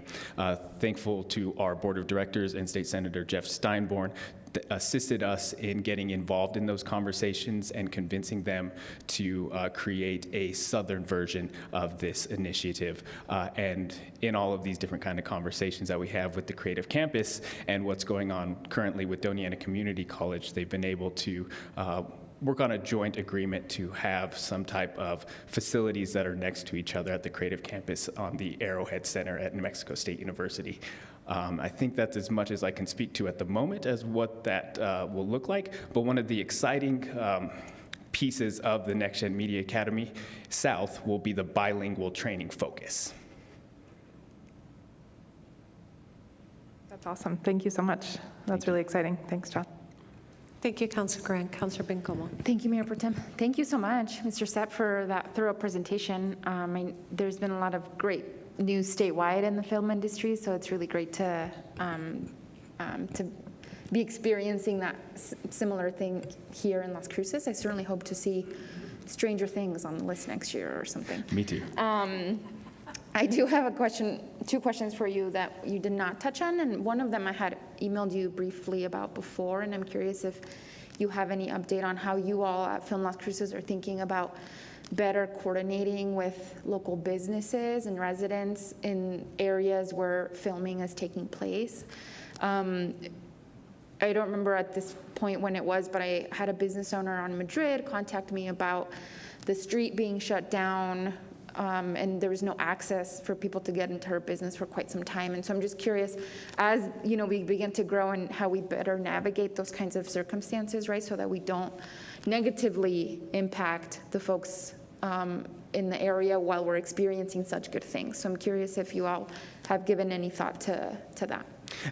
Thankful to our board of directors and State Senator Jeff Steinborn that assisted us in getting involved in those conversations and convincing them to create a southern version of this initiative. And in all of these different kind of conversations that we have with the Creative Campus and what's going on currently with Doña Ana Community College, they've been able to work on a joint agreement to have some type of facilities that are next to each other at the Creative Campus on the Arrowhead Center at New Mexico State University. I think that's as much as I can speak to at the moment as what that will look like, but one of the exciting pieces of the Next Gen Media Academy South will be the bilingual training focus. That's awesome. Thank you so much. That's really exciting. Thanks, John. Thank you, Councilor Grant. Councilor Bengomo. Thank you, Mayor Pro Tem. Thank you so much, Mr. Sepp, for that thorough presentation. There's been a lot of great news statewide in the film industry, so it's really great to be experiencing that similar thing here in Las Cruces. I certainly hope to see Stranger Things on the list next year or something. Me too. I do have two questions for you that you did not touch on, and one of them I had emailed you briefly about before, and I'm curious if you have any update on how you all at Film Las Cruces are thinking about better coordinating with local businesses and residents in areas where filming is taking place. I don't remember at this point when it was, but I had a business owner on Madrid contact me about the street being shut down and there was no access for people to get into her business for quite some time. And so I'm just curious, as you know, we begin to grow, and how we better navigate those kinds of circumstances, right, so that we don't negatively impact the folks in the area while we're experiencing such good things. So I'm curious if you all have given any thought to that.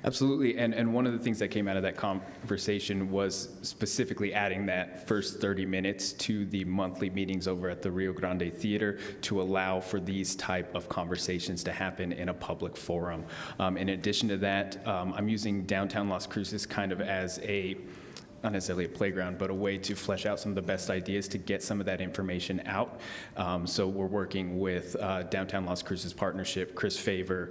Absolutely, and one of the things that came out of that conversation was specifically adding that first 30 minutes to the monthly meetings over at the Rio Grande Theater to allow for these type of conversations to happen in a public forum. In addition to that, I'm using downtown Las Cruces kind of as not necessarily a playground, but a way to flesh out some of the best ideas to get some of that information out. So we're working with Downtown Las Cruces Partnership, Chris Favor,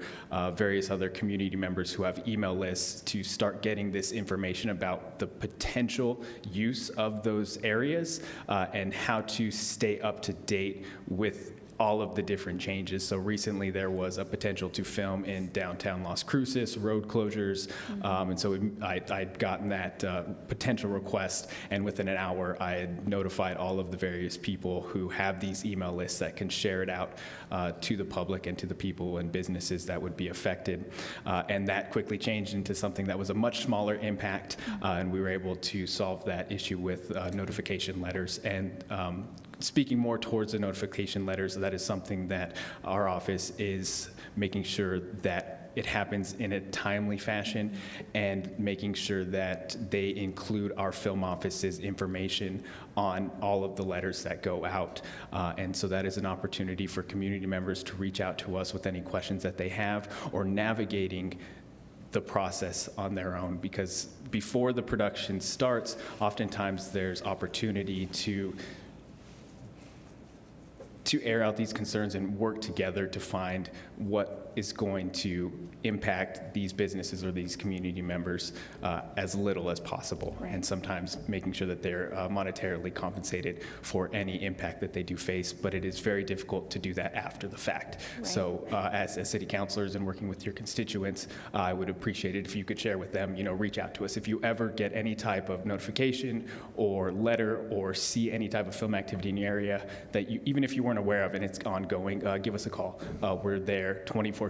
various other community members who have email lists to start getting this information about the potential use of those areas and how to stay up to date with all of the different changes. So recently there was a potential to film in downtown Las Cruces, road closures, and so I'd gotten that potential request, and within an hour I had notified all of the various people who have these email lists that can share it out to the public and to the people and businesses that would be affected. And that quickly changed into something that was a much smaller impact, and we were able to solve that issue with notification letters. And speaking more towards the notification letters, that is something that our office is making sure that it happens in a timely fashion, and making sure that they include our film office's information on all of the letters that go out. And so that is an opportunity for community members to reach out to us with any questions that they have, or navigating the process on their own, because before the production starts, oftentimes there's opportunity to air out these concerns and work together to find what is going to impact these businesses or these community members as little as possible. Right. And sometimes making sure that they're monetarily compensated for any impact that they do face, but it is very difficult to do that after the fact. Right. So as city councilors and working with your constituents, I would appreciate it if you could share with them, reach out to us. If you ever get any type of notification or letter or see any type of film activity in your area that you, even if you weren't aware of and it's ongoing, give us a call. We're there 24/7.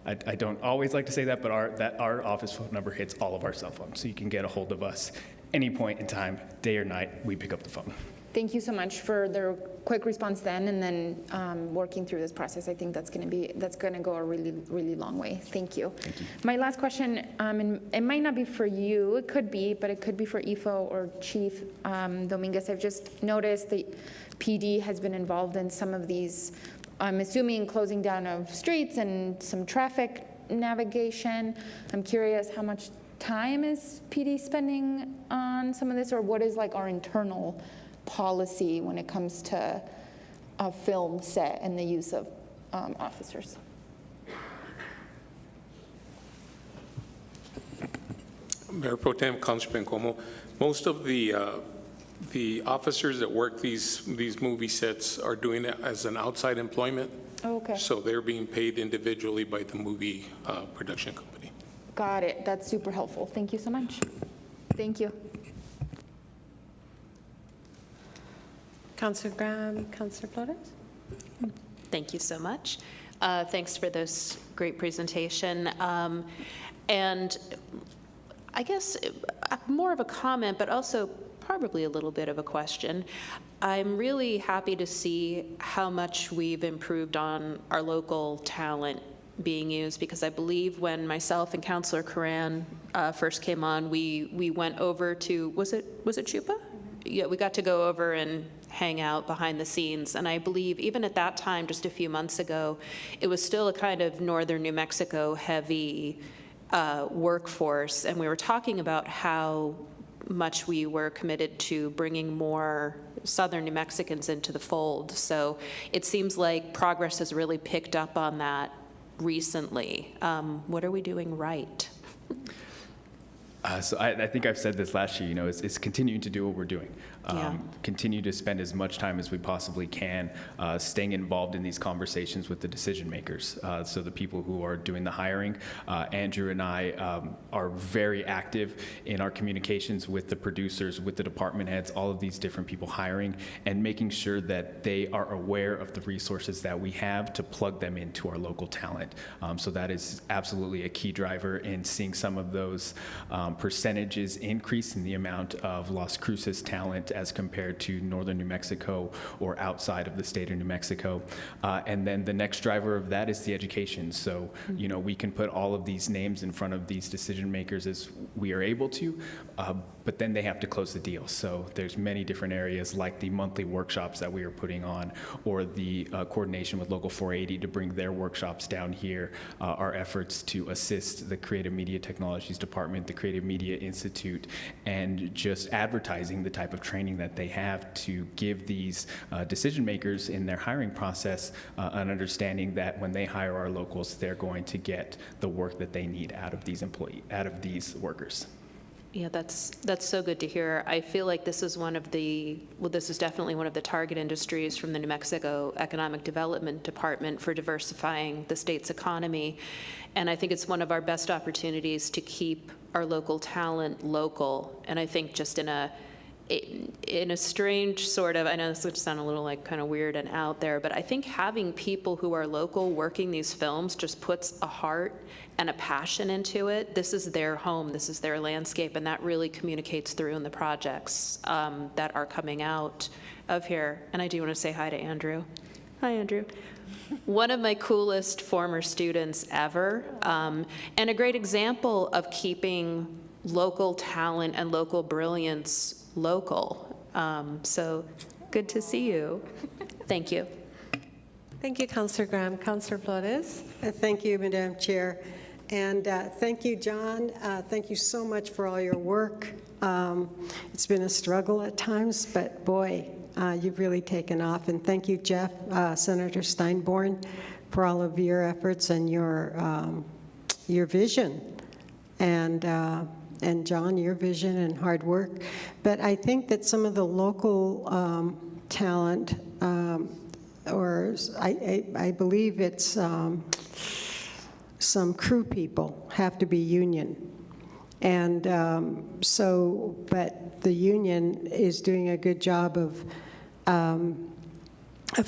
I don't always like to say that, but our office phone number hits all of our cell phones, so you can get a hold of us any point in time, day or night. We pick up the phone. Thank you so much for the quick response then, and then working through this process. I think that's going to go a really, really long way. Thank you. Thank you. My last question, and it might not be for you, it could be, but it could be for IFO or Chief Dominguez. I've just noticed that PD has been involved in some of these, I'm assuming, closing down of streets and some traffic navigation. I'm curious how much time is PD spending on some of this, or what is like our internal policy when it comes to a film set and the use of officers? Mayor Pro Tem, Councilman Como, most of the officers that work these movie sets are doing it as an outside employment. Okay. So they're being paid individually by the movie production company. Got it. That's super helpful. Thank you so much. Thank you. Councilor Graham, Councilor Flores? Thank you so much. Thanks for this great presentation. And I guess more of a comment, but also probably a little bit of a question. I'm really happy to see how much we've improved on our local talent being used, because I believe when myself and Councilor Curran first came on, we went over to, was it Chupa? Yeah, we got to go over and hang out behind the scenes. And I believe even at that time, just a few months ago, it was still a kind of northern New Mexico heavy workforce. And we were talking about how much we were committed to bringing more southern New Mexicans into the fold. So it seems like progress has really picked up on that recently. What are we doing right? So I think I've said this last year, it's continuing to do what we're doing. Continue to spend as much time as we possibly can staying involved in these conversations with the decision makers. So the people who are doing the hiring, Andrew and I are very active in our communications with the producers, with the department heads, all of these different people hiring, and making sure that they are aware of the resources that we have to plug them into our local talent. So that is absolutely a key driver in seeing some of those percentages increase in the amount of Las Cruces talent as compared to northern New Mexico or outside of the state of New Mexico. And then the next driver of that is the education. So, we can put all of these names in front of these decision makers as we are able to, but then they have to close the deal. So there's many different areas like the monthly workshops that we are putting on, or the coordination with Local 480 to bring their workshops down here, our efforts to assist the Creative Media Technologies Department, the Creative Media Institute, and just advertising the type of training that they have to give these decision makers in their hiring process an understanding that when they hire our locals, they're going to get the work that they need out of these workers. Yeah, that's so good to hear. I feel like this is this is definitely one of the target industries from the New Mexico Economic Development Department for diversifying the state's economy. And I think it's one of our best opportunities to keep our local talent local. And I think just in a strange sort of, I know this would sound a little like kind of weird and out there, but I think having people who are local working these films just puts a heart and a passion into it. This is their home, this is their landscape, and that really communicates through in the projects that are coming out of here. And I do want to say hi to Andrew. Hi, Andrew. One of my coolest former students ever, and a great example of keeping local talent and local brilliance local. So good to see you. Thank you. Thank you, Councillor Graham. Councillor Flores. Thank you, Madam Chair. And thank you, John. Thank you so much for all your work. It's been a struggle at times, but boy, you've really taken off. And thank you, Jeff, Senator Steinborn, for all of your efforts and your vision. And John, your vision and hard work. But I think that some of the local talent, or I believe it's some crew people have to be union. And but the union is doing a good job of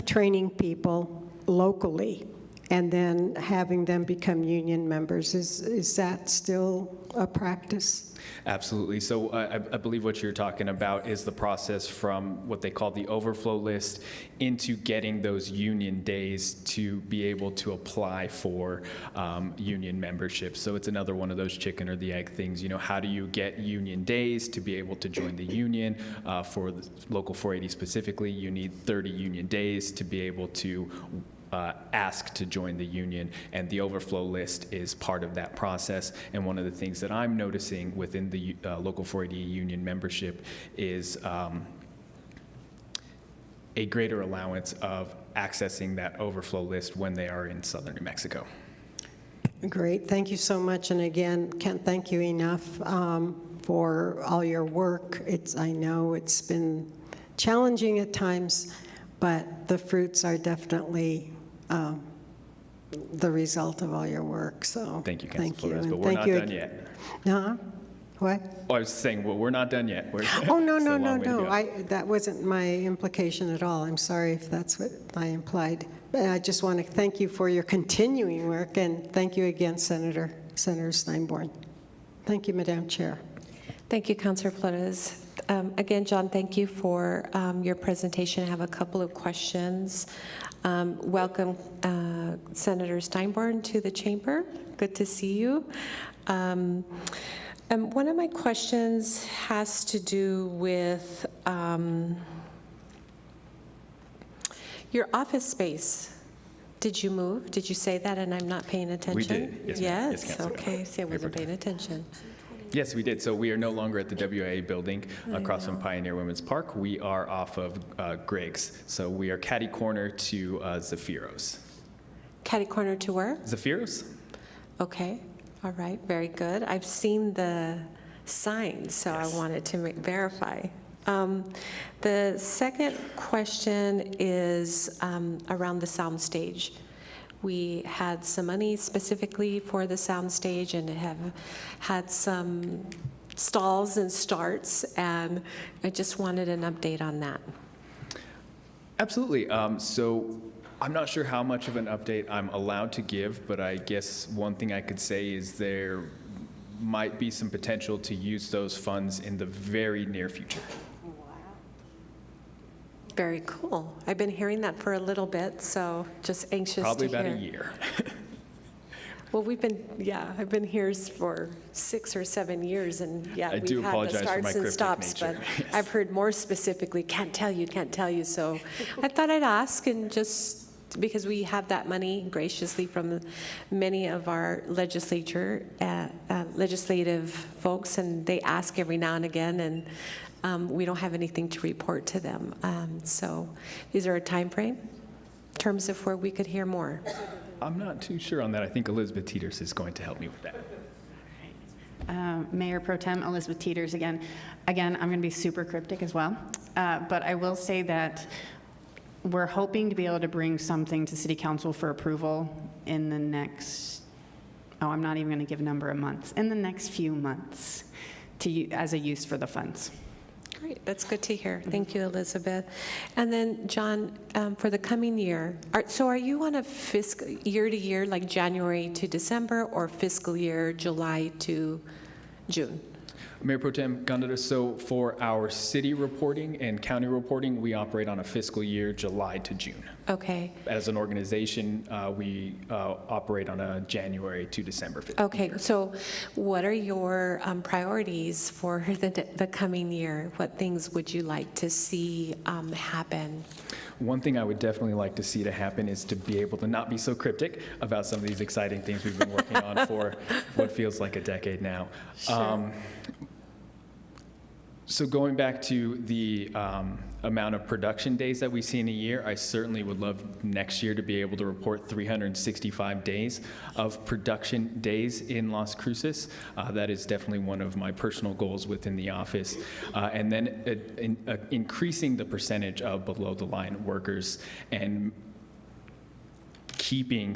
training people locally and then having them become union members. Is that still a practice? Absolutely. So I believe what you're talking about is the process from what they call the overflow list into getting those union days to be able to apply for union membership. So it's another one of those chicken or the egg things. How do you get union days to be able to join the union? For the Local 480 specifically, you need 30 union days to be able to ask to join the union, and the overflow list is part of that process. And one of the things that I'm noticing within the Local 480 union membership is a greater allowance of accessing that overflow list when they are in southern New Mexico. Great, thank you so much. And again, can't thank you enough for all your work. I know it's been challenging at times, but the fruits are definitely the result of all your work. So thank you, Councilor Flores, you. but we're not done yet. No? What? Oh, I was saying, well, we're not done yet. Oh, no. That wasn't my implication at all. I'm sorry if that's what I implied. But I just want to thank you for your continuing work, and thank you again, Senator Steinborn. Thank you, Madam Chair. Thank you, Councillor Flores. Again, John, thank you for your presentation. I have a couple of questions. Welcome, Senator Steinborn, to the chamber. Good to see you. One of my questions has to do with your office space. Did you move? Did you say that and I'm not paying attention? We did. Yes, ma'am. Yes, Councilor. Okay. See, I wasn't paying attention. Yes, we did. So we are no longer at the WIA building across from Pioneer Women's Park. We are off of Greg's. So we are catty corner to Zafiro's. Catty corner to where? Zafiro's. Okay. All right. Very good. I've seen the signed, so I wanted to verify. The second question is around the soundstage. We had some money specifically for the soundstage and have had some stalls and starts, and I just wanted an update on that. Absolutely. So I'm not sure how much of an update I'm allowed to give, but I guess one thing I could say is there might be some potential to use those funds in the very near future. Very cool. I've been hearing that for a little bit, so just anxious Probably to hear. about a year. Well, I've been here for 6 or 7 years, and I do we've had apologize the for starts my and cryptic stops, nature. but I've heard more specifically, can't tell you, so I thought I'd ask, and just because we have that money graciously from many of our legislative folks, and they ask every now and again, and we don't have anything to report to them. So is there a time frame in terms of where we could hear more? I'm not too sure on that. I think Elizabeth Teeters is going to help me with that. Mayor Pro Tem Elizabeth Teeters again. Again, I'm going to be super cryptic as well, but I will say that we're hoping to be able to bring something to City Council for approval in the next, I'm not even going to give a number of months, in the next few months as a use for the funds. Great, that's good to hear. Thank you, Elizabeth. And then, John, for the coming year, are you on a fiscal year to year, like January to December, or fiscal year July to June? Mayor Pro Tem Gondeta, so for our city reporting and county reporting, we operate on a fiscal year July to June. Okay. As an organization, we operate on a January to December fiscal Okay, year. so what are your priorities for the coming year? What things would you like to see happen? One thing I would definitely like to see to happen is to be able to not be so cryptic about some of these exciting things we've been working on for what feels like a decade now. Sure. So going back to the amount of production days that we see in a year, I certainly would love next year to be able to report 365 days of production days in Las Cruces. That is definitely one of my personal goals within the office. And then increasing the percentage of below-the-line workers and keeping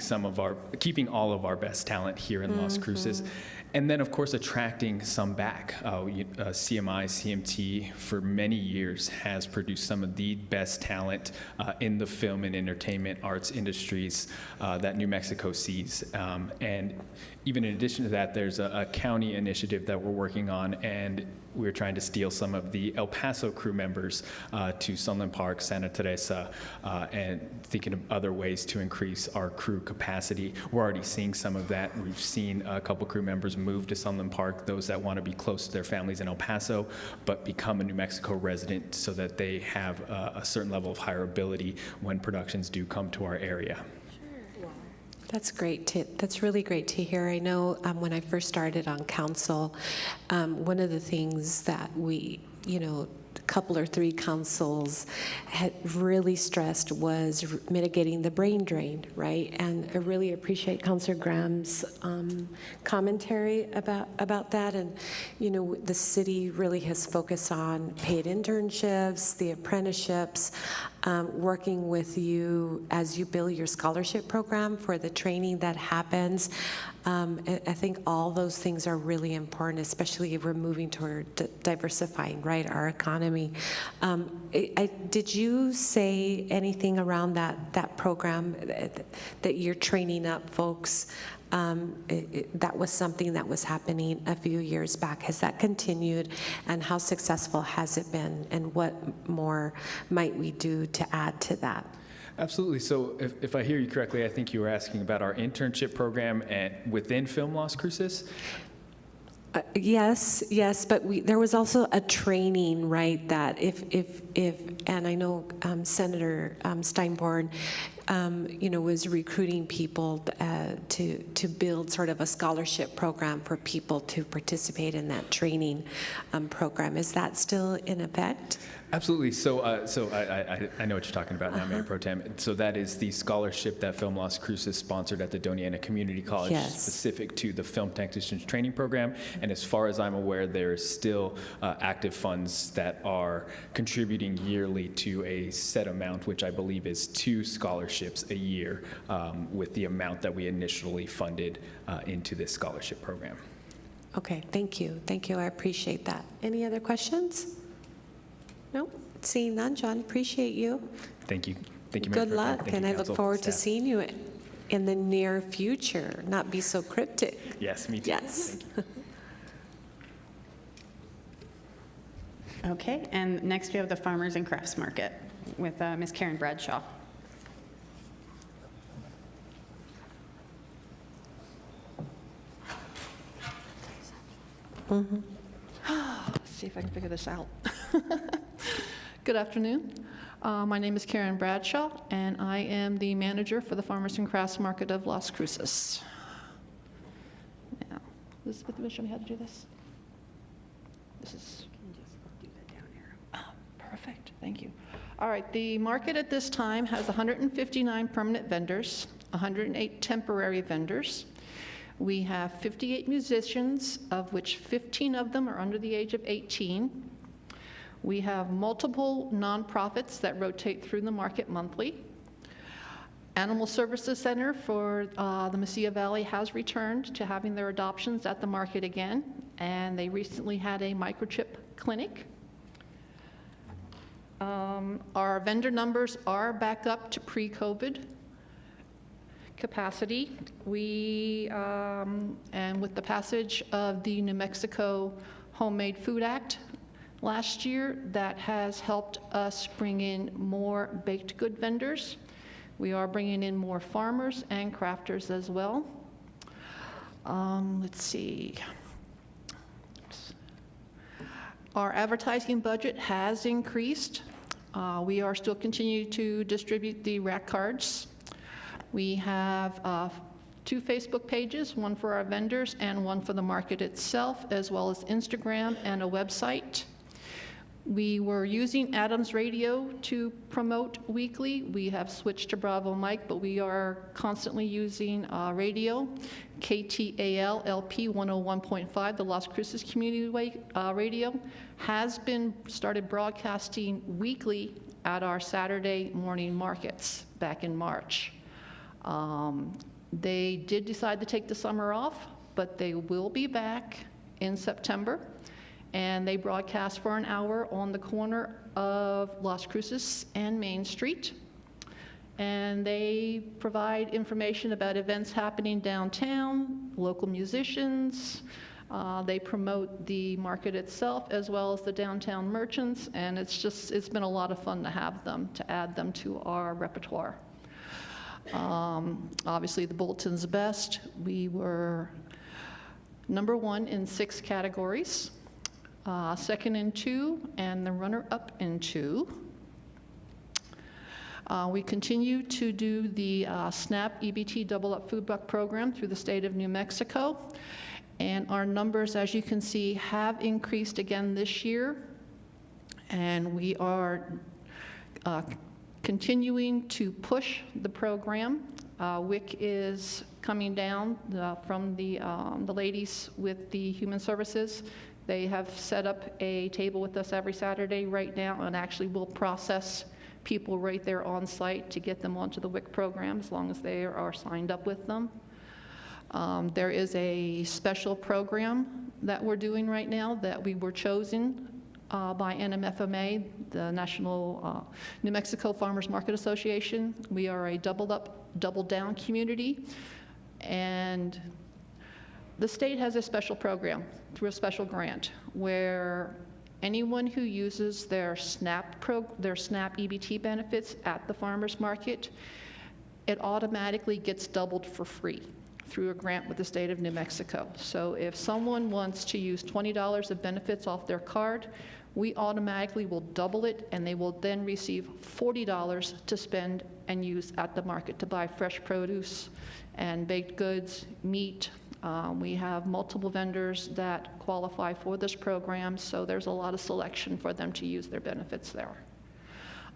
all of our best talent here in Las Cruces. And then, of course, attracting some back. CMI, CMT, for many years has produced some of the best talent in the film and entertainment arts industries that New Mexico sees. And even in addition to that, there's a county initiative that we're working on, and we're trying to steal some of the El Paso crew members to Sunland Park, Santa Teresa, and thinking of other ways to increase our crew capacity. We're already seeing some of that. We've seen a couple crew members move to Sunland Park, those that want to be close to their families in El Paso, but become a New Mexico resident so that they have a certain level of hireability when productions do come to our area. That's great. That's really great to hear. I know when I first started on council, one of the things that we, a couple or three councils had really stressed was mitigating the brain drain, right? And I really appreciate Councilor Graham's commentary about that. And, the city really has focused on paid internships, the apprenticeships, working with you as you build your scholarship program for the training that happens. I think all those things are really important, especially if we're moving toward diversifying, right, our economy. Did you say anything around that program that you're training up folks? That was something that was happening a few years back. Has that continued, and how successful has it been, and what more might we do to add to that? Absolutely. So if I hear you correctly, I think you were asking about our internship program within Film Las Cruces. Yes, but there was also a training, right, that if and I know Senator Steinborn was recruiting people to build sort of a scholarship program for people to participate in that training program. Is that still in effect? Absolutely. So I know what you're talking about now, Mayor Pro Tem. So that is the scholarship that Film Las Cruces sponsored at the Doña Ana Community College, Yes. specific to the Film Technicians Training Program. And as far as I'm aware, there's still active funds that are contributing yearly to a set amount, which I believe is 2 scholarships a year, with the amount that we initially funded into this scholarship program. Okay, thank you. Thank you. I appreciate that. Any other questions? No? Seeing none, John, appreciate you. Thank you. Thank you, Mayor Good Pro Tem. luck, Thank you, and I look Council, forward to staff. seeing you in the near future. Not be so cryptic. Yes, me too. Yes. Okay, and next we have the Farmers and Crafts Market with Ms. Karen Bradshaw. Let's see if I can figure this out. Good afternoon. My name is Karen Bradshaw, and I am the manager for the Farmers and Crafts Market of Las Cruces. Now, Elizabeth, you want to show me how to do this? This is. Perfect, thank you. All right, the market at this time has 159 permanent vendors, 108 temporary vendors. We have 58 musicians, of which 15 of them are under the age of 18. We have multiple nonprofits that rotate through the market monthly. Animal Services Center for the Mesilla Valley has returned to having their adoptions at the market again, and they recently had a microchip clinic. Our vendor numbers are back up to pre-COVID capacity. And with the passage of the New Mexico Homemade Food Act last year, that has helped us bring in more baked good vendors. We are bringing in more farmers and crafters as well. Let's see. Our advertising budget has increased. We are still continuing to distribute the rack cards. We have 2 Facebook pages, one for our vendors and one for the market itself, as well as Instagram and a website. We were using Adams Radio to promote weekly. We have switched to Bravo Mike, but we are constantly using radio. KTAL LP 101.5, the Las Cruces Community Radio, has been started broadcasting weekly at our Saturday morning markets back in March. They did decide to take the summer off, but they will be back in September. And they broadcast for an hour on the corner of Las Cruces and Main Street. And they provide information about events happening downtown, local musicians. They promote the market itself as well as the downtown merchants. And it's been a lot of fun to have them, to add them to our repertoire. Obviously, the bulletin's best. We were #1 in 6 categories. Second in 2, and the runner-up in 2. We continue to do the SNAP EBT Double Up Food Buck program through the state of New Mexico. And our numbers, as you can see, have increased again this year. And we are continuing to push the program. WIC is coming down from the ladies with the Human Services. They have set up a table with us every Saturday right now, and actually will process people right there on site to get them onto the WIC program as long as they are signed up with them. There is a special program that we're doing right now that we were chosen by NMFMA, the National New Mexico Farmers Market Association. We are a double up, double down community, and the state has a special program through a special grant where anyone who uses their SNAP EBT benefits at the farmers market, it automatically gets doubled for free through a grant with the state of New Mexico. So if someone wants to use $20 of benefits off their card, we automatically will double it, and they will then receive $40 to spend and use at the market to buy fresh produce and baked goods, meat. We have multiple vendors that qualify for this program, so there's a lot of selection for them to use their benefits there.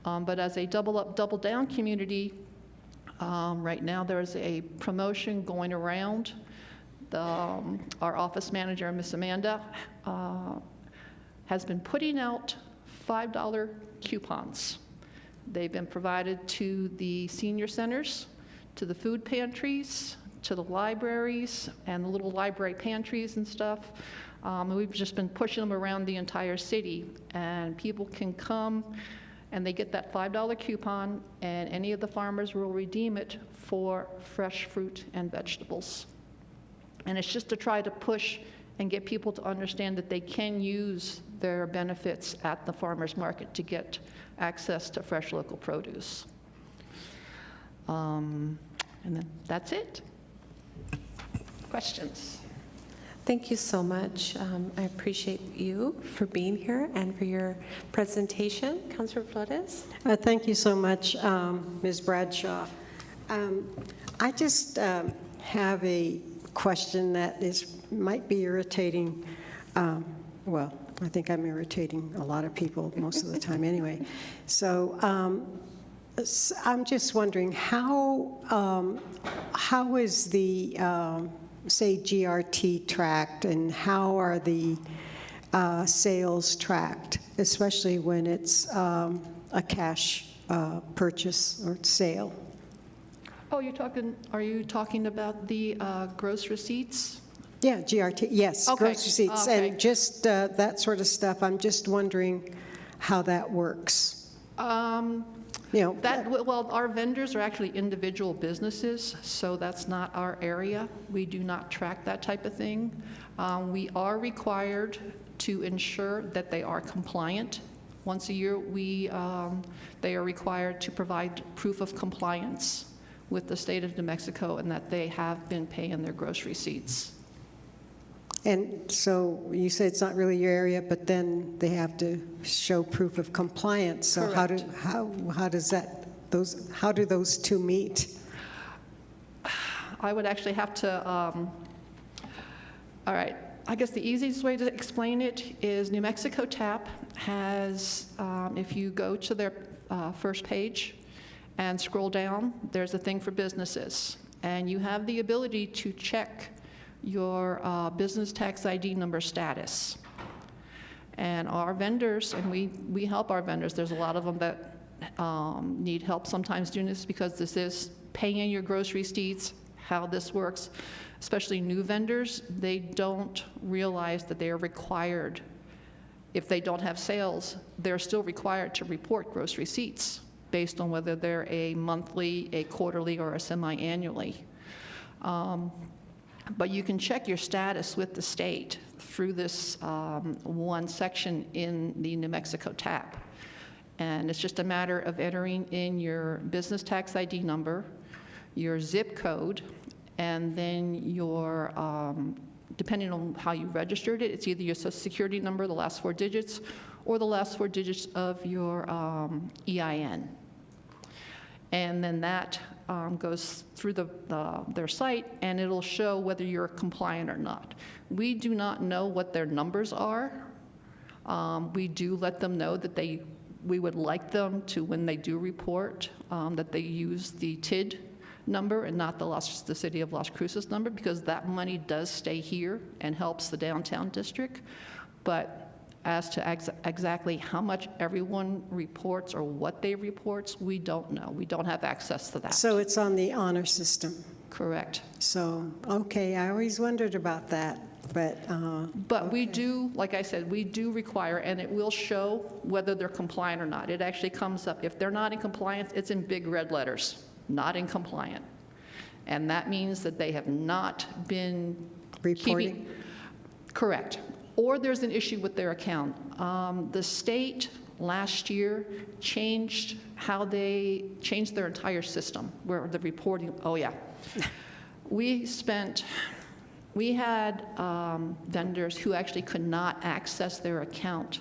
But as a double up, double down community, right now there's a promotion going around. Our office manager, Miss Amanda, has been putting out $5 coupons. They've been provided to the senior centers, to the food pantries, to the libraries, and the little library pantries and stuff. And we've just been pushing them around the entire city, and people can come and they get that $5 coupon, and any of the farmers will redeem it for fresh fruit and vegetables. And it's just to try to push and get people to understand that they can use their benefits at the farmers market to get access to fresh local produce. And then that's it. Questions? Thank you so much. I appreciate you for being here and for your presentation. Councilor Flores? Thank you so much, Ms. Bradshaw. I just have a question that might be irritating. Well, I think I'm irritating a lot of people most of the time anyway. So I'm just wondering how is the say GRT tracked, and how are the sales tracked, especially when it's a cash purchase or sale? Oh, are you talking about the gross receipts? Yeah, GRT, yes, Okay, gross receipts, okay. and just that sort of stuff. I'm just wondering how that works. Well, our vendors are actually individual businesses, so that's not our area. We do not track that type of thing. We are required to ensure that they are compliant. Once a year, they are required to provide proof of compliance with the state of New Mexico and that they have been paying their gross receipts. And so you say it's not really your area, but then they have to show proof of compliance. So Correct. how do those two meet? I would actually have to, all right, I guess the easiest way to explain it is New Mexico TAP has, if you go to their first page and scroll down, there's a thing for businesses. And you have the ability to check your business tax ID number status. And our vendors, and we help our vendors, there's a lot of them that need help sometimes doing this because this is paying your grocery receipts, how this works. Especially new vendors, they don't realize that they are required, if they don't have sales, they're still required to report gross receipts based on whether they're a monthly, a quarterly, or a semi-annually. But you can check your status with the state through this one section in the New Mexico TAP. And it's just a matter of entering in your business tax ID number, your zip code, and then your, depending on how you registered it, it's either your Social Security number, the last 4 digits, or the last 4 digits of your EIN. And then that goes through their site, and it'll show whether you're compliant or not. We do not know what their numbers are. We do let them know that we would like them to, when they do report, that they use the TID number and not the City of Las Cruces number, because that money does stay here and helps the downtown district. But as to exactly how much everyone reports or what they report, we don't know. We don't have access to that. So it's on the honor system? Correct. So, okay, I always wondered about that, but... But we do, like I said, we do require, and it will show whether they're compliant or not. It actually comes up. If they're not in compliance, it's in big red letters, not in compliant. And that means that they have not been reporting. Correct. Or there's an issue with their account. The state last year changed how they changed their entire system, where the reporting, oh yeah. We had vendors who actually could not access their account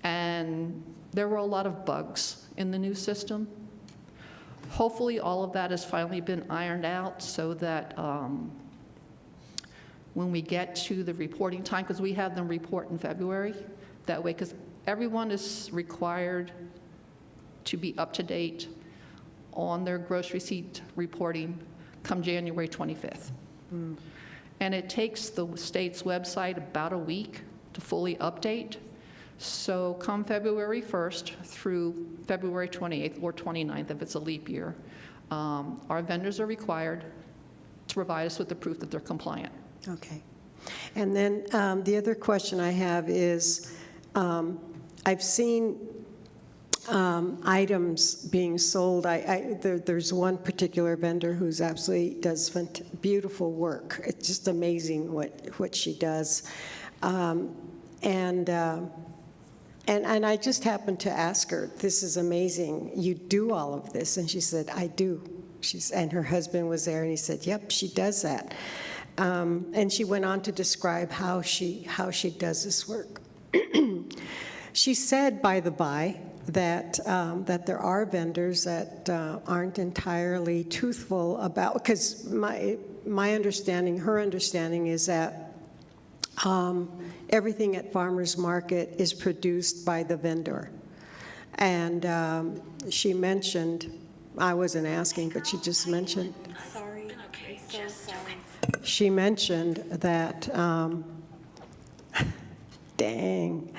and there were a lot of bugs in the new system. Hopefully, all of that has finally been ironed out so that when we get to the reporting time, because we have them report in February, that way, because everyone is required to be up to date on their gross receipt reporting come January 25th. And it takes the state's website about a week to fully update. So come February 1st through February 28th or 29th, if it's a leap year, our vendors are required to provide us with the proof that they're compliant. Okay. And then the other question I have is, I've seen items being sold. There's one particular vendor who's absolutely does beautiful work. It's just amazing what she does. And I just happened to ask her, this is amazing. You do all of this? And she said, I do. And her husband was there, and he said, yep, she does that. And she went on to describe how she does this work. She said, by the by, that there are vendors that aren't entirely truthful about, because my understanding, her understanding is that everything at farmers market is produced by the vendor. And she mentioned, I wasn't asking, but she just mentioned. Sorry, I'm so sorry. She mentioned that, dang.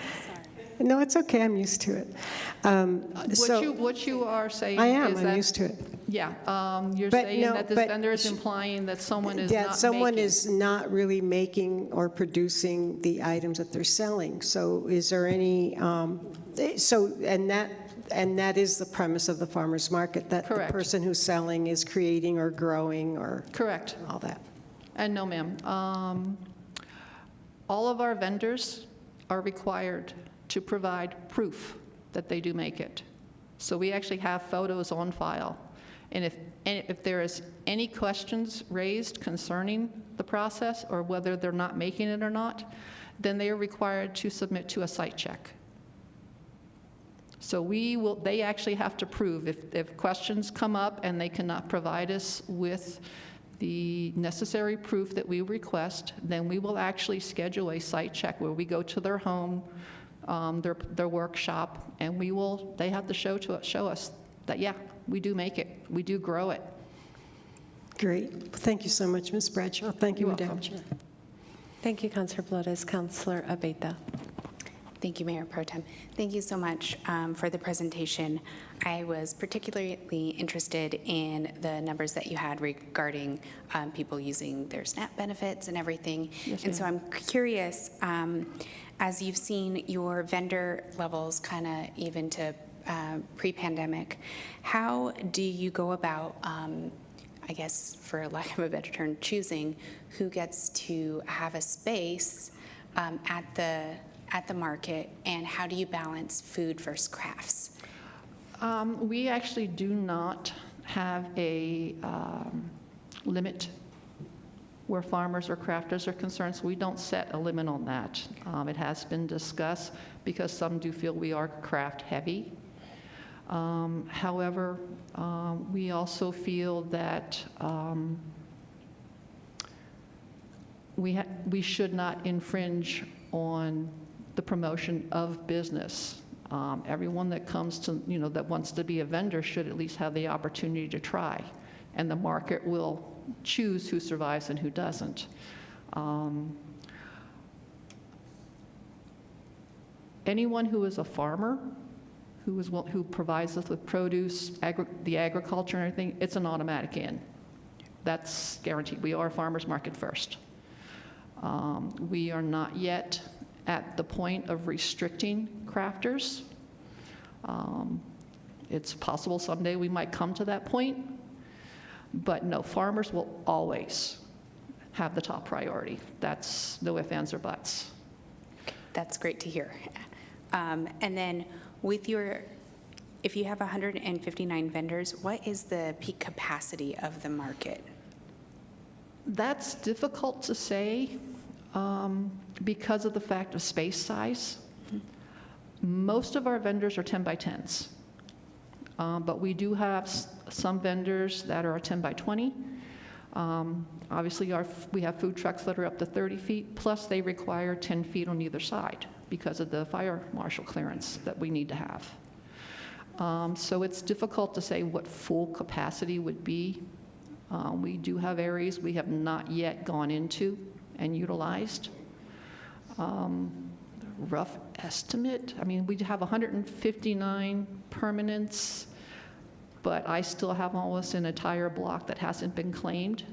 No, it's okay, I'm used to it. What you are saying I am, is I'm that, used to it. Yeah, you're But saying no, that this but vendor is implying that someone is not someone making. is not really making or producing the items that they're selling. So is there any, and that is the premise of the farmer's market, that Correct. the person who's selling is creating or growing or Correct. all that. And no, ma'am. All of our vendors are required to provide proof that they do make it. So we actually have photos on file. And if there is any questions raised concerning the process or whether they're not making it or not, then they are required to submit to a site check. So they actually have to prove if questions come up and they cannot provide us with the necessary proof that we request, then we will actually schedule a site check where we go to their home, their workshop, and they have to show us that, yeah, we do make it, we do grow it. Great. Thank you so much, Ms. Bradshaw. Thank you, You're Madam welcome. Chair. Thank you, Councilor Flores. Councilor Abeyta. Thank you, Mayor Pro Tem. Thank you so much for the presentation. I was particularly interested in the numbers that you had regarding people using their SNAP benefits and everything. Yes, and so ma'am. I'm curious, as you've seen your vendor levels kind of even to pre-pandemic, how do you go about, I guess, for lack of a better term, choosing who gets to have a space at the market, and how do you balance food versus crafts? We actually do not have a limit where farmers or crafters are concerned, so we don't set a limit on that. It has been discussed because some do feel we are craft heavy. However, we also feel that we should not infringe on the promotion of business. Everyone that comes to, that wants to be a vendor should at least have the opportunity to try, and the market will choose who survives and who doesn't. Anyone who is a farmer, who provides us with produce, the agriculture and everything, it's an automatic in. That's guaranteed. We are a farmer's market first. We are not yet at the point of restricting crafters. It's possible someday we might come to that point, but no, farmers will always have the top priority. That's no ifs, ands, or buts. That's great to hear. And then if you have 159 vendors, what is the peak capacity of the market? That's difficult to say because of the fact of space size. Most of our vendors are 10 by 10s, but we do have some vendors that are 10 by 20. Obviously, we have food trucks that are up to 30 feet, plus they require 10 feet on either side because of the fire marshal clearance that we need to have. So it's difficult to say what full capacity would be. We do have areas we have not yet gone into and utilized. Rough estimate, I mean, we have 159 permanents, but I still have almost an entire block that hasn't been claimed.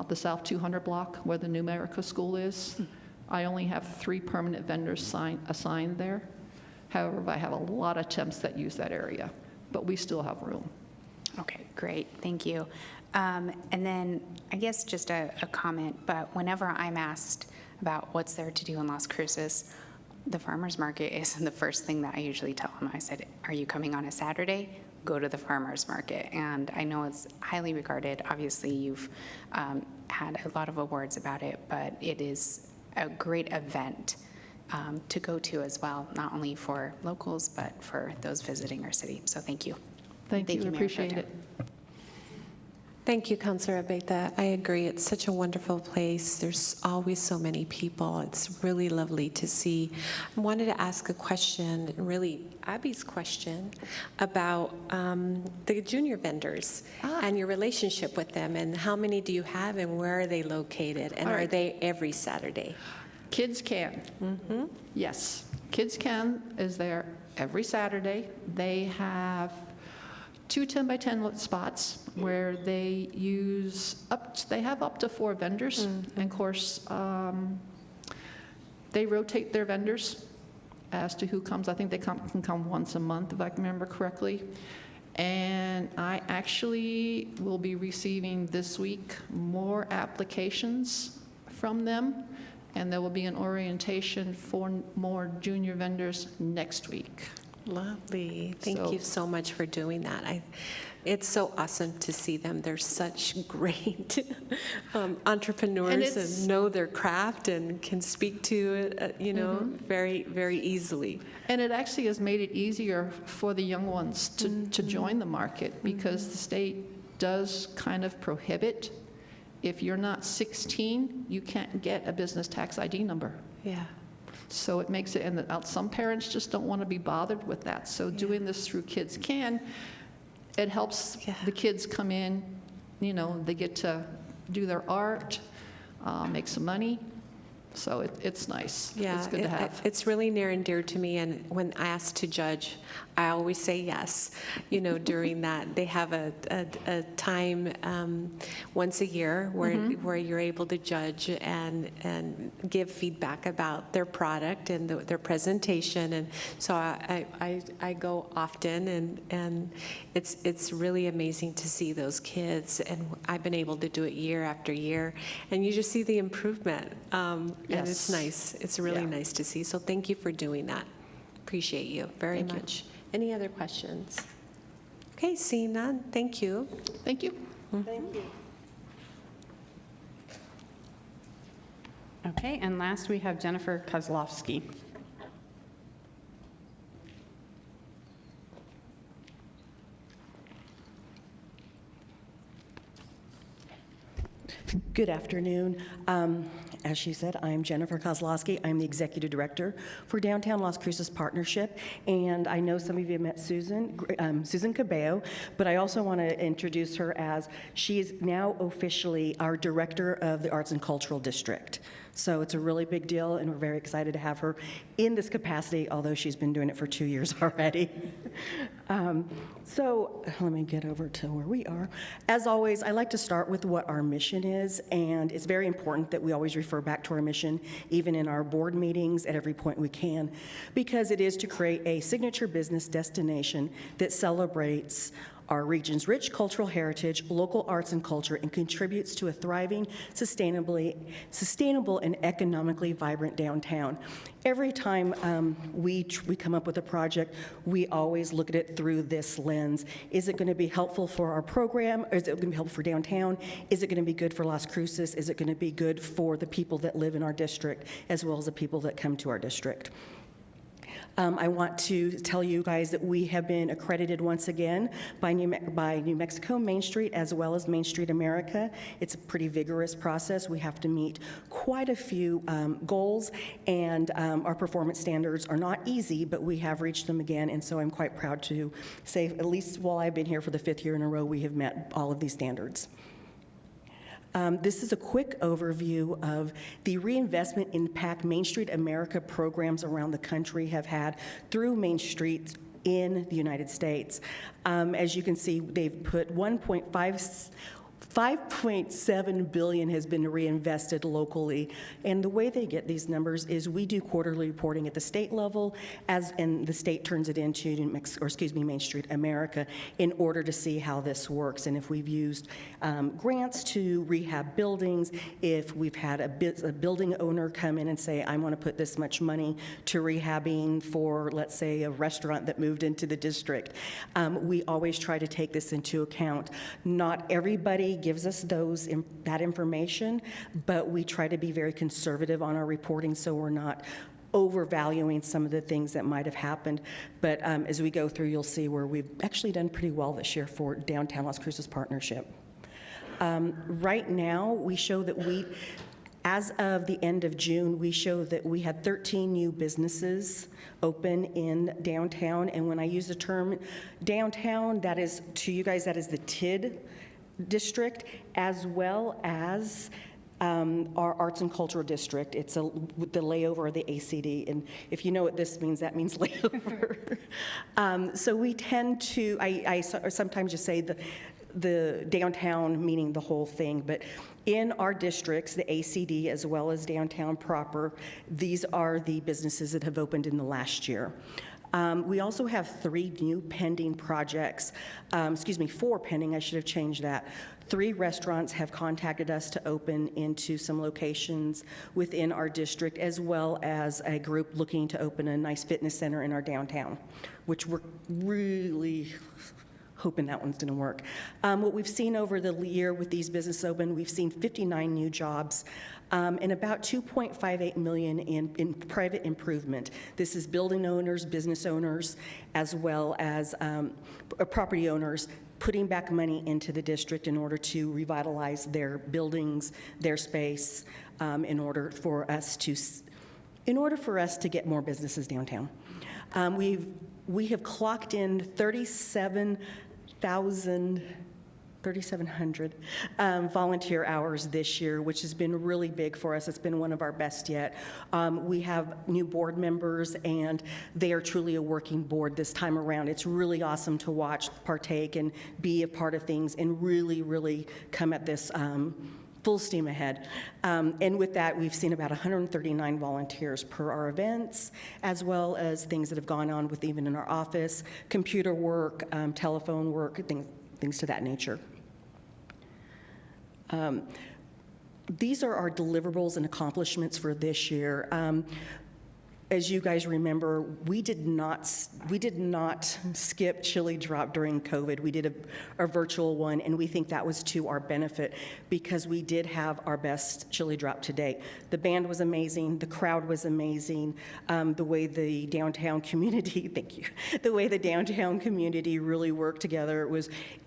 The South 200 block where the New America School is. I only have 3 permanent vendors assigned there. However, I have a lot of temps that use that area, but we still have room. Okay, great, thank you. And then I guess just a comment, but whenever I'm asked about what's there to do in Las Cruces, the farmer's market is the first thing that I usually tell them. I said, are you coming on a Saturday? Go to the farmer's market. And I know it's highly regarded. Obviously, you've had a lot of awards about it, but it is a great event to go to as well, not only for locals, but for those visiting our city. So thank you. Thank you, Mayor Pro appreciate Tem. it. Thank you, Councilor Abeyta. I agree. It's such a wonderful place. There's always so many people. It's really lovely to see. I wanted to ask a question, really Abby's question, about the junior vendors and your relationship with them, and how many do you have, and where are they located, and All are right. they every Saturday? Kids Can. Yes, Kids Can is there every Saturday. They have 2 10 by 10 spots where they have up to 4 vendors. And of course, they rotate their vendors as to who comes. I think they can come once a month, if I can remember correctly. And I actually will be receiving this week more applications from them, and there will be an orientation for more junior vendors next week. Lovely. Thank you so much for doing that. It's so awesome to see them. They're such great entrepreneurs and know their craft and can speak to it, very, very easily. And it actually has made it easier for the young ones to join the market, because the state does kind of prohibit, if you're not 16, you can't get a business tax ID number. Yeah. So it makes it, and some parents just don't want to be bothered with that. So doing this through Kids Can, it helps the kids come in, they get to do their art, make some money. So it's nice. Yeah, it's good to have. It's really near and dear to me, and when asked to judge, I always say yes. During that, they have a time once a year where you're able to judge and give feedback about their product and their presentation, and so I go often, and it's really amazing to see those kids, and I've been able to do it year after year, and you just see the improvement. And it's nice. It's really nice to see. So thank you for doing that. Appreciate you very much. Any other questions? Okay, seeing none. Thank you. Thank you. Thank you. Okay, and last we have Jennifer Kozlowski. Good afternoon. As she said, I'm Jennifer Kozlowski. I'm the Executive Director for Downtown Las Cruces Partnership, and I know some of you have met Susan Cabello, but I also want to introduce her as she is now officially our Director of the Arts and Cultural District. So it's a really big deal, and we're very excited to have her in this capacity, although she's been doing it for 2 years already. So let me get over to where we are. As always, I like to start with what our mission is, and it's very important that we always refer back to our mission, even in our board meetings at every point we can, because it is to create a signature business destination that celebrates our region's rich cultural heritage, local arts and culture, and contributes to a thriving, sustainable, and economically vibrant downtown. Every time we come up with a project, we always look at it through this lens. Is it going to be helpful for our program? Or is it going to be helpful for downtown? Is it going to be good for Las Cruces? Is it going to be good for the people that live in our district, as well as the people that come to our district? I want to tell you guys that we have been accredited once again by New Mexico Main Street as well as Main Street America. It's a pretty vigorous process. We have to meet quite a few goals, and our performance standards are not easy, but we have reached them again, and so I'm quite proud to say, at least while I've been here for the 5th year in a row, we have met all of these standards. This is a quick overview of the reinvestment impact Main Street America programs around the country have had through Main Street in the United States. As you can see, they've put 5.7 billion has been reinvested locally, and the way they get these numbers is we do quarterly reporting at the state level, and the state turns it into Main Street America in order to see how this works, and if we've used grants to rehab buildings, if we've had a building owner come in and say, I want to put this much money to rehabbing for, let's say, a restaurant that moved into the district. We always try to take this into account. Not everybody gives us that information, but we try to be very conservative on our reporting so we're not overvaluing some of the things that might have happened. But as we go through, you'll see where we've actually done pretty well this year for Downtown Las Cruces Partnership. Right now, we show that as of the end of June, we show that we had 13 new businesses open in downtown. And when I use the term downtown, that is, to you guys, that is the TID district, as well as our arts and cultural district. It's the layover of the ACD, and if you know what this means, that means layover. So we tend to, I sometimes just say the downtown, meaning the whole thing, but in our districts, the ACD as well as downtown proper, these are the businesses that have opened in the last year. We also have 3 new pending projects, 4 pending, I should have changed that. 3 restaurants have contacted us to open into some locations within our district, as well as a group looking to open a nice fitness center in our downtown, which we're really hoping that one's gonna work. What we've seen over the year with these businesses open, we've seen 59 new jobs and about $2.58 million in private improvement. This is building owners, business owners, as well as property owners putting back money into the district in order to revitalize their buildings, their space, in order for us to get more businesses downtown. We have clocked in 3,700 volunteer hours this year, which has been really big for us. It's been one of our best yet. We have new board members, and they are truly a working board this time around. It's really awesome to watch, partake, and be a part of things, and really, really come at this full steam ahead. And with that, we've seen about 139 volunteers per our events, as well as things that have gone on with even in our office, computer work, telephone work, things to that nature. These are our deliverables and accomplishments for this year. As you guys remember, we did not skip Chili Drop during COVID. We did a virtual one, and we think that was to our benefit because we did have our best Chili Drop to date. The band was amazing, the crowd was amazing, the way the downtown community, thank you, the way the downtown community really worked together,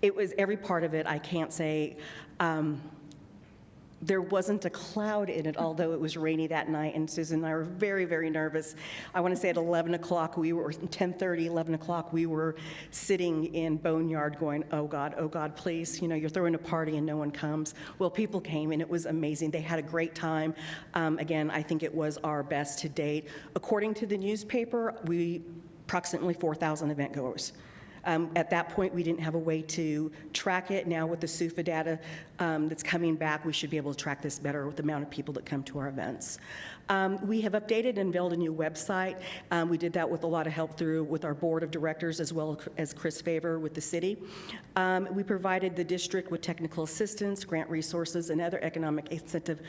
it was every part of it. I can't say, there wasn't a cloud in it, although it was rainy that night, and Susan and I were very, very nervous. I want to say at 11 o'clock, 10:30, 11 o'clock, we were sitting in Boneyard going, oh God, please, you're throwing a party and no one comes. Well, people came, and it was amazing. They had a great time. Again, I think it was our best to date. According to the newspaper, approximately 4,000 event goers. At that point, we didn't have a way to track it. Now with the SUFA data that's coming back, we should be able to track this better with the amount of people that come to our events. We have updated and unveiled a new website. We did that with a lot of help with our board of directors, as well as Chris Favor with the city. We provided the district with technical assistance, grant resources, and other economic incentive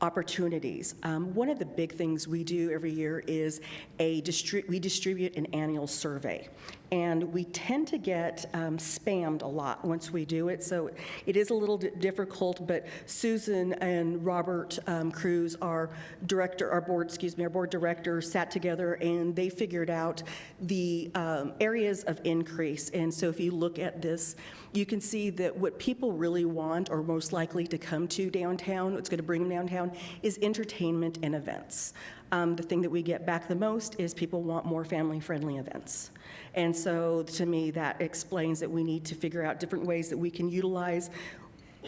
opportunities. One of the big things we do every year is we distribute an annual survey. And we tend to get spammed a lot once we do it, so it is a little difficult, but Susan and Robert Cruz, our board director, sat together and they figured out the areas of increase. And so if you look at this, you can see that what people really want or most likely to come to downtown, what's going to bring them downtown, is entertainment and events. The thing that we get back the most is people want more family-friendly events. And so to me, that explains that we need to figure out different ways that we can utilize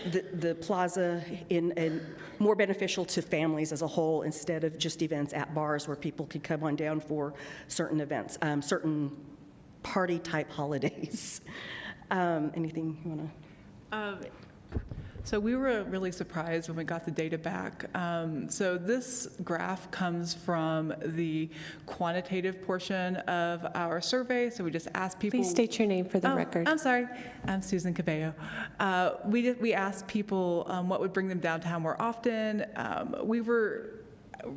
the plaza in more beneficial to families as a whole, instead of just events at bars where people could come on down for certain events, certain party-type holidays. Anything you want to? So we were really surprised when we got the data back. So this graph comes from the quantitative portion of our survey. So we just asked people. Please state your name for the record. I'm sorry. I'm Susan Cabello. We asked people what would bring them downtown more often.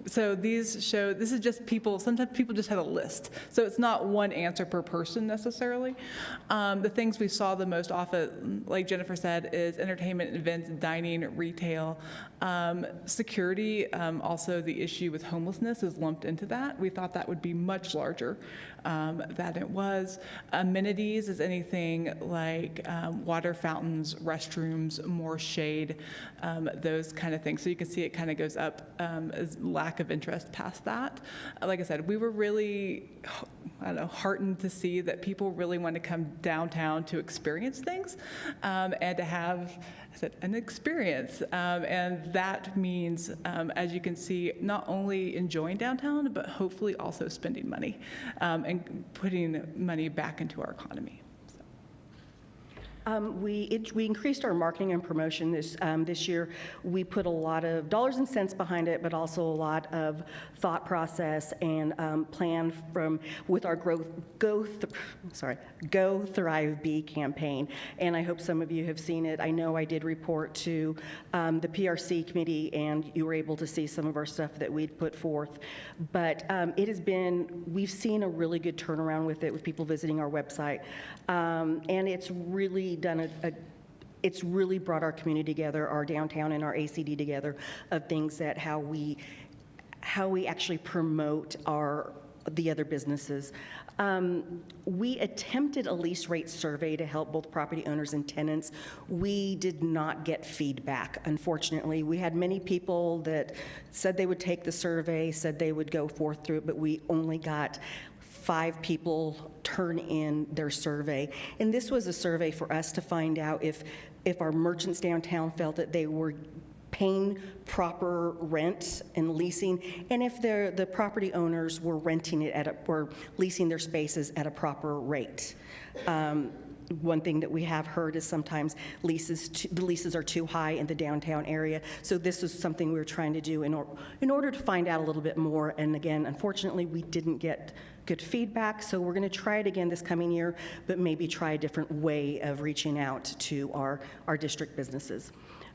So these show, this is just people, sometimes people just have a list. So it's not one answer per person necessarily. The things we saw the most often, like Jennifer said, is entertainment, events, dining, retail. Security, also the issue with homelessness is lumped into that. We thought that would be much larger than it was. Amenities is anything like water fountains, restrooms, more shade, those kind of things. So you can see it kind of goes up as lack of interest past that. Like I said, we were really, heartened to see that people really want to come downtown to experience things and to have an experience. And that means, as you can see, not only enjoying downtown, but hopefully also spending money and putting money back into our economy. We increased our marketing and promotion this year. We put a lot of dollars and cents behind it, but also a lot of thought process and plan with our Go Thrive Be campaign. And I hope some of you have seen it. I know I did report to the PRC committee, and you were able to see some of our stuff that we'd put forth. But we've seen a really good turnaround with it, with people visiting our website, and it's really it's really brought our community together, our downtown and our ACD together, of things that how we actually promote the other businesses. We attempted a lease rate survey to help both property owners and tenants. We did not get feedback, unfortunately. We had many people that said they would take the survey, said they would go forth through it, but we only got 5 people turn in their survey. And this was a survey for us to find out if our merchants downtown felt that they were paying proper rent and leasing, and if the property owners were renting it or leasing their spaces at a proper rate. One thing that we have heard is sometimes the leases are too high in the downtown area. So this is something we were trying to do in order to find out a little bit more. And again, unfortunately, we didn't get good feedback. So we're going to try it again this coming year, but maybe try a different way of reaching out to our district businesses.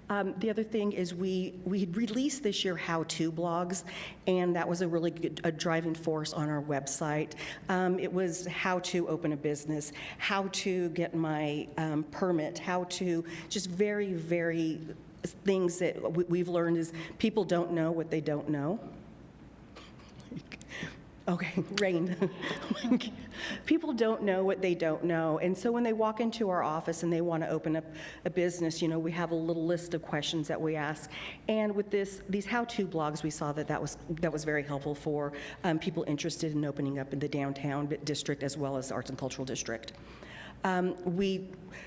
The other thing is we released this year how-to blogs, and that was a really good driving force on our website. It was how to open a business, how to get my permit, how to just very, very things that we've learned is people don't know what they don't know. Okay, rain. People don't know what they don't know. And so when they walk into our office and they want to open up a business, we have a little list of questions that we ask. And with these how-to blogs, we saw that was very helpful for people interested in opening up in the downtown district as well as the Arts and Cultural District.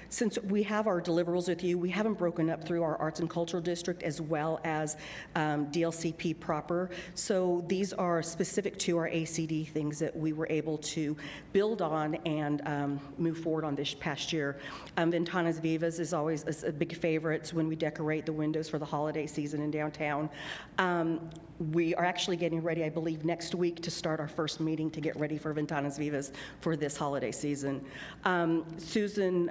Since we have our deliverables with you, we haven't broken up through our Arts and Cultural District as well as DLCP proper. So these are specific to our ACD things that we were able to build on and move forward on this past year. Ventanas Vivas is always a big favorite when we decorate the windows for the holiday season in downtown. We are actually getting ready, I believe, next week to start our first meeting to get ready for Ventanas Vivas for this holiday season. Susan,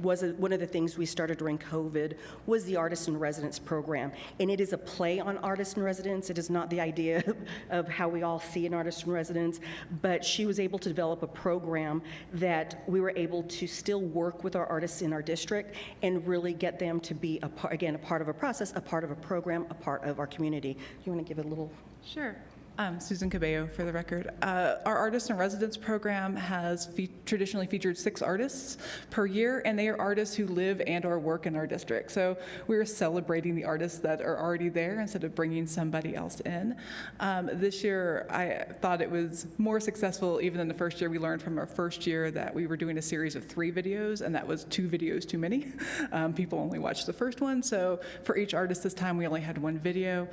one of the things we started during COVID was the Artist in Residence program. And it is a play on Artist in Residence. It is not the idea of how we all see an Artist in Residence, but she was able to develop a program that we were able to still work with our artists in our district and really get them to be, a part of a process, a part of a program, a part of our community. You want to give a little? Sure. Susan Cabello, for the record. Our Artist in Residence program has traditionally featured 6 artists per year, and they are artists who live and or work in our district. So we're celebrating the artists that are already there instead of bringing somebody else in. This year, I thought it was more successful even than the first year. We learned from our first year that we were doing a series of 3 videos, and that was 2 videos too many. People only watched the first one, so for each artist this time, we only had 1 video.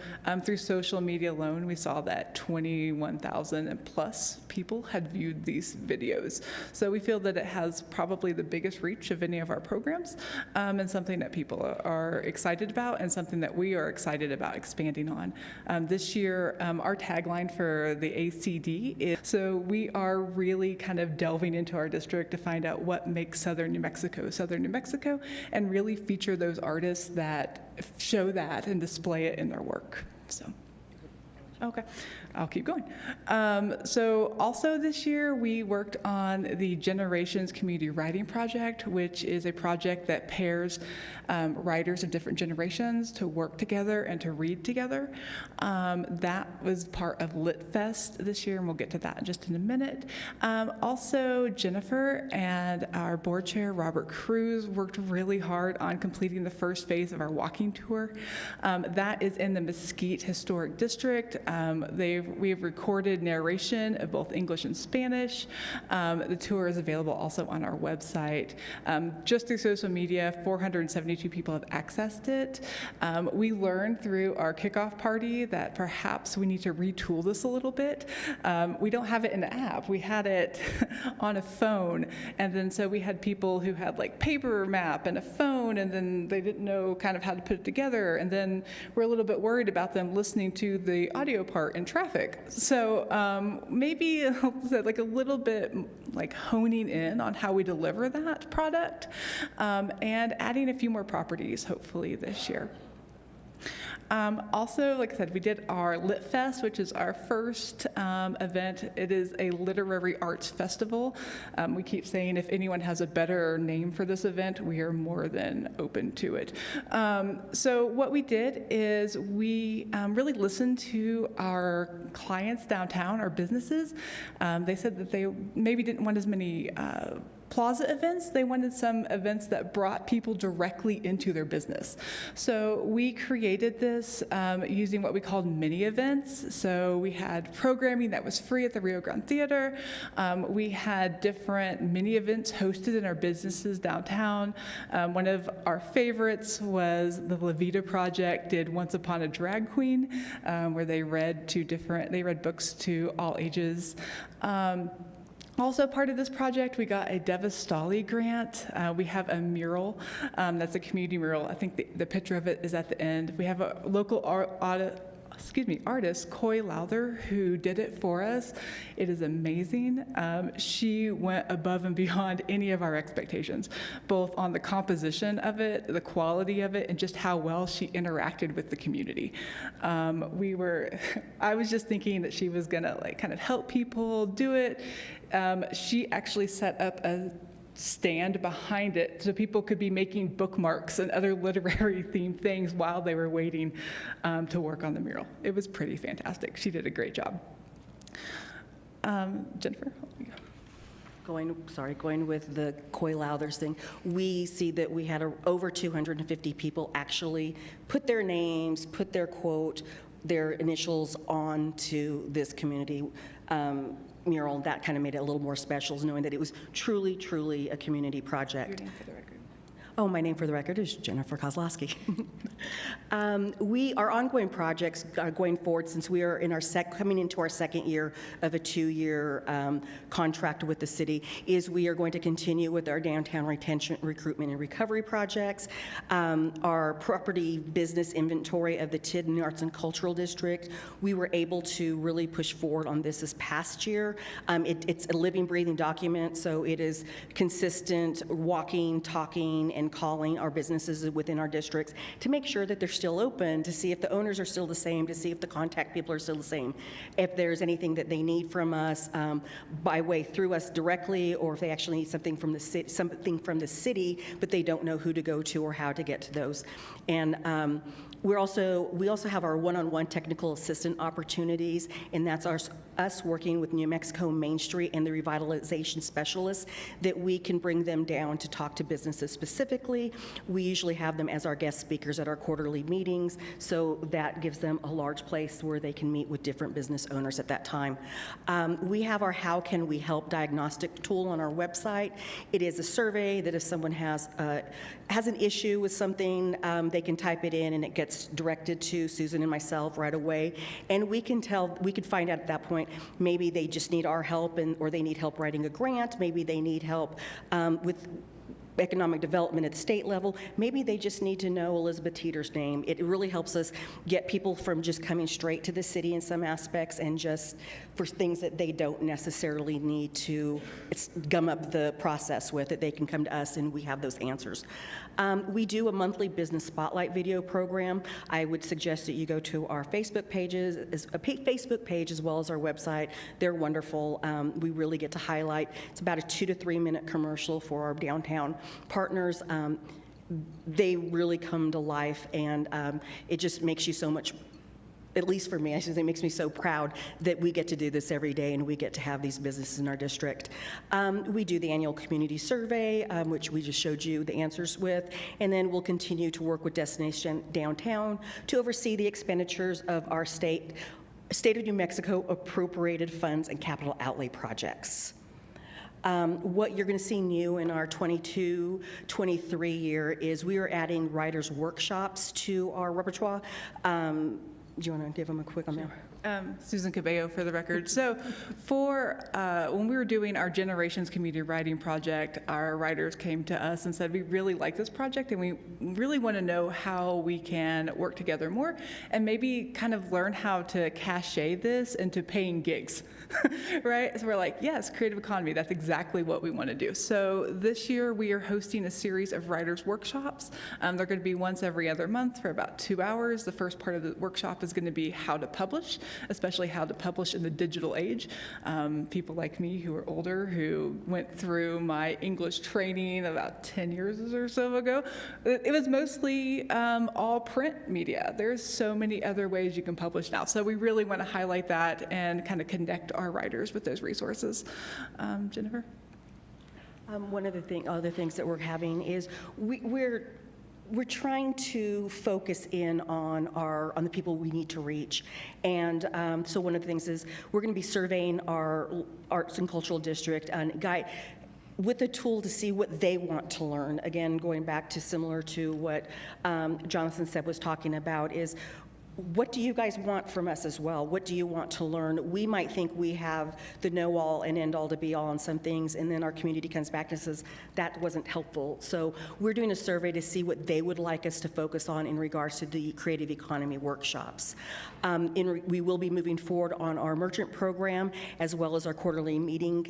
Through social media alone, we saw that 21,000 and plus people had viewed these videos. So we feel that it has probably the biggest reach of any of our programs, and something that people are excited about and something that we are excited about expanding on. This year, our tagline for the ACD is, so we are really kind of delving into our district to find out what makes Southern New Mexico, and really feature those artists that show that and display it in their work. So. Okay, I'll keep going. So also this year, we worked on the Generations Community Writing Project, which is a project that pairs writers of different generations to work together and to read together. That was part of Lit Fest this year, and we'll get to that in just in a minute. Also, Jennifer and our board chair, Robert Cruz, worked really hard on completing the first phase of our walking tour. That is in the Mesquite Historic District. We have recorded narration of both English and Spanish. The tour is available also on our website. Just through social media, 472 people have accessed it. We learned through our kickoff party that perhaps we need to retool this a little bit. We don't have it in the app. We had it on a phone, and then so we had people who had like paper map and a phone, and then they didn't know kind of how to put it together, and then we're a little bit worried about them listening to the audio part in traffic. So maybe like a little bit like honing in on how we deliver that product, and adding a few more properties hopefully this year. Also, like I said, we did our Lit Fest, which is our first event. It is a literary arts festival. We keep saying if anyone has a better name for this event, we are more than open to it. So what we did is we really listened to our clients downtown, our businesses. They said that they maybe didn't want as many plaza events. They wanted some events that brought people directly into their business. So we created this using what we called mini events. So we had programming that was free at the Rio Grande Theater. We had different mini events hosted in our businesses downtown. One of our favorites was the Levita Project did Once Upon a Drag Queen, where they read books to all ages. Also part of this project, we got a Devastali grant. We have a mural that's a community mural. I think the picture of it is at the end. We have a local artist, Coy Lowther, who did it for us. It is amazing. She went above and beyond any of our expectations, both on the composition of it, the quality of it, and just how well she interacted with the community. I was just thinking that she was gonna like kind of help people do it. She actually set up a stand behind it so people could be making bookmarks and other literary themed things while they were waiting to work on the mural. It was pretty fantastic. She did a great job. Jennifer? Going with the Coy Lowthers thing, we see that we had over 250 people actually put their names, put their quote, their initials onto this community mural. That kind of made it a little more special, knowing that it was truly, truly a community project. Your name for the record. Oh, my name for the record is Jennifer Kozlowski. Our ongoing projects going forward, since we are in our coming into our second year of a 2-year contract with the city, is we are going to continue with our downtown retention, recruitment, and recovery projects. Our property business inventory of the Tidden Arts and Cultural District, we were able to really push forward on this past year. It's a living, breathing document, so it is consistent walking, talking, and calling our businesses within our districts to make sure that they're still open, to see if the owners are still the same, to see if the contact people are still the same, if there's anything that they need from us by way through us directly, or if they actually need something from the city, but they don't know who to go to or how to get to those. And we also have our one-on-one technical assistant opportunities, and that's us working with New Mexico Main Street and the revitalization specialists, that we can bring them down to talk to businesses specifically. We usually have them as our guest speakers at our quarterly meetings, so that gives them a large place where they can meet with different business owners at that time. We have our How Can We Help diagnostic tool on our website. It is a survey that if someone has an issue with something, they can type it in and it gets directed to Susan and myself right away. And we can find out at that point, maybe they just need our help or they need help writing a grant, maybe they need help with economic development at the state level. Maybe they just need to know Elizabeth Teeter's name. It really helps us get people from just coming straight to the city in some aspects, and just for things that they don't necessarily need to gum up the process with, that they can come to us and we have those answers. We do a monthly business spotlight video program. I would suggest that you go to our Facebook page as well as our website. They're wonderful. We really get to highlight. It's about a 2 to 3 minute commercial for our downtown partners. They really come to life, and it just makes you so much, at least for me, I should say, it makes me so proud that we get to do this every day and we get to have these businesses in our district. We do the annual community survey, which we just showed you the answers with, and then we'll continue to work with Destination Downtown to oversee the expenditures of our state of New Mexico appropriated funds and capital outlay projects. What you're going to see new in our 22-23 year is we are adding writers' workshops to our repertoire. Do you want to give them a quick on that? Susan Cabello for the record. So when we were doing our Generations Community Writing Project, our writers came to us and said, we really like this project and we really want to know how we can work together more and maybe kind of learn how to cachet this into paying gigs, right? So we're like, yes, creative economy, that's exactly what we want to do. So this year we are hosting a series of writers' workshops. They're going to be once every other month for about 2 hours. The first part of the workshop is going to be how to publish, especially how to publish in the digital age. People like me who are older, who went through my English training about 10 years or so ago, it was mostly all print media. There's so many other ways you can publish now. So we really want to highlight that and kind of connect our writers with those resources. Jennifer? One of the other things that we're having is we're trying to focus in on the people we need to reach. And so one of the things is we're going to be surveying our arts and cultural district and with a tool to see what they want to learn. Again, going back to similar to what Jonathan said was talking about is, what do you guys want from us as well? What do you want to learn? We might think we have the know-all and end-all to be all on some things, and then our community comes back and says, that wasn't helpful. So we're doing a survey to see what they would like us to focus on in regards to the creative economy workshops. We will be moving forward on our merchant program as well as our quarterly meeting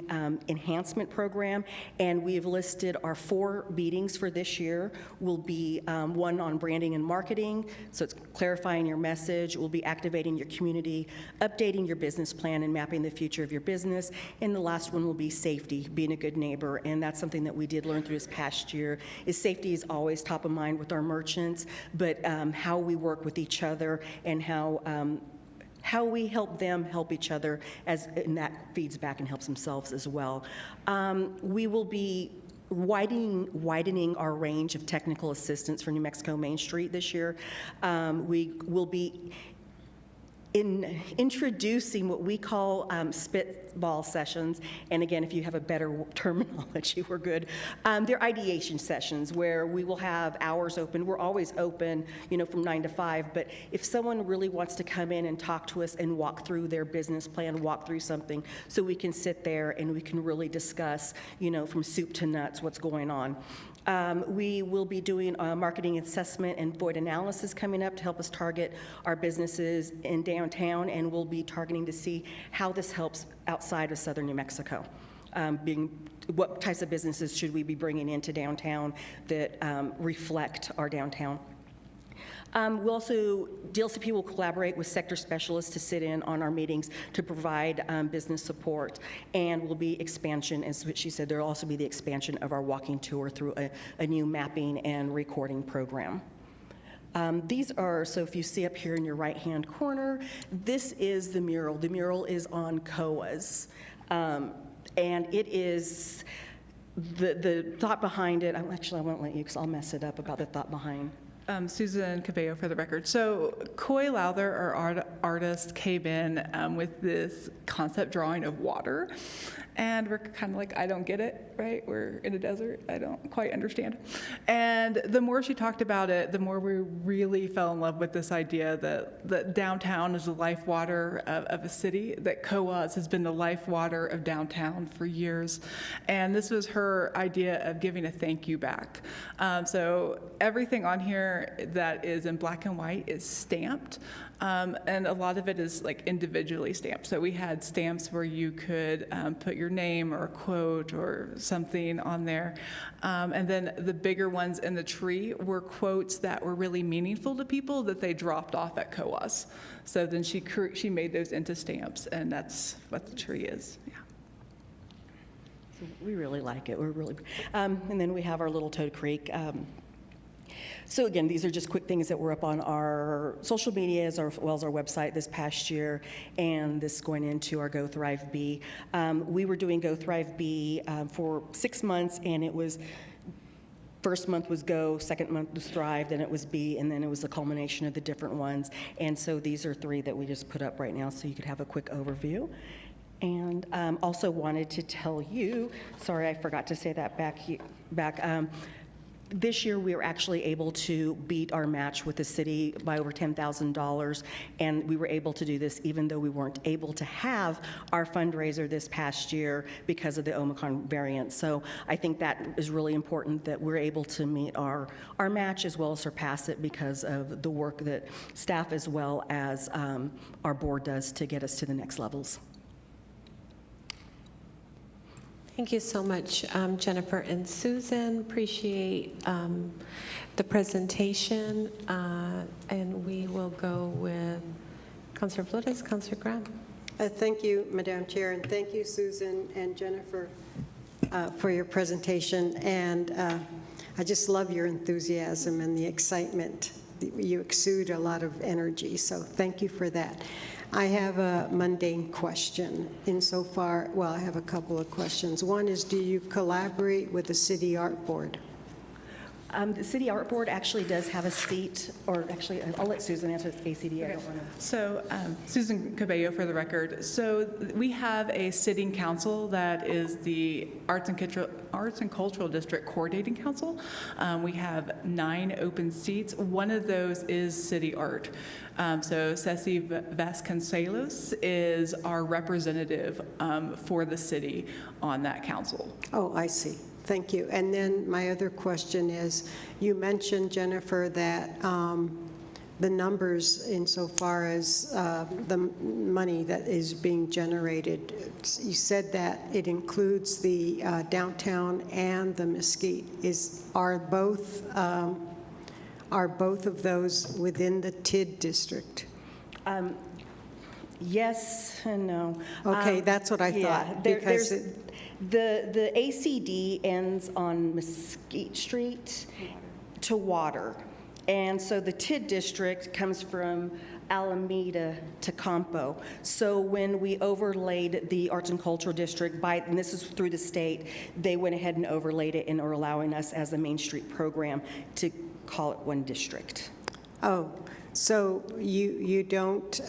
enhancement program, and we've listed our 4 meetings for this year. Will be one on branding and marketing, so it's clarifying your message. We'll be activating your community, updating your business plan, and mapping the future of your business. And the last one will be safety, being a good neighbor. And that's something that we did learn through this past year, is safety is always top of mind with our merchants, but how we work with each other and how we help them help each other, and that feeds back and helps themselves as well. We will be widening our range of technical assistance for New Mexico Main Street this year. We will be introducing what we call spitball sessions. And again, if you have a better terminology, we're good. They're ideation sessions where we will have hours open. We're always open, from 9 to 5. But if someone really wants to come in and talk to us and walk through their business plan, walk through something, so we can sit there and we can really discuss, from soup to nuts, what's going on. We will be doing a marketing assessment and void analysis coming up to help us target our businesses in downtown, and we'll be targeting to see how this helps outside of southern New Mexico. What types of businesses should we be bringing into downtown that reflect our downtown? We'll also, DLCP will collaborate with sector specialists to sit in on our meetings to provide business support, and will be expansion, as she said, there will also be the expansion of our walking tour through a new mapping and recording program. These are, so if you see up here in your right-hand corner, this is the mural. The mural is on COAs, and it is, the thought behind it, actually I won't let you because I'll mess it up about the thought behind. Susan Cabello for the record. So Coy Lowther, our artist, came in with this concept drawing of water. And we're kind of like, I don't get it, right? We're in a desert. I don't quite understand. And the more she talked about it, the more we really fell in love with this idea that downtown is the life water of a city, that COAS has been the life water of downtown for years. And this was her idea of giving a thank you back. So everything on here that is in black and white is stamped. And a lot of it is like individually stamped. So we had stamps where you could put your name or a quote or something on there. And then the bigger ones in the tree were quotes that were really meaningful to people that they dropped off at COAS. So then she made those into stamps, and that's what the tree is. Yeah. So we really like it. We're really, and then we have our little Toad Creek. So again, these are just quick things that were up on our social media as well as our website this past year, and this going into our Go Thrive B. We were doing Go Thrive B for 6 months, and it was, first month was Go, second month was Thrive, then it was B, and then it was the culmination of the different ones. And so these are 3 that we just put up right now so you could have a quick overview. And also wanted to tell you, sorry, I forgot to say that back. This year, we were actually able to beat our match with the city by over $10,000, and we were able to do this even though we weren't able to have our fundraiser this past year because of the Omicron variant. So I think that is really important that we're able to meet our match as well as surpass it because of the work that staff as well as our board does to get us to the next levels. Thank you so much, Jennifer and Susan. Appreciate the presentation. And we will go with Councilor Flores, Councilor Graham. Thank you, Madam Chair, and thank you, Susan and Jennifer, for your presentation. And I just love your enthusiasm and the excitement. You exude a lot of energy, so thank you for that. I have a mundane question insofar, well, I have a couple of questions. One is, do you collaborate with the City Art Board? The City Art Board actually does have a seat, or actually, I'll let Susan answer the ACD. Okay. So Susan Cabello for the record. So we have a sitting council that is the Arts and Cultural District Coordinating Council. We have 9 open seats. One of those is City Art. So Ceci Vasconcelos is our representative for the city on that council. Oh, I see. Thank you. And then my other question is, you mentioned, Jennifer, that the numbers insofar as the money that is being generated, you said that it includes the downtown and the Mesquite. Are both of those within the TID district? Yes and no. Okay, that's what I thought. Because the ACD ends on Mesquite Street to Water. And so the TID district comes from Alameda to Campo. So when we overlaid the Arts and Cultural District, and this is through the state, they went ahead and overlaid it and are allowing us as a Main Street program to call it one district. Oh, so you don't,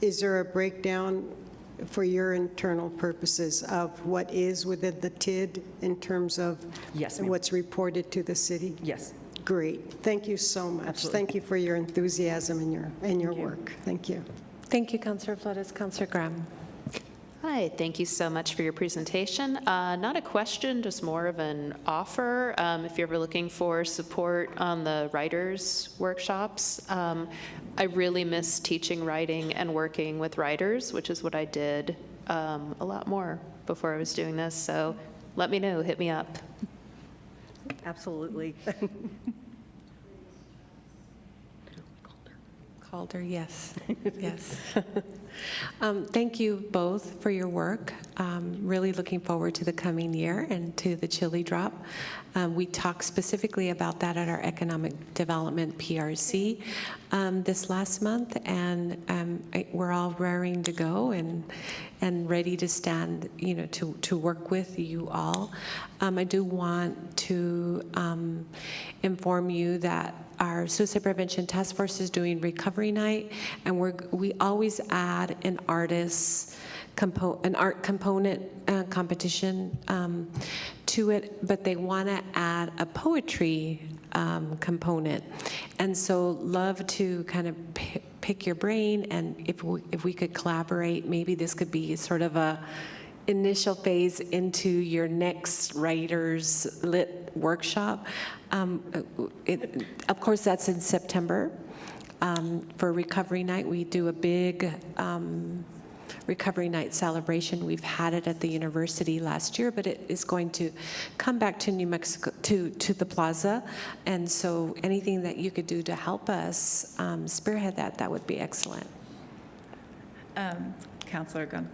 is there a breakdown for your internal purposes of what is within the TID in terms of Yes, ma'am. what's reported to the city? Yes. Great. Thank you so much. Absolutely. Thank you for your enthusiasm and your work. Thank you. Thank you, Councillor Flores. Councillor Graham. Hi, thank you so much for your presentation. Not a question, just more of an offer. If you're ever looking for support on the writers' workshops, I really miss teaching writing and working with writers, which is what I did a lot more before I was doing this. So let me know, hit me up. Absolutely. Calder, yes, yes. Thank you both for your work. Really looking forward to the coming year and to the chili drop. We talked specifically about that at our Economic Development PRC this last month, and we're all raring to go and ready to stand, to work with you all. I do want to inform you that our Suicide Prevention Task Force is doing Recovery Night, and we always add an art component competition to it, but they want to add a poetry component. And so love to kind of pick your brain, and if we could collaborate, maybe this could be sort of a initial phase into your next writers lit workshop. Of course, that's in September. For Recovery Night, we do a big Recovery Night celebration. We've had it at the university last year, but it is going to come back to New Mexico, to the plaza. And so anything that you could do to help us spearhead that would be excellent. Councillor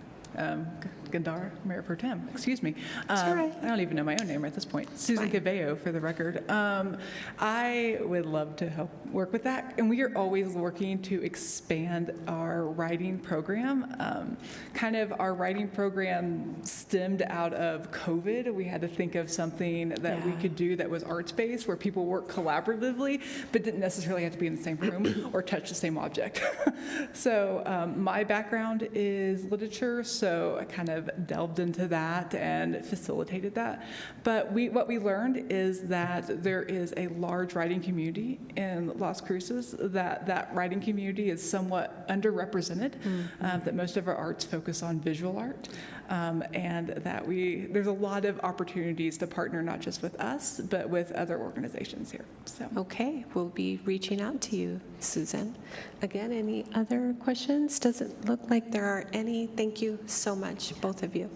Gandara, Mayor Pro Tem, excuse me. all right. I don't even know my own name at this point. Susan Cabello, for the record. I would love to help work with that, and we are always working to expand our writing program. Kind of our writing program stemmed out of COVID. We had to think of something that we could do that was arts-based, where people work collaboratively, but didn't necessarily have to be in the same room or touch the same object. So my background is literature, so I kind of delved into that and facilitated that. But what we learned is that there is a large writing community in Las Cruces, that writing community is somewhat underrepresented, that most of our arts focus on visual art, and that there's a lot of opportunities to partner not just with us, but with other organizations here. So. Okay, we'll be reaching out to you, Susan. Again, any other questions? Doesn't look like there are any. Thank you so much, both of you.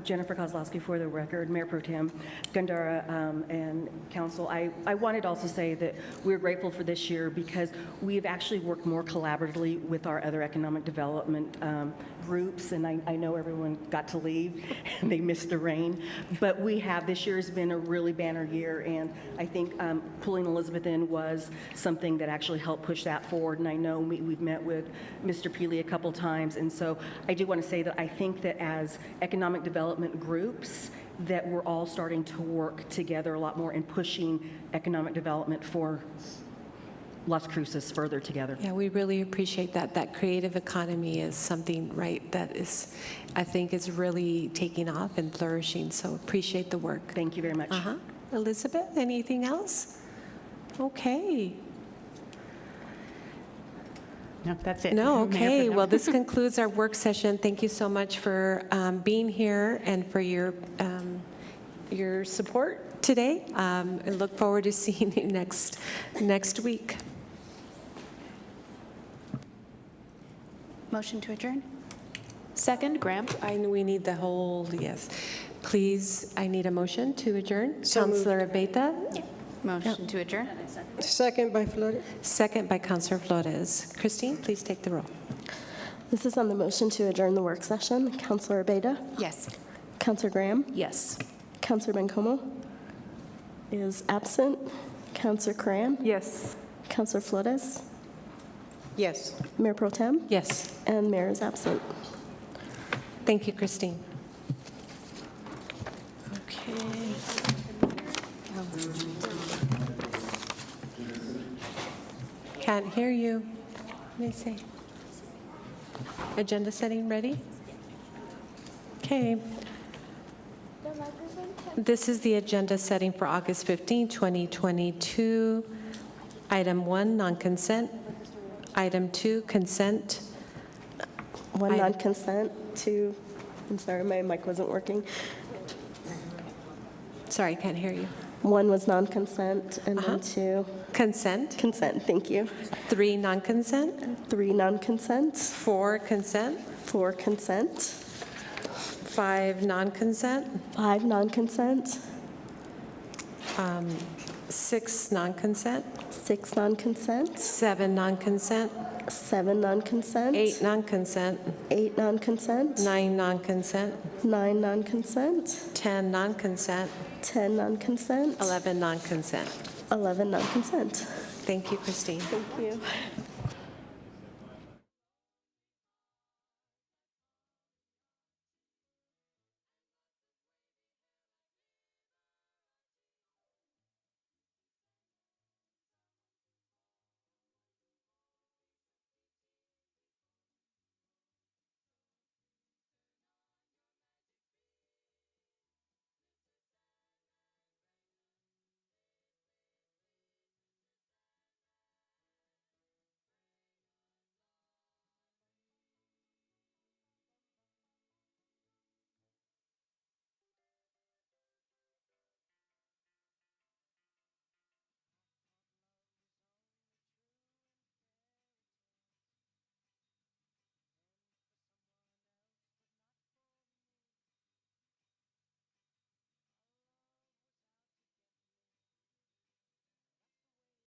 Jennifer Kozlowski, for the record, Mayor Pro Tem Gandara, and Council. I wanted to also say that we're grateful for this year because we've actually worked more collaboratively with our other economic development groups, and I know everyone got to leave and they missed the rain, but this year has been a really banner year, and I think pulling Elizabeth in was something that actually helped push that forward, and I know we've met with Mr. Peely a couple times, and so I do want to say that I think that as economic development groups, that we're all starting to work together a lot more in pushing economic development for Las Cruces further together. Yeah, we really appreciate that. That creative economy is something, right, that is, I think, is really taking off and flourishing. So appreciate the work. Thank you very much. Elizabeth, anything else? Okay. No, that's it. No, Mayor okay. Pro Tem. Well, this concludes our work session. Thank you so much for being here and for your support today. I look forward to seeing you next week. Motion to adjourn? Second, Graham. We need the whole, yes. Please, I need a motion to adjourn. So moved. Councillor Abeta? Motion to adjourn? Second by Flores. Second by Councillor Flores. Christine, please take the roll. This is on the motion to adjourn the work session. Councillor Abeta? Yes. Councillor Graham? Yes. Councillor Bencomo is absent. Councillor Cram? Yes. Councillor Flores? Yes. Mayor Pro Tem? Yes. And Mayor is absent. Thank you, Christine. Okay. Can't hear you. Let me see. Agenda setting ready? Okay. This is the agenda setting for August 15, 2022. Item 1, non-consent. Item 2, consent. One non-consent, two, I'm sorry, my mic wasn't working. Sorry, I can't hear you. One was non-consent, and then two. Consent. Consent, thank you. 3, non-consent. 3 non-consent. 4, consent. 4 consent. 5, non-consent. 5 non-consent. 6, non-consent. 6 non-consent. 7, non-consent. 7 non-consent. 8, non-consent. 8 non-consent. 9, non-consent. 9 non-consent. 10, non-consent. 10 non-consent. 11, non-consent. 11 non-consent. Thank you, Christine. Thank you.